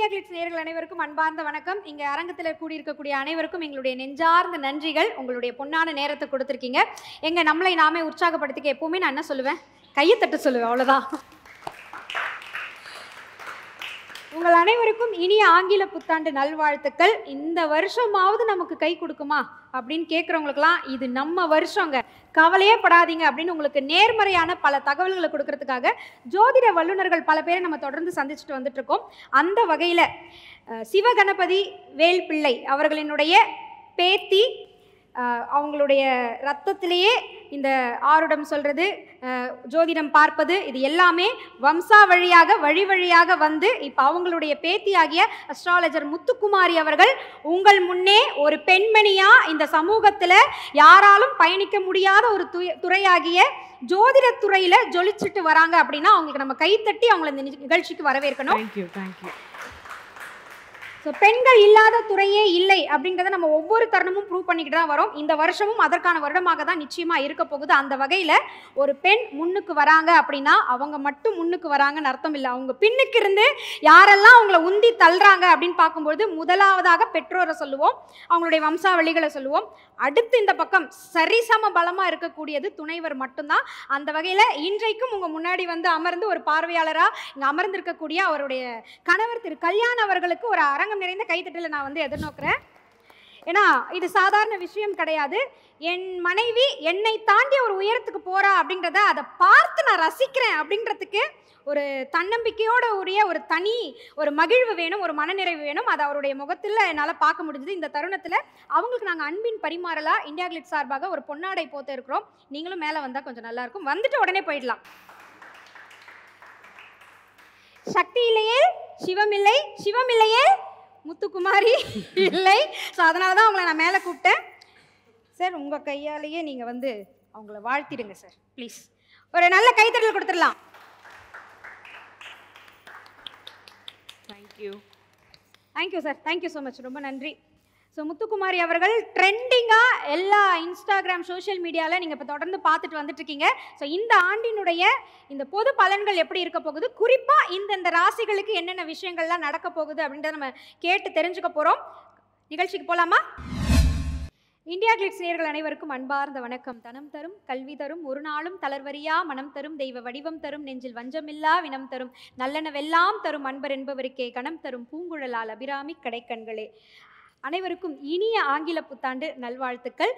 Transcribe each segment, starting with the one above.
India glitz நேயர்கள் அனைவருக்கும் அன்பார்ந்த வணக்கம். இங்கே அரங்கத்தில் கூடியிருக்கக்கூடிய அனைவருக்கும் எங்களுடைய நெஞ்சார்ந்த நன்றிகள். உங்களுடைய பொன்னான நேரத்தை கொடுத்துருக்கீங்க. நம்மளை நாமே உற்சாகப்படுத்திக்க எப்பவுமே நான் என்ன சொல்லுவேன், கையை தட்டு சொல்லுவேன், அவ்வளோதான். உங்கள் அனைவருக்கும் இனிய ஆங்கில புத்தாண்டு நல்வாழ்த்துக்கள். இந்த வருஷமாவது நமக்கு கை கொடுக்குமா அப்படின்னு கேட்குறவங்களுக்குலாம் இது நம்ம வருஷங்க, கவலையே படாதீங்க அப்படின்னு உங்களுக்கு நேர்மறையான பல தகவல்களை கொடுக்கறதுக்காக ஜோதிட வல்லுநர்கள் பல பேரை நம்ம தொடர்ந்து சந்திச்சுட்டு வந்துட்டு இருக்கோம். அந்த வகையில் சிவகணபதி வேல்பிள்ளை அவர்களினுடைய பேத்தி, அவங்களுடைய ரத்தத்திலேயே இந்த ஆருடம் சொல்கிறது, ஜோதிடம் பார்ப்பது, இது எல்லாமே வம்சா வழியாக வழி வழியாக வந்து இப்போ அவங்களுடைய பேத்தியாகிய அஸ்ட்ராலஜர் முத்துக்குமாரி அவர்கள் உங்கள் முன்னே ஒரு பெண்மணியாக இந்த சமூகத்தில் யாராலும் பயணிக்க முடியாத ஒரு துறையாகிய ஜோதிடத்துறையில் ஜொலிச்சுட்டு வராங்க அப்படின்னா அவங்களுக்கு நம்ம கைத்தட்டி அவங்களை இந்த நிகழ்ச்சிக்கு வரவேற்கணும். Thank you thank you. ஸோ பெண்கள் இல்லாத துறையே இல்லை அப்படிங்கிறத நம்ம ஒவ்வொரு தருணமும் ப்ரூவ் பண்ணிக்கிட்டு தான் வரோம். இந்த வருஷமும் அதற்கான வருடமாக தான் நிச்சயமாக இருக்க போகுது. அந்த வகையில் ஒரு பெண் முன்னுக்கு வராங்க அப்படின்னா அவங்க மட்டும் முன்னுக்கு வராங்கன்னு அர்த்தம் இல்லை. அவங்க பின்னுக்கு இருந்து யாரெல்லாம் அவங்கள உந்தி தள்ளுறாங்க அப்படின்னு பார்க்கும்பொழுது முதலாவதாக பெற்றோரை சொல்லுவோம், அவங்களுடைய வம்சாவளிகளை சொல்லுவோம். அடுத்து இந்த பக்கம் சரிசம பலமாக இருக்கக்கூடியது துணைவர் மட்டும்தான். அந்த வகையில் இன்றைக்கும் உங்கள் முன்னாடி வந்து அமர்ந்து ஒரு பார்வையாளராக இங்கே அமர்ந்திருக்கக்கூடிய அவருடைய கணவர் திரு கல்யாண் அவர்களுக்கு ஒரு அரங்கம் நிறைந்த கைத்தட்டலை நான் வந்து எதிர்நோக்கிறேன். ஏன்னா இது சாதாரண விஷயம் கிடையாது. என் மனைவி என்னை தாண்டி ஒரு உயரத்துக்கு போறா அப்படின்றத அதை பார்த்து நான் ரசிக்கிறேன் அப்படின்றதுக்கு ஒரு தன்னம்பிக்கையோட உரிய ஒரு தனி ஒரு மகிழ்வு வேணும், ஒரு மனநிறைவு வேணும். அது அவருடைய முகத்தில் என்னால் பார்க்க முடிஞ்சது. இந்த தருணத்தில் அவங்களுக்கு நாங்கள் அன்பின் பரிமாறலாக இந்தியா கிளிட்ஸ் சார்பாக ஒரு பொன்னாடை போத்து இருக்கிறோம். நீங்களும் மேலே வந்தால் கொஞ்சம் நல்லா இருக்கும். வந்துட்டு உடனே போயிடலாம். சக்தி இல்லையே சிவம் இல்லை, சிவம் இல்லையே முத்துக்குமாரி இல்லை. ஸோ அதனால தான் அவங்கள நான் மேலே கூப்பிட்டேன். சார் உங்கள் கையாலேயே நீங்கள் வந்து அவங்கள வாழ்த்திடுங்க சார் ப்ளீஸ். ஒரு நல்ல கைத்தட்டல் கொடுத்துடலாம். Thank you thank you sir, thank you so much, ரொம்ப நன்றி. ஸோ முத்துக்குமாரி அவர்கள் ட்ரெண்டிங்காக எல்லா இன்ஸ்டாகிராம் சோஷியல் மீடியாவில் நீங்கள் இப்போ தொடர்ந்து பார்த்துட்டு வந்துட்டுருக்கீங்க. ஸோ இந்த ஆண்டினுடைய இந்த பொது பலன்கள் எப்படி இருக்க போகுது, குறிப்பாக இந்த ராசிகளுக்கு என்னென்ன விஷயங்கள்லாம் நடக்க போகுது அப்படின்றத நம்ம கேட்டு தெரிஞ்சுக்க போகிறோம். நிகழ்ச்சிக்கு போகலாமா? இந்தியா கிளிட்ஸ் நேயர்கள் அனைவருக்கும் அன்பார்ந்த வணக்கம். தனம் தரும் கல்வி தரும் ஒரு நாளும் தளர்வரியா மனம் தரும் தெய்வ வடிவம் தரும் நெஞ்சில் வஞ்சமில்லா வினம் தரும் நல்லனவெல்லாம் தரும் அன்பர் என்பவருக்கே கணம் தரும் பூங்குழலால் அபிராமி கடைக்கண்களே. அனைவருக்கும் இனிய ஆங்கில புத்தாண்டு நல்வாழ்த்துக்கள்.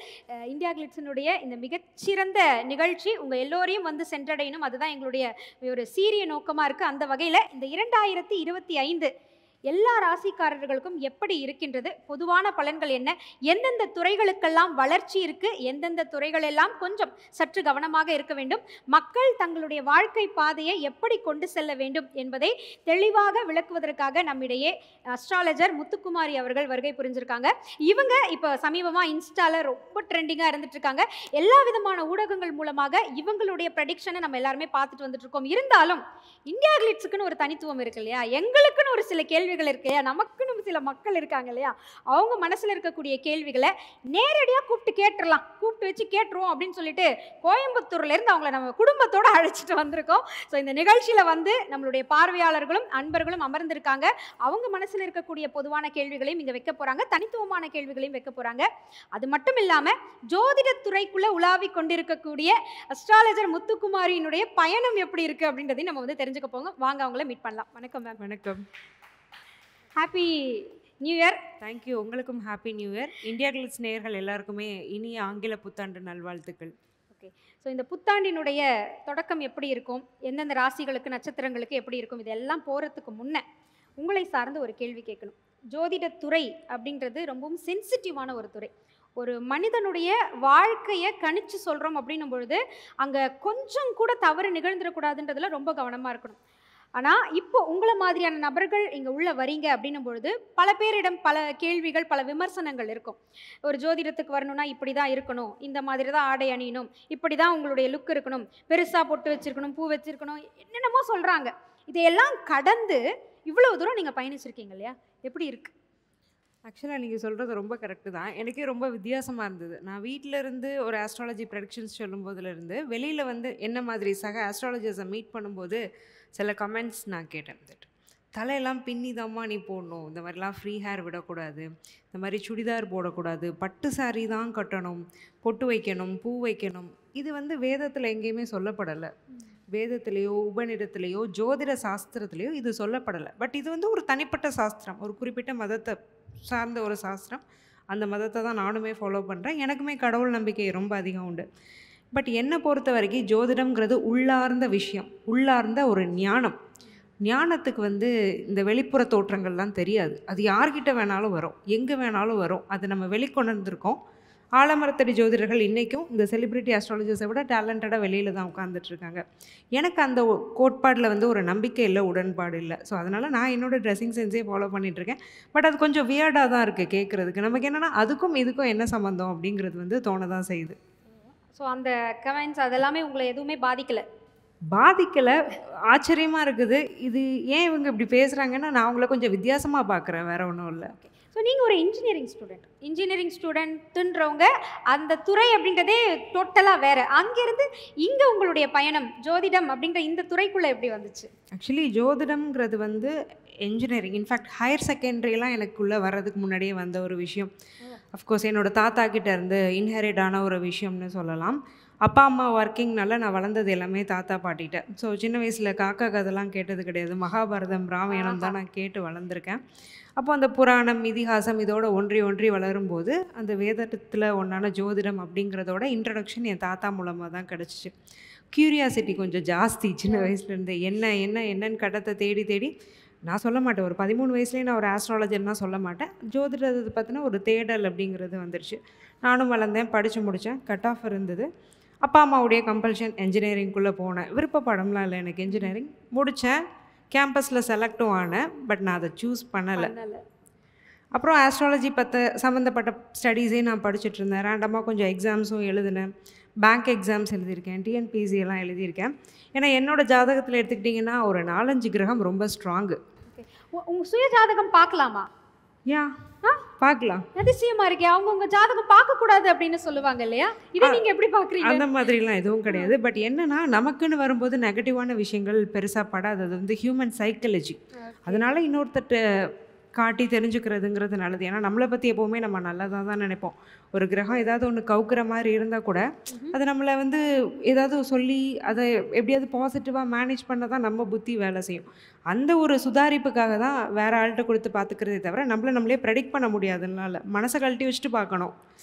இந்தியா கிளிட்ஸினுடைய இந்த மிகச்சிறந்த நிகழ்ச்சி உங்கள் எல்லோரையும் வந்து சென்றடையணும், அதுதான் எங்களுடைய ஒரு சீரிய நோக்கமாக இருக்குது. அந்த வகையில் இந்த 2025 எல்லா ராசிக்காரர்களுக்கும் எப்படி இருக்கின்றது, பொதுவான பலன்கள் என்ன, எந்தெந்த துறைகளுக்கெல்லாம் வளர்ச்சி இருக்குது, எந்தெந்த துறைகள் எல்லாம் கொஞ்சம் சற்று கவனமாக இருக்க வேண்டும், மக்கள் தங்களுடைய வாழ்க்கை பாதையை எப்படி கொண்டு செல்ல வேண்டும் என்பதை தெளிவாக விளக்குவதற்காக நம்மிடையே அஸ்ட்ராலஜர் முத்துக்குமாரி அவர்கள் வருகை புரிஞ்சிருக்காங்க. இவங்க இப்போ சமீபமாக இன்ஸ்டாவில் ரொம்ப ட்ரெண்டிங்காக இருந்துட்டு இருக்காங்க. எல்லா விதமான ஊடகங்கள் மூலமாக இவங்களுடைய ப்ரெடிக்ஷனை நம்ம எல்லாருமே பார்த்துட்டு வந்துட்டு இருக்கோம். இருந்தாலும் இந்தியா கிளிட்ஸுக்குன்னு ஒரு தனித்துவம் இருக்கு இல்லையா, எங்களுக்குன்னு ஒரு சில கேள்விகள் இருக்கு இல்லையா, நமக்குன்னு சில மக்கள் இருக்காங்க இல்லையா, அவங்க மனசில் இருக்கக்கூடிய கேள்விகளை நேரடியாக கூப்பிட்டு கேட்டுடலாம், கூப்பிட்டு வச்சு கேட்டுருவோம் அப்படின்னு சொல்லிட்டு கோயம்புத்தூர்லேருந்து அவங்கள நம்ம குடும்பத்தோடு அழைச்சிட்டு வந்திருக்கோம். ஸோ இந்த நிகழ்ச்சியில் வந்து நம்மளுடைய பார்வையாளர்களும் அன்பர்களும் அமர்ந்திருக்காங்க. அவங்க மனசில் இருக்கக்கூடிய பொதுவான கேள்விகளையும் இங்கே வைக்க போகிறாங்க, தனித்துவமான கேள்விகளையும் வைக்க போகிறாங்க. அது மட்டும் இல்லாமல் ஜோதிடத்துறைக்குள்ளே உலாவி கொண்டிருக்கக்கூடிய அஸ்ட்ராலஜர் முத்துக்குமாரியினுடைய பயணம் எப்படி இருக்குது அப்படின்றதையும் நம்ம வந்து தெரிஞ்சுக்க போங்க. வாங்க அவங்கள மீட் பண்ணலாம். வணக்கம் மேம். வணக்கம். Happy new year. தேங்க்யூ. உங்களுக்கும் happy new year. India glitz நேயர்கள் எல்லாருக்குமே இனிய ஆங்கில புத்தாண்டு நல்வாழ்த்துக்கள். ஓகே, ஸோ இந்த புத்தாண்டினுடைய தொடக்கம் எப்படி இருக்கும், எந்தெந்த ராசிகளுக்கு நட்சத்திரங்களுக்கு எப்படி இருக்கும், இதெல்லாம் போகிறதுக்கு முன்னே உங்களை சார்ந்து ஒரு கேள்வி கேட்கணும். ஜோதிடத்துறை அப்படின்றது ரொம்பவும் சென்சிட்டிவான ஒரு துறை. ஒரு மனிதனுடைய வாழ்க்கையை கணிச்சு சொல்கிறோம் அப்படின்னும் பொழுது அங்கே கொஞ்சம் கூட தவறு நிகழ்ந்துடக்கூடாதுன்றதுல ரொம்ப கவனமாக இருக்கணும். ஆனால் இப்போ உங்களை மாதிரியான நபர்கள் இங்கே உள்ளே வரீங்க அப்படின்னும் பொழுது பல பேரிடம் பல கேள்விகள், பல விமர்சனங்கள் இருக்கும். ஒரு ஜோதிடத்துக்கு வரணும்னா இப்படி தான் இருக்கணும், இந்த மாதிரி தான் ஆடை அணியணும், இப்படி தான் உங்களுடைய லுக் இருக்கணும், பெருசாக பொட்டு வச்சுருக்கணும், பூ வச்சுருக்கணும், என்னென்னமோ சொல்கிறாங்க. இதையெல்லாம் கடந்து இவ்வளோ தூரம் நீங்கள் பயணிச்சிருக்கீங்க இல்லையா, எப்படி இருக்குது? ஆக்சுவலாக நீங்கள் சொல்கிறது ரொம்ப கரெக்டு தான். எனக்கே ரொம்ப வித்தியாசமாக இருந்தது. நான் வீட்டில் இருந்து ஒரு ஆஸ்ட்ராலஜி ப்ரெடிக்ஷன்ஸ் சொல்லும்போதுலேருந்து வெளியில் வந்து என்ன மாதிரி சக ஆஸ்ட்ராலஜர்ஸை மீட் பண்ணும்போது சில கமெண்ட்ஸ் நான் கேட்டேன். தலையெல்லாம் பின்னி தாம்மா நீ போடணும், இந்த மாதிரிலாம் ஃப்ரீ ஹேர் விடக்கூடாது, இந்த மாதிரி சுடிதார் போடக்கூடாது, பட்டு சாரி தான் கட்டணும், பொட்டு வைக்கணும், பூ வைக்கணும். இது வந்து வேதத்தில் எங்கேயுமே சொல்லப்படலை. வேதத்திலேயோ உபநிடத்திலேயோ ஜோதிட சாஸ்திரத்திலேயோ இது சொல்லப்படலை. பட் இது வந்து ஒரு தனிப்பட்ட சாஸ்திரம், ஒரு குறிப்பிட்ட மதத்தை சார்ந்த ஒரு சாஸ்திரம். அந்த மதத்தை தான் நானுமே ஃபாலோ பண்ணுறேன். எனக்குமே கடவுள் நம்பிக்கை ரொம்ப அதிகம் உண்டு. பட் என்னை பொறுத்த வரைக்கும் ஜோதிடம்ங்கிறது உள்ளார்ந்த விஷயம், உள்ளார்ந்த ஒரு ஞானம். ஞானத்துக்கு வந்து இந்த வெளிப்புற தோற்றங்கள்லாம் தெரியாது. அது யார்கிட்ட வேணாலும் வரும், எங்கே வேணாலும் வரும். அது நம்ம வெளிக்கொண்டிருக்கோம். ஆலமரத்தடி ஜோதிடர்கள் இன்றைக்கும் இந்த செலிப்ரிட்டி ஆஸ்ட்ராலஜர்ஸை விட டேலண்டடாக வெளியில் தான் உட்காந்துட்ருக்காங்க. எனக்கு அந்த கோட்பாடில் வந்து ஒரு நம்பிக்கை இல்லை, உடன்பாடு இல்லை. ஸோ அதனால் நான் என்னோடய ட்ரெஸ்ஸிங் சென்ஸே ஃபாலோ பண்ணிகிட்ருக்கேன். பட் அது கொஞ்சம் வியர்டாக தான் இருக்குது கேட்குறதுக்கு. நமக்கு என்னென்னா அதுக்கும் இதுக்கும் என்ன சம்மந்தம் அப்படிங்கிறது வந்து தோண தான் செய்யுது. ஸோ அந்த கமெண்ட்ஸ் அதெல்லாமே உங்களை எதுவுமே பாதிக்கலை? பாதிக்கலை, ஆச்சரியமாக இருக்குது. இது ஏன் இவங்க இப்படி பேசுகிறாங்கன்னா நான் அவங்கள கொஞ்சம் வித்தியாசமாக பார்க்குறேன், வேறு ஒன்றும் இல்லை. ஸோ நீங்கள் ஒரு இன்ஜினியரிங் ஸ்டூடெண்ட்டுன்றவங்க அந்த துறை அப்படின்றதே டோட்டலாக வேறு. அங்கேருந்து இங்கே உங்களுடைய பயணம் ஜோதிடம் அப்படின்ற இந்த துறைக்குள்ளே எப்படி வந்துச்சு? ஆக்சுவலி ஜோதிடம்ங்கிறது வந்து இன்ஜினியரிங், இன்ஃபேக்ட் ஹையர் செகண்டரிலாம் எனக்குள்ளே வர்றதுக்கு முன்னாடியே வந்த ஒரு விஷயம். அஃப்கோர்ஸ் என்னோடய தாத்தா கிட்டே இருந்து இன்ஹெரிட் ஆன ஒரு விஷயம்னு சொல்லலாம். அப்பா அம்மா ஒர்க்கிங்னால நான் வளர்ந்தது எல்லாமே தாத்தா பாட்டிகிட்ட. ஸோ சின்ன வயசில் காக்கா கதைலாம் கேட்டது கிடையாது. மகாபாரதம், ராமாயணம் தான் நான் கேட்டு வளர்ந்துருக்கேன். அப்போ அந்த புராணம், இதிகாசம் இதோட ஒன்றி வரும்போது அந்த வேதத்தில் ஒன்றான ஜோதிடம் அப்படிங்கிறதோட இன்ட்ரடக்ஷன் என் தாத்தா மூலமாக தான் கிடச்சிச்சு. க்யூரியாசிட்டி கொஞ்சம் ஜாஸ்தி சின்ன வயசுலேருந்து. என்னன்னு கடத்தை தேடி நான் சொல்ல மாட்டேன். ஒரு 13 வயசுலேயே நான் ஒரு ஆஸ்ட்ராலஜர்னால் சொல்ல மாட்டேன். ஜோதிடத்தை பற்றின ஒரு தேடல் அப்படிங்கிறது வந்துருச்சு. நானும் வளர்ந்தேன், படித்து முடித்தேன், கட் ஆஃப் இருந்தது. அப்பா அம்மாவுடைய கம்பல்ஷன் இன்ஜினியரிங்குள்ளே போனேன். விருப்ப படம்லாம் இல்லை எனக்கு. இன்ஜினியரிங் முடித்தேன், கேம்பஸில் செலக்டும் ஆனேன். பட் நான் அதை சூஸ் பண்ணலை. அப்புறம் ஆஸ்ட்ராலஜி சம்மந்தப்பட்ட ஸ்டடீஸே நான் படிச்சுட்டு இருந்தேன். ரேண்டமாக கொஞ்சம் எக்ஸாம்ஸும் எழுதினேன். பேங்க் எக்ஸாம்ஸ் எழுதியிருக்கேன், டிஎன்பிஎஸ்சி எல்லாம் எழுதியிருக்கேன். ஏன்னா என்னோடய ஜாதகத்தில் எடுத்துக்கிட்டிங்கன்னா ஒரு 4-5 கிரகம் ரொம்ப ஸ்ட்ராங்கு. உங்கள் சுய ஜாதகம் பார்க்கலாமா? பார்க்கலாம். அதிசயமா இருக்கே. அவங்க ஜாதகம் பார்க்கக்கூடாது அப்படின்னு சொல்லுவாங்க இல்லையா? இதை நீங்கள் எப்படி பார்க்குறீங்க? அந்த மாதிரிலாம் எதுவும் கிடையாது. பட் என்னன்னா நமக்குன்னு வரும்போது நெகட்டிவான விஷயங்கள் பெருசாக படாது. அது வந்து ஹியூமன் சைக்காலஜி. அதனால இன்னொருத்தட்ட காட்டி தெரிஞ்சுக்கிறதுங்கிறது நல்லது. ஏன்னா நம்மளை பற்றி எப்போவுமே நம்ம நல்லதாக தான் நினைப்போம். ஒரு கிரகம் ஏதாவது ஒன்று கவுக்கிற மாதிரி இருந்தால் கூட அது நம்மளை வந்து ஏதாவது சொல்லி அதை எப்படியாவது பாசிட்டிவாக மேனேஜ் பண்ண தான் நம்ம புத்தி வேலை செய்யும். அந்த ஒரு சுதாரிப்புக்காக தான் வேறு ஆள்கிட்ட கொடுத்து பார்த்துக்கிறதே தவிர நம்மளே ப்ரெடிக்ட் பண்ண முடியாதுனால மனசை கழட்டி வச்சுட்டு பார்க்கணும்.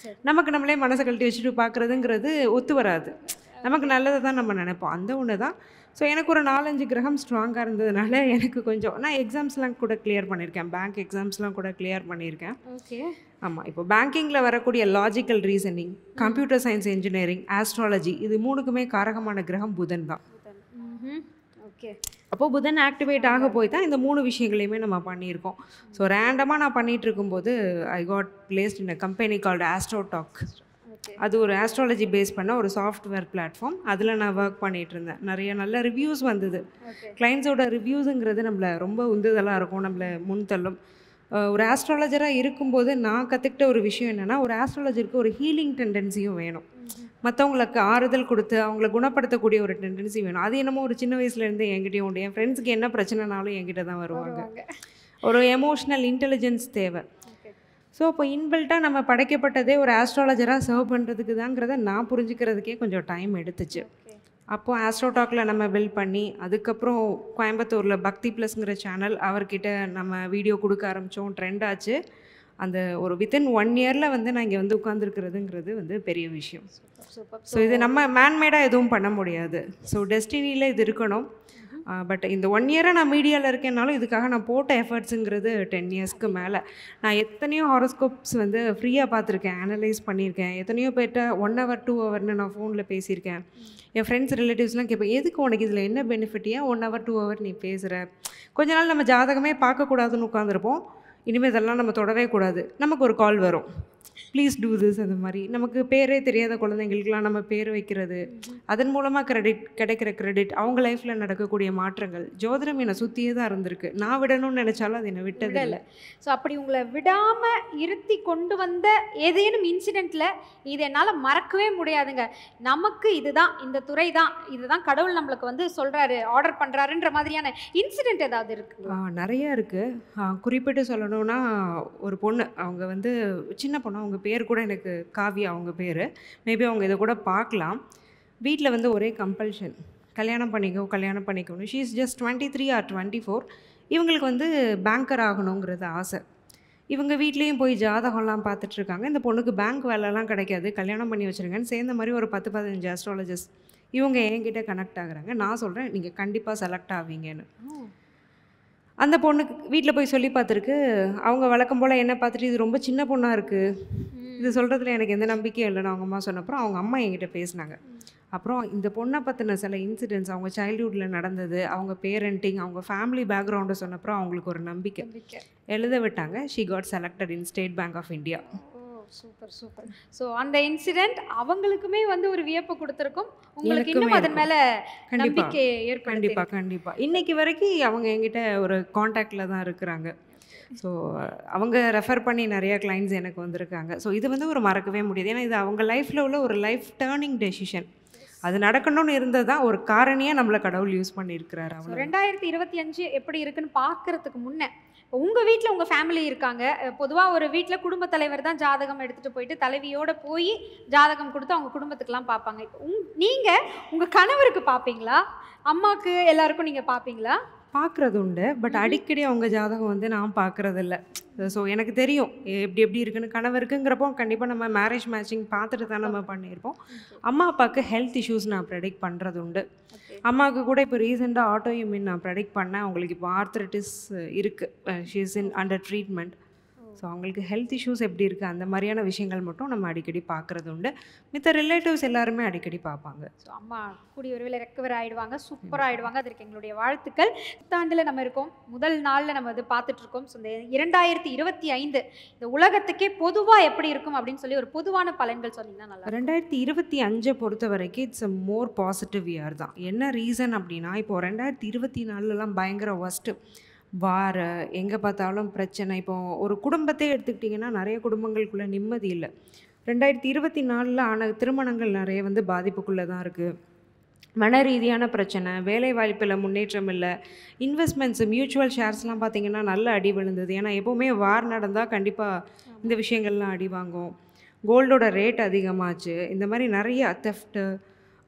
நமக்கு நம்மளே மனசை கழட்டி வச்சுட்டு பார்க்குறதுங்கிறது ஒத்து வராது. நமக்கு நல்லதை தான் நம்ம நினைப்போம். அந்த ஒன்று தான். ஸோ எனக்கு ஒரு 4-5 கிரகம் ஸ்ட்ராங்காக இருந்ததுனால எனக்கு கொஞ்சம் நான் எக்ஸாம்ஸ்லாம் கூட கிளியர் பண்ணியிருக்கேன். பேங்க் எக்ஸாம்ஸ்லாம் கூட கிளியர் பண்ணியிருக்கேன். ஓகே. ஆமாம். இப்போ பேங்கிங்கில் வரக்கூடிய logical reasoning, computer science engineering, astrology இது 3க்குமே காரகமான கிரகம் புதன் தான். ஓகே. அப்போது புதன் ஆக்டிவேட் ஆக போய் தான் இந்த 3 விஷயங்களையுமே நம்ம பண்ணியிருக்கோம். ஸோ ரேண்டமாக நான் பண்ணிகிட்டு இருக்கும்போது I got placed in a company called AstroTalk. அது ஒரு ஆஸ்ட்ராலஜி பேஸ் பண்ண ஒரு சாஃப்ட்வேர் பிளாட்ஃபார்ம். அதில் நான் ஒர்க் பண்ணிகிட்டு இருந்தேன். நிறைய நல்ல ரிவ்யூஸ் வந்தது. கிளைண்ட்ஸோட ரிவ்யூஸுங்கிறது நம்மளை ரொம்ப உந்துதலாக இருக்கும், நம்மளை முன்தள்ளும். ஒரு ஆஸ்ட்ராலஜராக இருக்கும்போது நான் கற்றுக்கிட்ட ஒரு விஷயம் என்னென்னா, ஒரு ஆஸ்ட்ராலஜருக்கு ஒரு ஹீலிங் டெண்டன்சியும் வேணும். மற்றவங்களுக்கு ஆறுதல் கொடுத்து அவங்கள குணப்படுத்தக்கூடிய ஒரு டெண்டன்சி வேணும். அது என்னமோ ஒரு சின்ன வயசுலேருந்து என்கிட்டயும் உண்டு. என் ஃப்ரெண்ட்ஸுக்கு என்ன பிரச்சனைனாலும் என்கிட்ட தான் வருவாங்க. ஒரு எமோஷ்னல் இன்டெலிஜென்ஸ் தேவை. ஸோ இப்போ இன்பில்ட்டாக நம்ம படைக்கப்பட்டதே ஒரு ஆஸ்ட்ராலஜராக சர்வ் பண்ணுறதுக்கு தாங்கிறத நான் புரிஞ்சுக்கிறதுக்கே கொஞ்சம் டைம் எடுத்துச்சு. அப்போது ஆஸ்ட்ரோடாக்கில் நம்ம பில்ட் பண்ணி அதுக்கப்புறம் கோயம்புத்தூரில் பக்தி ப்ளஸ்ங்கிற சேனல் அவர்கிட்ட நம்ம வீடியோ கொடுக்க ஆரம்பித்தோம். ட்ரெண்ட் ஆச்சு. அந்த ஒரு வித்தின் 1 இயரில் வந்து நான் இங்கே வந்து உட்காந்துருக்கிறதுங்கிறது வந்து பெரிய விஷயம். ஸோ இது நம்ம மேன்மேடாக எதுவும் பண்ண முடியாது. ஸோ டெஸ்டினியில் இது இருக்கணும். பட் இந்த 1 இயராக நான் மீடியாவில் இருக்கேன்னாலும் இதுக்காக நான் போட்ட எஃபர்ட்ஸுங்கிறது 10 இயர்ஸ்க்கு மேலே. நான் எத்தனையோ ஹாரோஸ்கோப்ஸ் வந்து ஃப்ரீயாக பார்த்துருக்கேன், அனலைஸ் பண்ணியிருக்கேன். எத்தனையோ பேர்கிட்ட 1 hour 2 hourன்னு நான் ஃபோனில் பேசியிருக்கேன். என் ஃப்ரெண்ட்ஸ் ரிலேட்டிவ்ஸ்லாம் கேட்பேன், எதுக்கு உனக்கு இதில் என்ன பெனிஃபிட், ஏன் 1 hour 2 hour நீ பேசுகிற? கொஞ்ச நாள் நம்ம ஜாதகமே பார்க்கக்கூடாதுன்னு உட்காந்துருப்போம். இனிமேல் இதெல்லாம் நம்ம தொடவே கூடாது. நமக்கு ஒரு கால் வரும், ப்ளீஸ் டூ திஸ். அந்த மாதிரி நமக்கு பேரே தெரியாத குழந்தைங்களுக்கெல்லாம் நம்ம பேர் வைக்கிறது, அதன் மூலமாக கிடைக்கிற கிரெடிட், அவங்க லைஃப்பில் நடக்கக்கூடிய மாற்றங்கள். ஜோதிடம் என்னை சுற்றியே தான் இருந்திருக்கு. நான் விடணும்னு நினச்சாலும் அது என்னை விட்டதில்லை. ஸோ அப்படி உங்களை விடாமல் இருத்தி கொண்டு வந்த ஏதேனும் இன்சிடெண்ட்டில் இது என்னால் மறக்கவே முடியாதுங்க, நமக்கு இதுதான், இந்த துறை தான், இதுதான் கடவுள் நம்மளுக்கு வந்து சொல்கிறாரு, ஆர்டர் பண்ணுறாருன்ற மாதிரியான இன்சிடெண்ட் ஏதாவது இருக்குங்களா? நிறையா இருக்குது. குறிப்பிட்டு சொல்லணும்னா, ஒரு பொண்ணு, அவங்க வந்து சின்ன பொண்ணு, அவங்க பேர் கூட எனக்கு காவியா அவங்க பேர். மேபி அவங்க இதை கூட பார்க்கலாம். வீட்டில் வந்து ஒரே கம்பல்ஷன், கல்யாணம் பண்ணிக்கணும். She is just 23 or 24. இவங்களுக்கு வந்து பேங்கர் ஆகணுங்கிறது ஆசை. இவங்க வீட்லேயும் போய் ஜாதகம்லாம் பார்த்துட்ருக்காங்க. இந்த பொண்ணுக்கு பேங்க் வேலைலாம் கிடைக்காது, கல்யாணம் பண்ணி வச்சுருங்கன்னு சேர்ந்த மாதிரி ஒரு 10-15 ஆஸ்ட்ராலஜிஸ்ட் இவங்க என்கிட்ட கனெக்ட் ஆகுறாங்க. நான் சொல்கிறேன் நீங்கள் கண்டிப்பாக செலக்ட் ஆவீங்கன்னு. அந்த பொண்ணுக்கு வீட்டில் போய் சொல்லி பார்த்துருக்கு. அவங்க வழக்கம் போல் என்ன பார்த்துட்டு, இது ரொம்ப சின்ன பொண்ணாக இருக்குது, இது சொல்கிறதுல எனக்கு எந்த நம்பிக்கையும் இல்லைன்னு அவங்க அம்மா சொன்னப்பறம் அவங்க அம்மா என்கிட்ட பேசினாங்க. அப்புறம் இந்த பொண்ணை பற்றின சில இன்சிடென்ட்ஸ், அவங்க சைல்ட்ஹுட்டில் நடந்தது, அவங்க பேரண்டிங், அவங்க ஃபேமிலி பேக்ரவுண்டை சொன்னப்பறம் அவங்களுக்கு ஒரு நம்பிக்கை எழுத விட்டாங்க. She got selected in State Bank of India. Super super. So அந்த இன்சிடென்ட் அவங்களுக்குமே வந்து ஒரு வியப்பு கொடுத்துருக்கும், உங்களுக்கு இன்னும் அதன் மேலே நம்பிக்கை ஏற்படுத்தி. கண்டிப்பாக இன்னைக்கு வரைக்கும் அவங்க என்கிட்ட ஒரு காண்டாக்டில் தான் இருக்கிறாங்க. ஸோ அவங்க ரெஃபர் பண்ணி நிறையா கிளைண்ட்ஸ் எனக்கு வந்திருக்காங்க. ஸோ இது வந்து ஒரு மறக்கவே முடியாது. ஏன்னா இது அவங்க லைஃப்பில் உள்ள ஒரு லைஃப் டேர்னிங் டெசிஷன். அது நடக்கணும்னு இருந்தது தான் ஒரு காரணியாக நம்மளை கடவுள் யூஸ் பண்ணியிருக்கிறாரு. அவங்க 2025 எப்படி இருக்குன்னு பார்க்கறதுக்கு முன்னே உங்கள் வீட்டில் உங்கள் ஃபேமிலி இருக்காங்க. பொதுவாக ஒரு வீட்டில் குடும்பத் தலைவர் தான் ஜாதகம் எடுத்துகிட்டு போயிட்டு தலைவியோடு போய் ஜாதகம் கொடுத்து அவங்க குடும்பத்துக்கெலாம் பார்ப்பாங்க. இப்போ நீங்கள் உங்கள் கணவருக்கு பார்ப்பீங்களா, அம்மாவுக்கு எல்லாருக்கும் நீங்கள் பார்ப்பீங்களா? பார்க்குறது உண்டு, பட் அடிக்கடி அவங்க ஜாதகம் வந்து நான் பார்க்குறதில்ல. ஸோ எனக்கு தெரியும் எப்படி இருக்குன்னு. கணவருக்குங்கிறப்போ கண்டிப்பாக நம்ம மேரேஜ் மேட்சிங் பார்த்துட்டு தான் நம்ம பண்ணியிருப்போம். அம்மா அப்பாவுக்கு ஹெல்த் இஷ்யூஸ் நான் ப்ரெடிக்ட் பண்ணுறது உண்டு. அம்மாவுக்கு கூட இப்போ ரீசெண்டாக ஆட்டோ இம்யூன் நான் ப்ரெடிக்ட் பண்ணேன். அவங்களுக்கு இப்போ ஆர்த்ரைட்டிஸ் இருக்குது, she is in under treatment. So அவங்களுக்கு ஹெல்த் இஷ்யூஸ் எப்படி இருக்குது, அந்த மாதிரியான விஷயங்கள் மட்டும் நம்ம அடிக்கடி பார்க்குறது உண்டு. மித்த ரிலேட்டிவ்ஸ் எல்லாருமே அடிக்கடி பார்ப்பாங்க. ஸோ அம்மா கூடிய விரைவில் ரெக்கவர் ஆகிடுவாங்க, சூப்பராக ஆகிடுவாங்க. அதற்கு எங்களுடைய வாழ்த்துக்கள். புத்தாண்டில் நம்ம இருக்கோம், முதல் நாளில் நம்ம இது பார்த்துட்ருக்கோம். ஸோ இந்த 2025 இந்த உலகத்துக்கே பொதுவாக எப்படி இருக்கும் அப்படின்னு சொல்லி ஒரு பொதுவான பலன்கள் சொன்னீங்கன்னா நல்லா. 2025 பொறுத்த வரைக்கும் it's a more positive year தான். என்ன ரீசன் அப்படின்னா, இப்போது 2024 பயங்கர ஒஸ்ட்டு, வார எங்கே பார்த்தாலும் பிரச்சனை. இப்போ ஒரு குடும்பத்தை எடுத்துக்கிட்டிங்கன்னா நிறைய குடும்பங்களுக்குள்ளே நிம்மதி இல்லை. 2024 ஆன திருமணங்கள் நிறைய வந்து பாதிப்புக்குள்ளே தான் இருக்குது. மன ரீதியான பிரச்சனை, வேலை வாய்ப்பில் முன்னேற்றம் இல்லை, இன்வெஸ்ட்மெண்ட்ஸு மியூச்சுவல் ஷேர்ஸ்லாம் பார்த்திங்கன்னா நல்ல அடி விழுந்தது. ஏன்னா எப்போவுமே வார் நடந்தால் கண்டிப்பாக இந்த விஷயங்கள்லாம் அடி வாங்கும். கோல்டோட ரேட் அதிகமாச்சு. இந்த மாதிரி நிறைய தெஃப்ட்டு,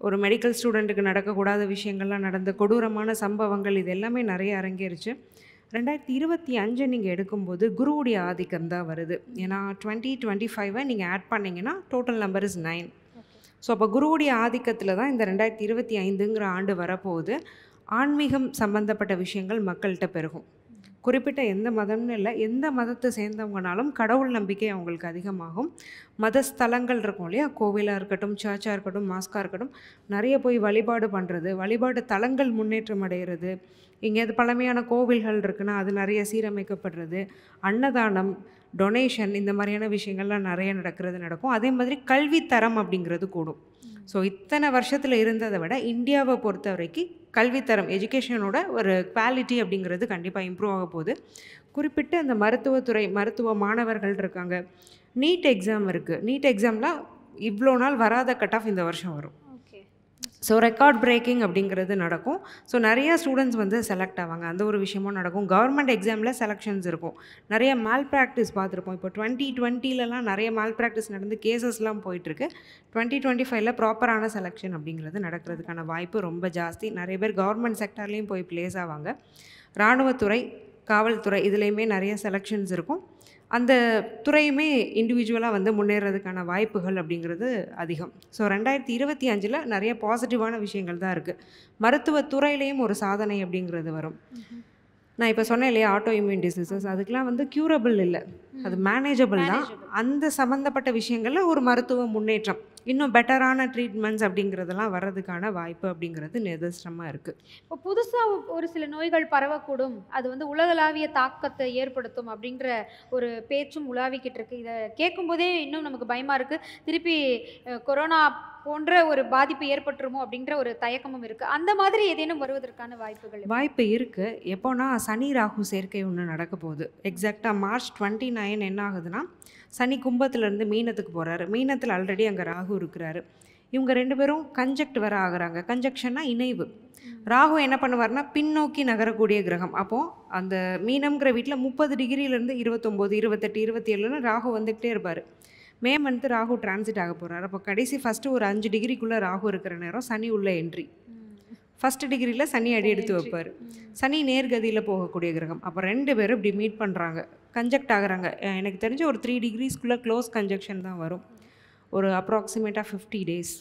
ஒரு மெடிக்கல் ஸ்டூடெண்ட்டுக்கு நடக்கக்கூடாத விஷயங்கள்லாம் நடந்த கொடூரமான சம்பவங்கள், இது எல்லாமே நிறைய அரங்கேறிச்சு. 2025 நீங்கள் எடுக்கும்போது குருவுடைய ஆதிக்கம் தான் வருது. ஏன்னா 2025 நீங்கள் ஆட் பண்ணிங்கன்னா டோட்டல் நம்பர் இஸ் 9. ஸோ அப்போ குருவுடைய ஆதிக்கத்தில் தான் இந்த 2025ங்கிற ஆண்டு வரப்போகுது. ஆன்மீகம் சம்மந்தப்பட்ட விஷயங்கள் மக்கள்கிட்ட பெருகும். குறிப்பிட்ட எந்த மதம்னு இல்லை, எந்த மதத்தை சேர்ந்தவங்கனாலும் கடவுள் நம்பிக்கை அவங்களுக்கு அதிகமாகும். மத ஸ்தலங்கள் இருக்கும் இல்லையா, கோவிலாக இருக்கட்டும், சர்ச்சாக இருக்கட்டும், மாஸ்காக இருக்கட்டும், நிறைய போய் வழிபாடு பண்ணுறது, வழிபாடு தலங்கள் முன்னேற்றம் அடைகிறது. எங்கேயாவது பழமையான கோவில்கள் இருக்குன்னா அது நிறைய சீரமைக்கப்படுறது, அன்னதானம், டொனேஷன், இந்த மாதிரியான விஷயங்கள்லாம் நிறைய நடக்கும். அதே மாதிரி கல்வித்தரம் அப்படிங்கிறது கூடும். ஸோ இத்தனை வருஷத்தில் இருந்ததை விட இந்தியாவை பொறுத்த வரைக்கும் கல்வித்தரம், எஜுகேஷனோட ஒரு குவாலிட்டி அப்படிங்கிறது கண்டிப்பாக இம்ப்ரூவ் ஆக போகுது. குறிப்பிட்ட அந்த மருத்துவத்துறை, மருத்துவ மாணவர்கள் இருக்காங்க. நீட் எக்ஸாம் இருக்குது. நீட் எக்ஸாம்லாம் இவ்வளோ நாள் வராத கட் ஆஃப் இந்த வருஷம் வரும். ஸோ ரெக்கார்ட் பிரேக்கிங் அப்படிங்கிறது நடக்கும். ஸோ நிறையா ஸ்டூடெண்ட்ஸ் வந்து செலக்ட் ஆவாங்க, அந்த ஒரு விஷயமும் நடக்கும். கவர்மெண்ட் எக்ஸாமில் செலெக்ஷன்ஸ் இருக்கும். நிறைய மால் ப்ராக்டிஸ் பார்த்துருப்போம். இப்போ 2020லலாம் நிறைய மால் ப்ராக்டிஸ் நடந்து கேசஸ்லாம் போயிட்டுருக்கு. 2025 ப்ராப்பரான செலெக்ஷன் அப்படிங்கிறது நடக்கிறதுக்கான வாய்ப்பு ரொம்ப ஜாஸ்தி. நிறைய பேர் கவர்மெண்ட் செக்டர்லேயும் போய் ப்ளேஸ் ஆவாங்க. இராணுவத்துறை, காவல்துறை, இதுலேயுமே நிறைய செலெக்ஷன்ஸ் இருக்கும். அந்த துறையுமே இண்டிவிஜுவலாக வந்து முன்னேறதுக்கான வாய்ப்புகள் அப்படிங்கிறது அதிகம். ஸோ 2025 நிறைய பாசிட்டிவான விஷயங்கள் தான் இருக்குது. மருத்துவத்துறையிலையும் ஒரு சாதனை அப்படிங்கிறது வரும். நான் இப்போ சொன்னேன் இல்லையா ஆட்டோ இம்யூன் டிசீசஸ், அதுக்கெலாம் வந்து க்யூரபிள் இல்லை, அது மேனேஜபிள் தான். அந்த சம்மந்தப்பட்ட விஷயங்களில் ஒரு மருத்துவ முன்னேற்றம், இன்னும் பெட்டரான ட்ரீட்மெண்ட்ஸ் அப்படிங்கிறதெல்லாம் வர்றதுக்கான வாய்ப்பு அப்படிங்கிறது நிதர்சனமாக இருக்குது. இப்போ புதுசாக ஒரு சில நோய்கள் பரவக்கூடும், அது வந்து உலகளாவிய தாக்கத்தை ஏற்படுத்தும் அப்படின்ற ஒரு பேச்சும் உலாவிக்கிட்டு இருக்கு. இதை கேட்கும்போதே இன்னும் நமக்கு பயமாக இருக்குது. திருப்பி கொரோனா போன்ற ஒரு பாதிப்பு ஏற்பட்டுருமோ அப்படின்ற ஒரு தயக்கமும் இருக்குது. அந்த மாதிரி ஏதேனும் வருவதற்கான வாய்ப்பு இருக்குது. எப்போனா சனி ராகு சேர்க்கை ஒன்று நடக்க போகுது. எக்ஸாக்டாக March 29 என்ன ஆகுதுன்னா, சனி கும்பத்துலேருந்து மீனத்துக்கு போகிறாரு. மீனத்தில் ஆல்ரெடி அங்கே ராகு இருக்கிறாரு. இவங்க 2 பேரும் கன்ஜெக்ட் வர ஆகுறாங்க. கன்ஜெக்ஷன்னா இணைவு. ராகு என்ன பண்ணுவார்னா பின்னோக்கி நகரக்கூடிய கிரகம். அப்போது அந்த மீனம்ங்கிற வீட்டில் 30 டிகிரியிலேருந்து 29, 28, 27ன்னு ராகு வந்துக்கிட்டே இருப்பார். மே மந்த்து ராகு டிரான்சிட் ஆக போகிறார். அப்போ கடைசி ஃபஸ்ட்டு ஒரு 5 டிகிரிக்குள்ளே ராகு இருக்கிற நேரம் சனி உள்ள என்ட்ரி. ஃபஸ்ட்டு டிகிரியில் சனி அடி எடுத்து வைப்பார். சனி நேர்கதியில் போகக்கூடிய கிரகம். அப்போ 2 பேரும் இப்படி மீட் பண்ணுறாங்க, கன்ஜெக்ட் ஆகுறாங்க. எனக்கு தெரிஞ்ச ஒரு 3 டிகிரிஸ்க்குள்ளே க்ளோஸ் கன்ஜெக்ஷன் தான் வரும். ஒரு அப்ராக்சிமேட்டாக 50 டேஸ்.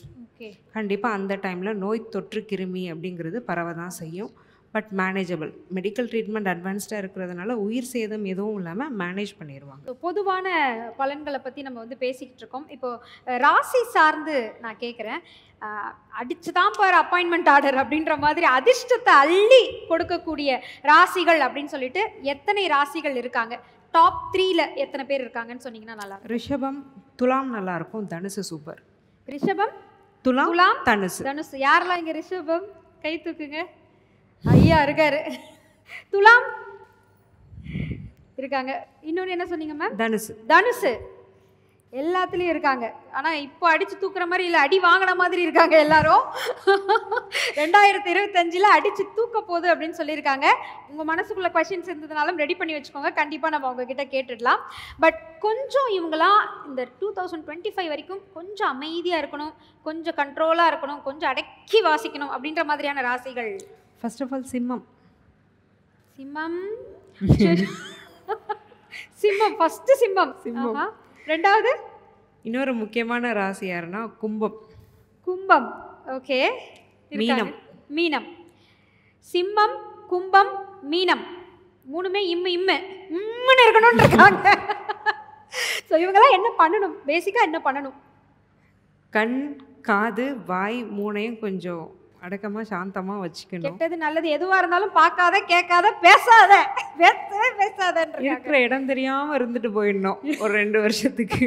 கண்டிப்பாக அந்த டைமில் நோய் தொற்று கிருமி அப்படிங்கிறது பரவ தான் செய்யும். But manageable. மெடிக்கல் ட்ரீட்மெண்ட் அட்வான்ஸ்டாக இருக்கிறதுனால உயிர் சேதம் எதுவும் இல்லாமல் மேனேஜ் பண்ணிடுவாங்க. பொதுவான பலன்களை பற்றி நம்ம வந்து பேசிக்கிட்டு இருக்கோம். இப்போது ராசி சார்ந்து நான் கேட்குறேன், அடிச்சு தான் பாரு அப்பாயின்மெண்ட் ஆர்டர் அப்படின்ற மாதிரி அதிர்ஷ்டத்தை அள்ளி கொடுக்கக்கூடிய ராசிகள் அப்படின்னு சொல்லிட்டு எத்தனை ராசிகள் இருக்காங்க? டாப் 3ல எத்தனை பேர் இருக்காங்கன்னு சொன்னீங்கன்னா நல்லா இருக்கும். ரிஷபம், துலாம் நல்லா இருக்கும், தனுசு சூப்பர். ரிஷபம், துலாம், தனுசு. யாரெல்லாம் இங்கே ரிஷபம் கை தூக்குங்க. ஐயா இருக்காரு. துலாம் இருக்காங்க. இன்னொன்று என்ன சொன்னீங்க மேம்? தனுசு எல்லாத்துலேயும் இருக்காங்க. ஆனால் இப்போ அடித்து தூக்குற மாதிரி இல்லை, அடி வாங்கின மாதிரி இருக்காங்க எல்லாரும். 2025 அடித்து தூக்க போகுது அப்படின்னு சொல்லியிருக்காங்க. உங்கள் மனசுக்குள்ளே கொஷின்ஸ் இருந்ததுனாலும் ரெடி பண்ணி வச்சுக்கோங்க, கண்டிப்பாக நம்ம உங்ககிட்ட கேட்டுடலாம். பட் கொஞ்சம் இவங்களாம் இந்த 2025 வரைக்கும் கொஞ்சம் அமைதியாக இருக்கணும், கொஞ்சம் கண்ட்ரோலாக இருக்கணும், கொஞ்சம் அடக்கி வாசிக்கணும் அப்படின்ற மாதிரியான ராசிகள். ஃபர்ஸ்ட் ஆஃப் ஆல் சிம்மம். ஃபர்ஸ்ட் சிம்மம். ரெண்டாவது இன்னொரு முக்கியமான ராசி யாருன்னா கும்பம். ஓகே. மீனம். சிம்மம், கும்பம், மீனம் மூணுமே இம்முன்னு இருக்கணும்னு இருக்காங்க. ஸோ இவங்கெல்லாம் என்ன பண்ணணும்? பேசிக்காக என்ன பண்ணணும்? கண், காது, வாய் மூணையும் கொஞ்சம் அடக்கமாக சாந்தமாக வச்சுக்கணும். கெட்டது நல்லது எதுவாக இருந்தாலும் பார்க்காத, கேட்காத, பேசாத இருக்கிற இடம் தெரியாமல் இருந்துட்டு போயிடணும் ஒரு 2 வருஷத்துக்கு.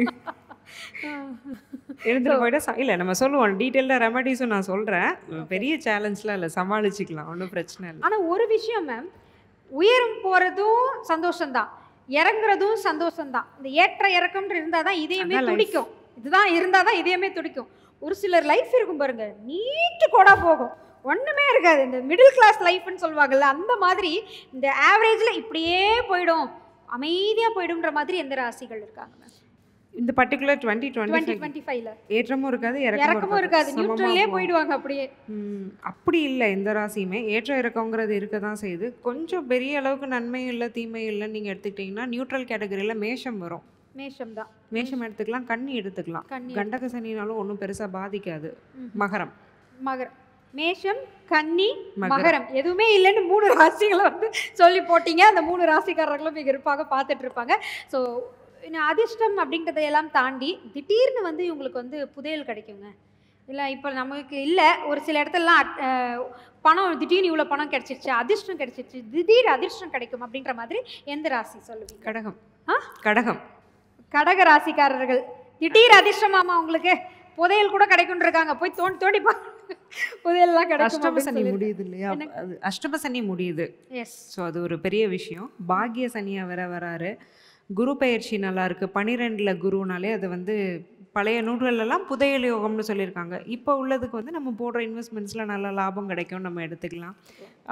இருந்துட்டு போயிட்டா இல்லை, நம்ம சொல்லுவோம் டீட்டெயில்டாக ரெமடிஸும் நான் சொல்கிறேன். பெரிய சேலஞ்ச்லாம் இல்லை, சமாளிச்சுக்கலாம், ஒன்றும் பிரச்சனை இல்லை. ஆனால் ஒரு விஷயம் மேம், உயரம் போகிறதும் சந்தோஷம்தான், இறங்குறதும் சந்தோஷம்தான். இந்த ஏற்ற இறக்கம்ன்ற இருந்தால் தான் இதயமே துடிக்கும். இதுதான் இருந்தால் தான் இதயமே துடிக்கும். ஒரு சிலர் லைஃப் இருக்கும் பாருங்க, நீட்டு கூட போகும், ஒன்றுமே இருக்காது. இந்த மிடில் கிளாஸ் லைஃப்னு சொல்லுவாங்கல்ல, அந்த மாதிரி இந்த ஆவரேஜில் இப்படியே போயிடும், அமைதியாக போயிடும்ன்ற மாதிரி எந்த ராசிகள் இருக்காங்க மேம்? இந்த பர்டிகுலர் 2025 ஏற்றமும் இருக்காது, இறக்கமும் இருக்காது, நியூட்ரல்லே போயிடுவாங்க அப்படியே. அப்படி இல்லை, எந்த ராசியுமே ஏற்ற இறக்கங்கிறது இருக்க தான் செய்யுது. கொஞ்சம் பெரிய அளவுக்கு நன்மையும் இல்லை தீமையும் இல்லைன்னு நீங்கள் எடுத்துக்கிட்டிங்கன்னா நியூட்ரல் கேட்டகரியில் மேஷம் வரும். மேஷம் எடுத்துக்கலாம், கன்னி எடுத்துக்கலாம். கண்டக சனினாலும் ஒன்றும் பெருசாக பாதிக்காது. மகரம், மேஷம், கன்னி, மகரம் எதுவுமே இல்லைன்னு 3 ராசிகளை வந்து சொல்லி போட்டீங்க. அந்த 3 ராசிக்காரர்களும் மிக இருப்பாக பார்த்துட்டு இருப்பாங்க. ஸோ அதிர்ஷ்டம் அப்படின்றதையெல்லாம் தாண்டி திடீர்னு வந்து இவங்களுக்கு வந்து புதையல் கிடைக்குங்க. இல்லை இப்போ நமக்கு இல்லை, ஒரு சில இடத்துலலாம் பணம் திடீர்னு இவ்வளோ பணம் கிடச்சிருச்சு, அதிர்ஷ்டம் கிடச்சிருச்சு, திடீர் அதிர்ஷ்டம் கிடைக்கும் அப்படின்ற மாதிரி எந்த ராசி சொல்லுவீங்க? கடக ராசிக்காரர்கள் திடீர் அதிர்ஷ்டமாமா உங்களுக்கு, புதையல் கூட கிடைக்கும் இருக்காங்க. போய் தோண்டி தோண்டி புதையல்லாம் கிடைக்கும். அஷ்டம சனி முடியுது இல்லையா? அது அஷ்டம சனி முடியுது. ஸோ அது ஒரு பெரிய விஷயம். பாக்கிய சனியாக வராரு. குரு பயிற்சி நல்லா இருக்குது. 12ல் குருனாலே அது வந்து பழைய நூல்களெல்லாம் புதையல் யோகம்னு சொல்லியிருக்காங்க. இப்போ உள்ளதுக்கு வந்து நம்ம போடுற இன்வெஸ்ட்மெண்ட்ஸில் நல்ல லாபம் கிடைக்கும், நம்ம எடுத்துக்கலாம்.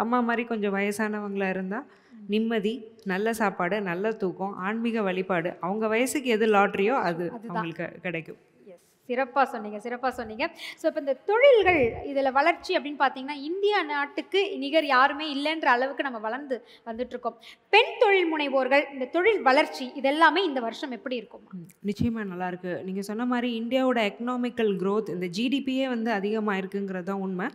அம்மா மாதிரி கொஞ்சம் வயசானவங்களாக இருந்தால் நிம்மதி, நல்ல சாப்பாடு, நல்ல தூக்கம், ஆன்மீக வழிபாடு, அவங்க வயசுக்கு எது லாட்ரியோ அது அவங்களுக்கு கிடைக்கும். சிறப்பாக சொன்னீங்க, சிறப்பாக சொன்னீங்க. ஸோ இப்போ இந்த தொழில்கள் இதில் வளர்ச்சி அப்படின்னு பார்த்தீங்கன்னா இந்தியா நாட்டுக்கு நிகர் யாருமே இல்லைன்ற அளவுக்கு நம்ம வளர்ந்து வந்துட்டுருக்கோம். பெண் தொழில் முனைவோர்கள் இந்த தொழில் வளர்ச்சி இதெல்லாமே இந்த வருஷம் எப்படி இருக்கும்? நிச்சயமாக நல்லாயிருக்கு. நீங்கள் சொன்ன மாதிரி இந்தியாவோட எக்கனாமிக்கல் க்ரோத், இந்த ஜிடிபியே வந்து அதிகமாக இருக்குங்கிறது தான் உண்மை.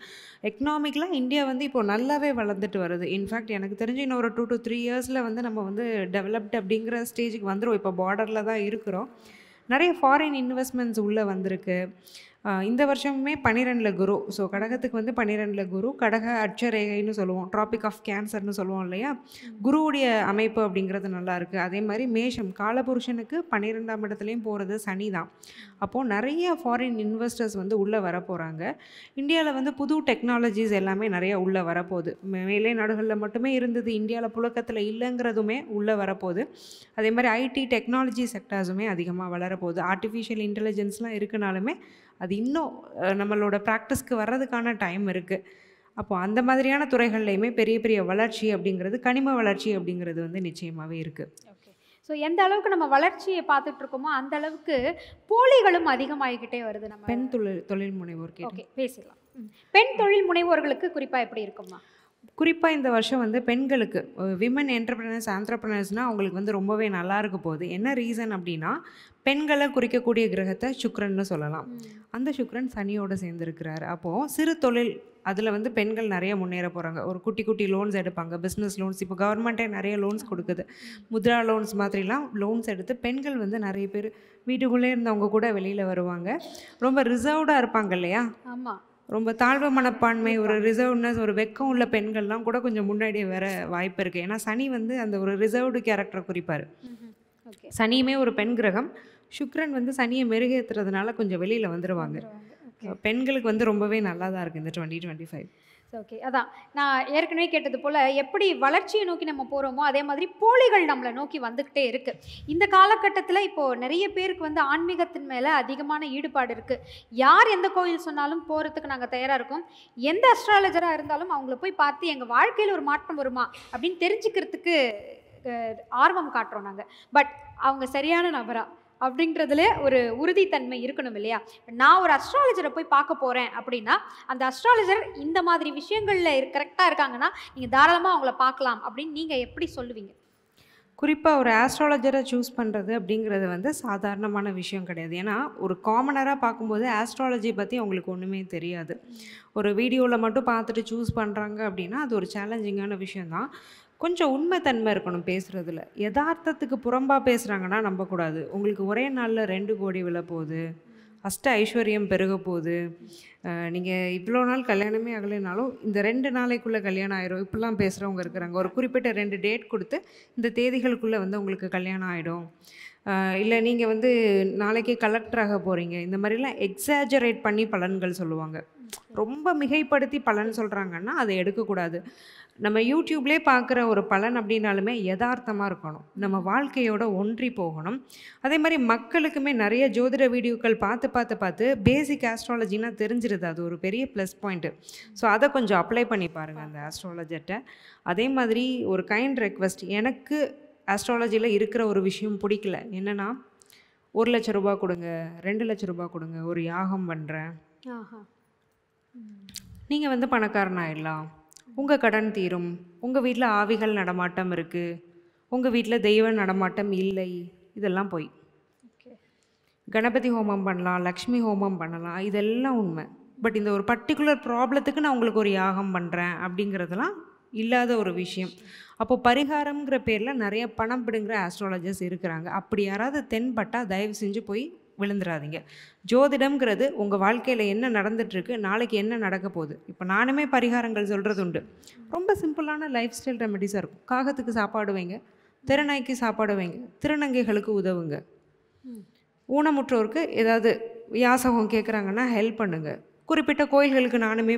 எக்கனாமிக்கலாக இந்தியா வந்து இப்போ நல்லாவே வளர்ந்துட்டு வருது. இன்ஃபேக்ட் எனக்கு தெரிஞ்சு இன்னும் ஒரு 2 to 3 இயர்ஸில் வந்து நம்ம வந்து டெவலப்டு அப்படிங்கிற ஸ்டேஜுக்கு வந்துடும். இப்போ பார்டரில் தான் இருக்கிறோம். நிறைய ஃபாரின் இன்வெஸ்ட்மெண்ட்ஸ் உள்ளே வந்திருக்கு. இந்த வருஷமுமே 12 குரு. ஸோ கடகத்துக்கு வந்து 12 குரு, கடக அட்சரேகைன்னு சொல்லுவோம், ட்ராபிக் ஆஃப் கேன்சர்னு சொல்லுவோம் இல்லையா. குருவுடைய அமைப்பு அப்படிங்கிறது நல்லாயிருக்கு. அதே மாதிரி மேஷம் காலபுருஷனுக்கு 12ஆம் இடத்துலையும் போகிறது சனி தான். அப்போது நிறைய ஃபாரின் இன்வெஸ்டர்ஸ் வந்து உள்ளே வர போகிறாங்க. இந்தியாவில் வந்து புது டெக்னாலஜிஸ் எல்லாமே நிறைய உள்ளே வரப்போகுது. மேலே நாடுகளில் மட்டுமே இருந்தது, இந்தியாவில் புழக்கத்தில் இல்லைங்கிறதுமே உள்ளே வரப்போகுது. அதே மாதிரி ஐடி டெக்னாலஜி செக்டார்ஸுமே அதிகமாக வளரப்போகுது. ஆர்டிஃபிஷியல் இன்டெலிஜென்ஸ்லாம் இருக்குனாலுமே அது இன்னும் நம்மளோட ப்ராக்டிஸ்க்கு வர்றதுக்கான டைம் இருக்குது. அப்போது அந்த மாதிரியான துறைகள்லையுமே பெரிய பெரிய வளர்ச்சி அப்படிங்கிறது, கனிம வளர்ச்சி அப்படிங்கிறது வந்து நிச்சயமாகவே இருக்குது. ஓகே. ஸோ எந்த அளவுக்கு நம்ம வளர்ச்சியை பார்த்துட்டு இருக்கோமோ அந்த அளவுக்கு போலிகளும் அதிகமாகிக்கிட்டே வருது. நம்ம பெண் தொழில் முனைவோர் ஓகே பேசலாம். பெண் தொழில் முனைவோர்களுக்கு குறிப்பாக எப்படி இருக்குமா? குறிப்பாக இந்த வருஷம் வந்து பெண்களுக்கு விமன் ஆண்டர்ப்ரனர்ஸ்னால் அவங்களுக்கு வந்து ரொம்பவே நல்லா இருக்க போகுது. என்ன ரீசன் அப்படின்னா, பெண்களை குறிக்கக்கூடிய கிரகத்தை சுக்கிரன்னு சொல்லலாம். அந்த சுக்கிரன் சனியோடு சேர்ந்துருக்கிறாரு. அப்போது சிறு தொழில் அதில் வந்து பெண்கள் நிறைய முன்னேற போகிறாங்க. ஒரு குட்டி குட்டி லோன்ஸ் எடுப்பாங்க, பிஸ்னஸ் லோன்ஸ். இப்போ கவர்மெண்ட்டே நிறைய லோன்ஸ் கொடுக்குது, முத்ரா லோன்ஸ் மாதிரிலாம் லோன்ஸ் எடுத்து பெண்கள் வந்து நிறைய பேர் வீட்டுக்குள்ளே இருந்தவங்க கூட வெளியில் வருவாங்க. ரொம்ப ரிசர்வ்டாக இருப்பாங்க இல்லையா. ஆமாம். ரொம்ப தாழ்வு மனப்பான்மை, ஒரு ரிசர்வ்னஸ், ஒரு வெக்கம் உள்ள பெண்கள்லாம் கூட கொஞ்சம் முன்னாடி வர வாய்ப்பு இருக்குது. ஏன்னா சனி வந்து அந்த ஒரு ரிசர்வ்டு கேரக்டரை குறிப்பார். சனியுமே ஒரு பெண் கிரகம். சுக்கிரன் வந்து சனியை மெருகேற்றுறதுனால கொஞ்சம் வெளியில் வந்துடுவாங்க. பெண்களுக்கு வந்து ரொம்பவே நல்லா தான் இருக்குது இந்த 2025. ஓகே. அதான் நான் ஏற்கனவே கேட்டது போல் எப்படி வளர்ச்சியை நோக்கி நம்ம போகிறோமோ அதே மாதிரி போலிகள் நம்மளை நோக்கி வந்துக்கிட்டே இருக்குது. இந்த காலகட்டத்தில் இப்போது நிறைய பேருக்கு வந்து ஆன்மீகத்தின் மேலே அதிகமான ஈடுபாடு இருக்குது. யார் எந்த கோயில் சொன்னாலும் போகிறதுக்கு நாங்கள் தயாராக இருக்கோம். எந்த அஸ்ட்ராலஜராக இருந்தாலும் அவங்கள போய் பார்த்து எங்கள் வாழ்க்கையில் ஒரு மாற்றம் வருமா அப்படின்னு தெரிஞ்சுக்கிறதுக்கு ஆர்வம் காட்டுறோம் நாங்கள். பட் அவங்க சரியான நபரா அப்படின்றதுல ஒரு உறுதித்தன்மை இருக்கணும் இல்லையா. நான் ஒரு அஸ்ட்ராலஜரை போய் பார்க்க போகிறேன் அப்படின்னா அந்த அஸ்ட்ராலஜர் இந்த மாதிரி விஷயங்களில் கரெக்டாக இருக்காங்கன்னா நீங்கள் தாராளமாக அவங்கள பார்க்கலாம் அப்படின்னு நீங்கள் எப்படி சொல்லுவீங்க? குறிப்பாக ஒரு ஆஸ்ட்ராலஜரை சூஸ் பண்ணுறது அப்படிங்கிறது வந்து சாதாரணமான விஷயம் கிடையாது. ஏன்னா ஒரு காமனராக பார்க்கும்போது ஆஸ்ட்ராலஜி பற்றி அவங்களுக்கு ஒன்றுமே தெரியாது. ஒரு வீடியோவில் மட்டும் பார்த்துட்டு சூஸ் பண்ணுறாங்க அப்படின்னா அது ஒரு சேலஞ்சிங்கான விஷயந்தான். கொஞ்சம் உண்மைத்தன்மை இருக்கணும் பேசுகிறதுல. யதார்த்தத்துக்கு புறம்பாக பேசுகிறாங்கன்னா நம்பக்கூடாது. உங்களுக்கு ஒரே நாளில் 2 கோடி விழ போகுது, அஷ்ட ஐஸ்வர்யம் பெருக போகுது, நீங்கள் இவ்வளோ நாள் கல்யாணமே ஆகலைனாலும் இந்த 2 நாளைக்குள்ளே கல்யாணம் ஆயிரும், இப்படிலாம் பேசுகிறவங்க இருக்கிறாங்க. ஒரு குறிப்பிட்ட 2 டேட் கொடுத்து இந்த தேதிகளுக்குள்ளே வந்து உங்களுக்கு கல்யாணம் ஆகிடும், இல்லை நீங்கள் வந்து நாளைக்கே கலெக்டராக போகிறீங்க, இந்த மாதிரிலாம் எக்ஸாஜரேட் பண்ணி பலன்கள் சொல்லுவாங்க. ரொம்ப மிகைப்படுத்தி பலன் சொல்கிறாங்கன்னா அதை எடுக்கக்கூடாது. நம்ம யூடியூப்லேயே பார்க்குற ஒரு பலன் அப்படின்னாலுமே யதார்த்தமாக இருக்கணும், நம்ம வாழ்க்கையோட ஒன்றி போகணும். அதே மாதிரி மக்களுக்குமே நிறைய ஜோதிட வீடியோக்கள் பார்த்து பேசிக் ஆஸ்ட்ராலஜினா தெரிஞ்சிருது. அது ஒரு பெரிய ப்ளஸ் பாயிண்ட்டு. ஸோ அதை கொஞ்சம் அப்ளை பண்ணி பாருங்கள் அந்த ஆஸ்ட்ராலஜர்கிட்ட. அதே மாதிரி ஒரு கைண்ட் ரெக்வெஸ்ட், எனக்கு ஆஸ்ட்ராலஜியில் இருக்கிற ஒரு விஷயம் பிடிக்கல என்னென்னா, 1 லட்ச ரூபா கொடுங்க, 2 லட்ச ரூபா கொடுங்க, ஒரு யாகம் பண்ணுறேன், நீங்கள் வந்து பணக்காரன் ஆயிடலாம், உங்கள் கடன் தீரும், உங்கள் வீட்டில் ஆவிகள் நடமாட்டம் இருக்குது, உங்கள் வீட்டில் தெய்வ நடமாட்டம் இல்லை, இதெல்லாம் போய். கணபதி ஹோமம் பண்ணலாம், லக்ஷ்மி ஹோமம் பண்ணலாம், இதெல்லாம் உண்மை. பட் இந்த ஒரு பர்டிகுலர் ப்ராப்ளத்துக்கு நான் உங்களுக்கு ஒரு யாகம் பண்ணுறேன் அப்படிங்கிறதுலாம் இல்லாத ஒரு விஷயம். அப்போது பரிகாரம்ங்கிற பேரில் நிறைய பணம் பிடுங்குற ஆஸ்ட்ராலஜர்ஸ் இருக்கிறாங்க. அப்படி யாராவது தென்பட்டால் தயவு செஞ்சு போய் விழுந்துடாதீங்க. ஜோதிடம்ங்கிறது உங்கள் வாழ்க்கையில் என்ன நடந்துகிட்ருக்கு, நாளைக்கு என்ன நடக்க போகுது. இப்போ நானுமே பரிகாரங்கள் சொல்கிறது உண்டு. ரொம்ப சிம்பிளான லைஃப் ஸ்டைல் ரெமெடிஸாக இருக்கும். காகத்துக்கு சாப்பாடு வைங்க, திறனாய்க்கு சாப்பாடு வைங்க, திருநங்கைகளுக்கு உதவுங்க, ஊனமுற்றோருக்கு ஏதாவது யாசகம் கேட்குறாங்கன்னா ஹெல்ப் பண்ணுங்கள். குறிப்பிட்ட கோயில்களுக்கு நானுமே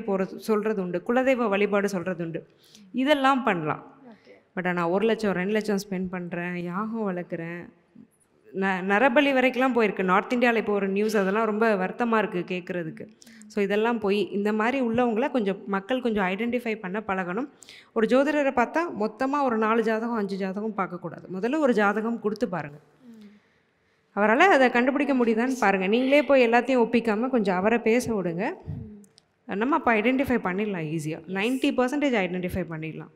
சொல்கிறது உண்டு, குலதெய்வ வழிபாடு சொல்கிறது உண்டு. இதெல்லாம் பண்ணலாம். பட் நான் 1 லட்சம் 2 லட்சம் ஸ்பெண்ட் பண்ணுறேன், யாகம் வளர்க்குறேன், நரபலி வரைக்கும்லாம் போயிருக்கு. நார்த் இந்தியாவில் இப்போ ஒரு நியூஸ், அதெல்லாம் ரொம்ப வருத்தமாக இருக்குது கேட்குறதுக்கு. ஸோ இதெல்லாம் போய் இந்த மாதிரி உள்ளவங்கள கொஞ்சம் மக்கள் கொஞ்சம் ஐடென்டிஃபை பண்ண பழகணும். ஒரு ஜோதிடரை பார்த்தா மொத்தமாக ஒரு 4 ஜாதகம் 5 ஜாதகம் பார்க்கக்கூடாது. முதல்ல ஒரு ஜாதகம் கொடுத்து பாருங்கள். அவரால் அதை கண்டுபிடிக்க முடியுதான்னு பாருங்கள். நீங்களே போய் எல்லாத்தையும் ஒப்பிக்காமல் கொஞ்சம் அவரை பேச விடுங்க. நம்ம அப்போ ஐடென்டிஃபை பண்ணிடலாம் ஈஸியாக. 90% ஐடென்டிஃபை பண்ணிடலாம்.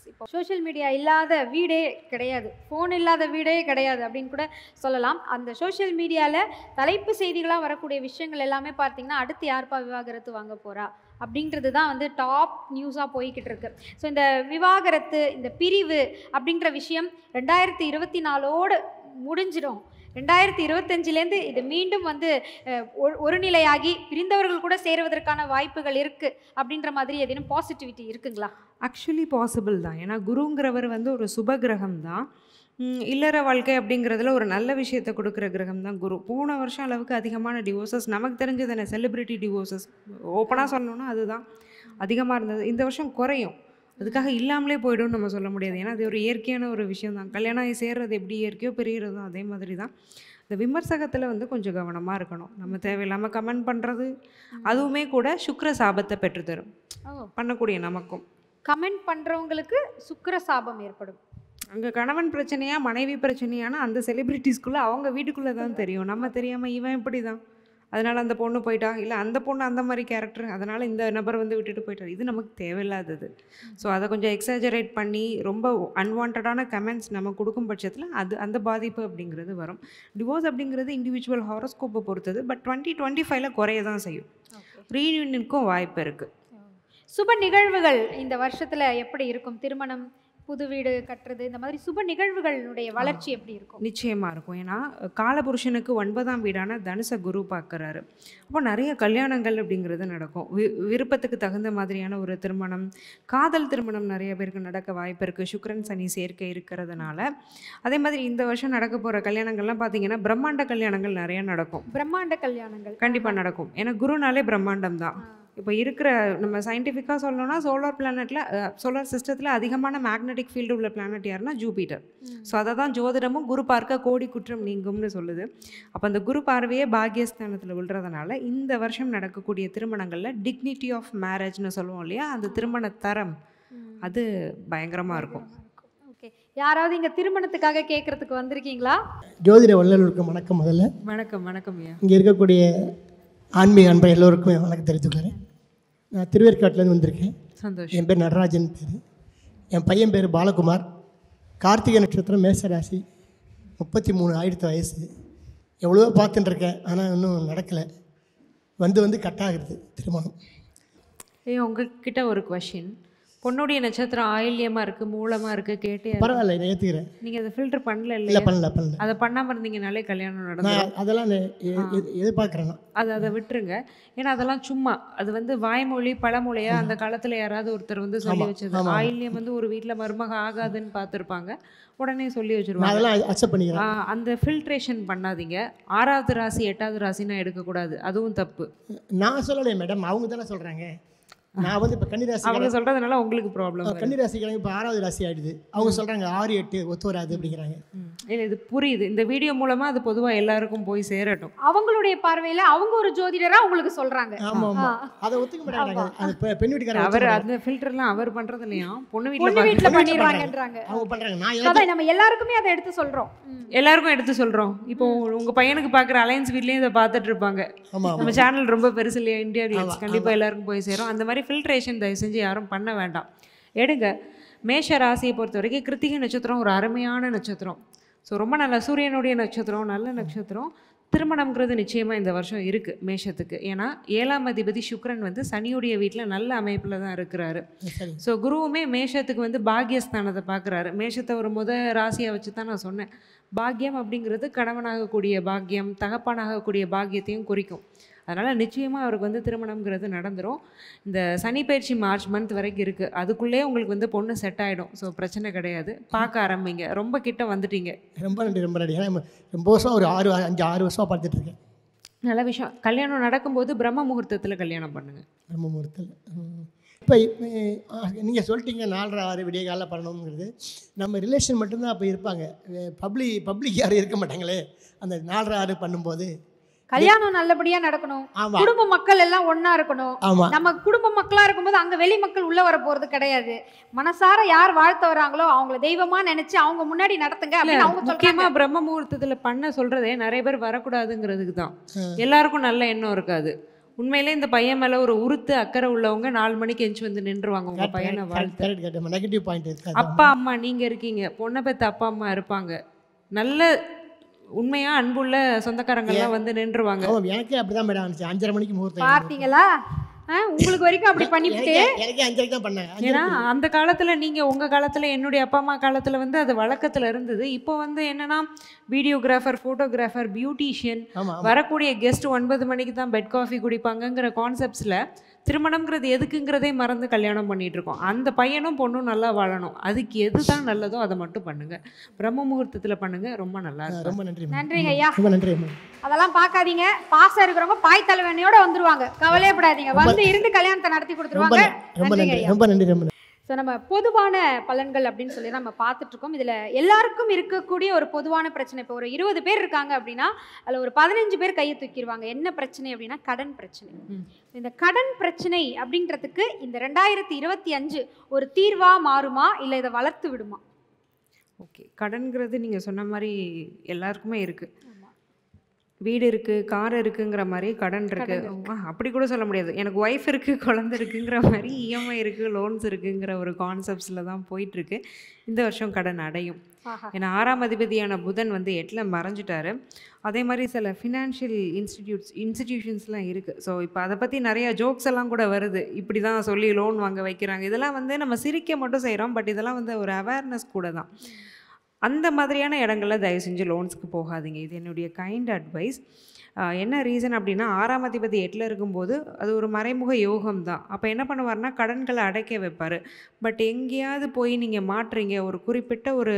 இப்போ சோஷியல் மீடியா இல்லாத வீடே கிடையாது, ஃபோன் இல்லாத வீடே கிடையாது அப்படின்னு கூட சொல்லலாம். அந்த சோஷியல் மீடியாவில் தலைப்பு செய்திகளாக வரக்கூடிய விஷயங்கள் எல்லாமே பார்த்தீங்கன்னா அடுத்து யார்ப்பா விவாகரத்து வாங்க போகிறா அப்படின்றது தான் வந்து டாப் நியூஸாக போய்கிட்டு இருக்கு. ஸோ இந்த விவாகரத்து, இந்த பிரிவு அப்படின்ற விஷயம் 2024 முடிஞ்சிடும். 2025லேருந்து இது மீண்டும் வந்து ஒரு நிலையாகி பிரிந்தவர்கள் கூட சேருவதற்கான வாய்ப்புகள் இருக்குது அப்படின்ற மாதிரி ஏதேனும் பாசிட்டிவிட்டி இருக்குங்களா? ஆக்சுவலி பாசிபிள் தான். ஏன்னா குருங்கிறவர் வந்து ஒரு சுப கிரகம் தான். இல்லற வாழ்க்கை அப்படிங்கிறதுல ஒரு நல்ல விஷயத்தை கொடுக்குற கிரகம் தான் குரு. போன வருஷம் அளவுக்கு அதிகமான டிவோர்ஸஸ் நமக்கு தெரிஞ்சது என்ன, செலிப்ரிட்டி டிவோர்ஸஸ் ஓப்பனாக சொல்லணும்னா அதுதான் அதிகமாக இருந்தது. இந்த வருஷம் குறையும். அதுக்காக இல்லாமலே போய்டும் நம்ம சொல்ல முடியாது. ஏன்னா அது ஒரு இயற்கையான ஒரு விஷயம் தான். கல்யாணம் ஆகி சேர்றது எப்படி இயற்கையோ பிரிகிறதும் அதே மாதிரி தான். இந்த விமர்சகத்தில் வந்து கொஞ்சம் கவனமாக இருக்கணும். நம்ம தேவையில்லாமல் கமெண்ட் பண்ணுறது அதுவுமே கூட சுக்கிர சாபத்தை பெற்றுத்தரும் பண்ணக்கூடிய நமக்கும். கமெண்ட் பண்ணுறவங்களுக்கு சுக்கிர சாபம் ஏற்படும். அங்கே கணவன் பிரச்சனையா மனைவி பிரச்சனையானா அந்த செலிப்ரிட்டிஸ்குள்ளே அவங்க வீட்டுக்குள்ளே தான் தெரியும். நம்ம தெரியாமல் இவன் இப்படி தான், அதனால் அந்த பொண்ணு போயிட்டா, இல்லை அந்த பொண்ணு அந்த மாதிரி கேரக்டர், அதனால் இந்த நபர் வந்து விட்டுட்டு போயிட்டார். இது நமக்கு தேவையில்லாதது. ஸோ அதை கொஞ்சம் எக்ஸாஜரேட் பண்ணி ரொம்ப அன்வான்டான கமெண்ட்ஸ் நம்ம கொடுக்கும் பட்சத்தில் அந்த பாதிப்பு அப்படிங்கிறது வரும். டிவோர்ஸ் அப்படிங்கிறது இண்டிவிஜுவல் ஹாரோஸ்கோப்பை பொறுத்தது. பட் 2025ல் குறைய தான் செய்யும். ரீயூனியனுக்கும் வாய்ப்பு இருக்குது. சுப நிகழ்வுகள் இந்த வருஷத்தில் எப்படி இருக்கும்? திருமணம், புது வீடு கட்டுறது, இந்த மாதிரி சுப நிகழ்வுகளுடைய வளர்ச்சி எப்படி இருக்கும்? நிச்சயமாக இருக்கும். ஏன்னா காலபுருஷனுக்கு 9ஆம் வீடான தனுச குரு பார்க்குறாரு. அப்போ நிறைய கல்யாணங்கள் அப்படிங்கிறது நடக்கும். விருப்பத்துக்கு தகுந்த மாதிரியான ஒரு திருமணம், காதல் திருமணம் நிறைய பேருக்கு நடக்க வாய்ப்பு இருக்குது. சுக்கிரன் சனி சேர்க்கை இருக்கிறதுனால. அதே மாதிரி இந்த வருஷம் நடக்க போகிற கல்யாணங்கள்லாம் பார்த்தீங்கன்னா பிரம்மாண்ட கல்யாணங்கள் நிறையா நடக்கும். பிரம்மாண்ட கல்யாணங்கள் கண்டிப்பாக நடக்கும். ஏன்னா குருனாலே பிரம்மாண்டம் தான். இப்போ இருக்கிற நம்ம சயின்டிஃபிக்காக சொல்லணும்னா சோலார் சிஸ்டத்தில் அதிகமான மேக்னெட்டிக் ஃபீல்டு உள்ள பிளானட் யாருன்னா ஜூபிட்டர். ஸோ அதை தான் ஜோதிடமும் குரு பார்க்க கோடி குற்றம் நீங்கும்னு சொல்லுது. அப்போ அந்த குரு பார்வையே பாக்யஸ்தானத்தில் விழுறதுனால இந்த வருஷம் நடக்கக்கூடிய திருமணங்களில் டிக்னிட்டி ஆஃப் மேரேஜ்னு சொல்லுவோம் இல்லையா, அந்த திருமண தரம் அது பயங்கரமாக இருக்கும். ஓகே, யாராவது இங்கே திருமணத்துக்காக கேட்குறதுக்கு வந்திருக்கீங்களா? ஜோதிட வல்லுநருக்கு வணக்கம். முதல்ல வணக்கம் ஐயா. இங்கே இருக்கக்கூடிய ஆன்மீக அன்பர் எல்லோருக்குமே வணக்கம் தெரிவித்துக்கிறேன். நான் திருவேற்காட்டிலேருந்து வந்திருக்கேன். சந்தோஷம். என் பேர் நடராஜன் பேர். என் பையன் பேர் பாலகுமார். கார்த்திகை நட்சத்திரம், மேசராசி, 33 ஆயிரத்து வயசு. எவ்வளவோ பார்த்துட்டுருக்கேன், ஆனால் இன்னும் நடக்கலை. வந்து கட்டாகிறது திருமணம். உங்ககிட்ட ஒரு கொஷின். பொண்ணுடைய நட்சத்திரம் ஆயில்யமாக இருக்குது, மூலமாக இருக்குது, கேட்டே பரவாயில்ல, நான் ஏற்றுக்கிறேன். நீங்கள் அதை ஃபில்டர் பண்ணல? இல்லை, பண்ணல. அதை பண்ணாமல் இருந்தீங்கனாலே கல்யாணம் நடக்கும். அதெல்லாம் எதிர்பார்க்குறேன்னா அதை விட்டுருங்க. ஏன்னா அதெல்லாம் சும்மா, அது வந்து வாய்மொழி பழமொழியா அந்த காலத்தில் யாராவது ஒருத்தர் வந்து சொல்லி வச்சது. ஆயில்யம் வந்து ஒரு வீட்டில் மருமக ஆகாதுன்னு பார்த்துருப்பாங்க, உடனே சொல்லி வச்சுருவாங்க. அதெல்லாம் அக்செப்ட் பண்ணிக்கிறேன். அந்த ஃபில்ட்ரேஷன் பண்ணாதீங்க. 6வது ராசி 8வது ராசினா எடுக்கக்கூடாது, அதுவும் தப்பு. நான் சொல்லலையே மேடம், அவங்க தானே சொல்கிறாங்க. நான் வந்து இப்போ கன்னிராசி, அவங்க சொல்கிறதுனால உங்களுக்கு ப்ராப்ளம். கன்னிராசிக்காரங்க இப்போ 6வது ராசி ஆகிடுது. அவங்க சொல்கிறாங்க 6, 8 ஒத்து வராது அப்படிங்கிறாங்க. இல்லை, இது புரியுது. இந்த வீடியோ மூலமாக அது பொதுவாக எல்லாருக்கும் போய் சேரட்டும். அவங்களுடைய பார்வையில் அவங்க ஒரு ஜோதிடராக உங்களுக்கு சொல்கிறாங்க. ஆமாம், அதை ஒத்துக்க மாட்டாங்க. அது பெண் வீட்டுக்காரங்க அவர் அந்த ஃபில்டர்லாம் அவர் பண்ணுறது இல்லையா, பொண்ணு வீட்டில் பண்ணிடுறாங்கன்றாங்க. அவங்க பண்ணுறாங்க. நான் நம்ம எல்லாருக்குமே அதை எடுத்து சொல்கிறோம். எல்லாருக்கும் எடுத்து சொல்கிறோம். இப்போ உங்கள் பையனுக்கு பார்க்குற அலையன்ஸ் வீட்லேயும் இதை பார்த்துட்டு இருப்பாங்க. நம்ம சேனல் ரொம்ப பெருசு இல்லையா, இந்தியா கிளிட்ஸ், கண்டிப்பாக எல்லாருக்கும் போய் சேரும். அந்த மாதிரி ஃபில்ட்ரேஷன் தயவு செஞ்சு யாரும் பண்ண வேண்டாம். எடுங்க. மேஷ ராசியை பொறுத்த வரைக்கும் கிருத்திகை நட்சத்திரம் ஒரு அருமையான நட்சத்திரம். ஸோ ரொம்ப நல்ல சூரியனுடைய நட்சத்திரம், நல்ல நட்சத்திரம். திருமணம்ங்கிறது நிச்சயமாக இந்த வருஷம் இருக்குது மேஷத்துக்கு. ஏன்னா 7ஆம் அதிபதி சுக்கிரன் வந்து சனியுடைய வீட்டில் நல்ல அமைப்பில் தான் இருக்கிறாரு. ஸோ குருவுமே மேஷத்துக்கு வந்து பாக்யஸ்தானத்தை பார்க்குறாரு. மேஷத்தை ஒரு ராசியை வச்சு தான் நான் சொன்னேன். பாக்யம் அப்படிங்கிறது கணவனாகக்கூடிய பாக்கியம், தகப்பனாகக்கூடிய பாக்கியத்தையும் குறிக்கும். அதனால் நிச்சயமாக அவருக்கு வந்து திருமணம்ங்கிறது நடந்துடும். இந்த சனி பயிற்சி மார்ச் மந்த் வரைக்கும் இருக்குது. அதுக்குள்ளேயே உங்களுக்கு வந்து பொண்ணு செட் ஆகிடும். ஸோ பிரச்சனை கிடையாது, பார்க்க ஆரம்பிங்க. ரொம்ப கிட்ட வந்துட்டீங்க. ரொம்ப நன்றி, ரொம்ப நன்றி. ஏன்னா ரொம்ப வருஷம் ஒரு 6 வருஷமாக பார்த்துட்ருக்கேன். நல்ல விஷயம். கல்யாணம் நடக்கும்போது பிரம்ம முகூர்த்தத்தில் கல்யாணம் பண்ணுங்கள். பிரம்ம முகூர்த்தத்தில் இப்போ நீங்கள் சொல்லிட்டீங்க 4, 6 விடிய காலில் பண்ணணுங்கிறது. நம்ம ரிலேஷன் மட்டும்தான் அப்போ இருப்பாங்க. பப்ளிக் யாரும் இருக்க மாட்டாங்களே அந்த 4, 6 பண்ணும்போது. கல்யாணம் நல்லபடியா நடக்கணும், ஆமா குடும்ப மக்கள் எல்லாம் ஒண்ணா இருக்கணும். ஆமா நம்ம குடும்ப மக்களா இருக்கும்போது அங்க வெளி மக்கள் உள்ள வர போறது கிடையாது. மனசார யார் வாழ்த்த வராங்களோ அவங்கள தெய்வமா நினைச்சு அவங்க முன்னாடி நடத்துங்க அப்படின்னு அவங்க முக்கியமா சொல்றாங்க. பிரம்ம முகூர்த்தத்துல பண்ண சொல்றதே நிறைய பேர் வரக்கூடாதுங்கிறதுக்கு தான். எல்லாருக்கும் நல்ல எண்ணம் இருக்காது. உண்மையிலே இந்த பையன் மேல ஒரு உருத்து அக்கறை உள்ளவங்க 4 மணிக்கு எந்திச்சு வந்து நின்றுவாங்க உங்க பையனை வாழ்த்து. நெகட்டிவ் பாயிண்ட் இருக்கு. அப்பா அம்மா நீங்க இருக்கீங்க, பொண்ணை பெத்த அப்பா அம்மா இருப்பாங்க, நல்ல உண்மையா அன்புள்ள சொந்தக்காரங்கெல்லாம் வந்து நின்றுவாங்க. எனக்கே அப்படிதான் மேடம் ஆனிச்சு. 5:30 மணிக்கு முகூர்த்தம். பாத்தீங்களா, உங்களுக்கு வரைக்கும் அப்படி பண்ணிவிட்டு. எனக்கே 5:30 தான் பண்ணேன். ஏன்னா அந்த காலத்துல நீங்க உங்க காலத்துல என்னுடைய அப்பா அம்மா காலத்துல வந்து அது வழக்கத்துல இருந்தது. இப்போ வந்து என்னன்னா வீடியோகிராஃபர், ஃபோட்டோகிராஃபர், பியூட்டிஷியன், வரக்கூடிய கெஸ்ட் 9 மணிக்கு தான் பெட் காஃபி குடிப்பாங்கங்கிற கான்செப்ட்ஸில் திருமணம்ங்கிறது எதுக்குங்கிறதே மறந்து கல்யாணம் பண்ணிட்டு இருக்கோம். அந்த பையனும் பொண்ணும் நல்லா வாழணும், அதுக்கு எது தான் நல்லதோ அதை மட்டும் பண்ணுங்க. பிரம்ம முகூர்த்தத்தில் பண்ணுங்க, ரொம்ப நல்லா இருக்கும். ரொம்ப நன்றி. நன்றிங்க ஐயா. ரொம்ப நன்றி. அதெல்லாம் பார்க்காதீங்க. பாசம் இருக்கிறவங்க பாய் தலைவனையோட வந்துருவாங்க, கவலையப்படாதீங்க. வந்து இருந்து கல்யாணத்தை நடத்தி கொடுத்துருவாங்க. ரொம்ப நன்றி. ரொம்ப நன்றி. ரொம்ப நன்றி. ஸோ நம்ம பொதுவான பலன்கள் அப்படின்னு சொல்லி நம்ம பார்த்துட்ருக்கோம். இதில் எல்லாருக்கும் இருக்கக்கூடிய ஒரு பொதுவான பிரச்சனை, இப்போ ஒரு 20 பேர் இருக்காங்க அப்படின்னா அதில் ஒரு 15 பேர் கையை தூக்கிடுவாங்க. என்ன பிரச்சனை அப்படின்னா கடன் பிரச்சனை. இந்த கடன் பிரச்சனை அப்படின்றதுக்கு இந்த 2025 ஒரு தீர்வா மாறுமா, இல்லை இதை வளர்த்து விடுமா? ஓகே, கடன்கிறது நீங்கள் சொன்ன மாதிரி எல்லாருக்குமே இருக்குது. வீடு இருக்குது, கார் இருக்குங்கிற மாதிரி கடன் இருக்குது. அப்படி கூட சொல்ல முடியாது. எனக்கு ஒய்ஃப் இருக்குது, குழந்தை இருக்குங்கிற மாதிரி இஎம்ஐ இருக்குது, லோன்ஸ் இருக்குங்கிற ஒரு கான்செப்ட்ஸில் தான் போயிட்டுருக்கு. இந்த வருஷம் கடன் அடையும். ஏன்னா 6ஆம் அதிபதியான புதன் வந்து 8ல் மறைஞ்சிட்டாரு. அதே மாதிரி சில ஃபினான்ஷியல் இன்ஸ்டிடியூஷன்ஸ்லாம் இருக்குது. ஸோ இப்போ அதை பற்றி நிறையா ஜோக்ஸ் எல்லாம் கூட வருது. இப்படி தான் சொல்லி லோன் வாங்க வைக்கிறாங்க. இதெல்லாம் வந்து நம்ம சிரிக்க மட்டும் செய்கிறோம், பட் இதெல்லாம் வந்து ஒரு அவேர்னஸ் கூட தான். அந்த மாதிரியான இடங்களில் தயவு செஞ்சு லோன்ஸ்க்கு போகாதீங்க. இது என்னுடைய கைண்ட் அட்வைஸ். என்ன ரீசன் அப்படின்னா 6ஆம் அதிபதி 8ல் இருக்கும்போது அது ஒரு மறைமுக யோகம் தான். அப்போ என்ன பண்ணுவார்னா கடன்களை அடைக்க வைப்பார். பட் எங்கேயாவது போய் நீங்கள் மாட்டுறீங்க, ஒரு குறிப்பிட்ட ஒரு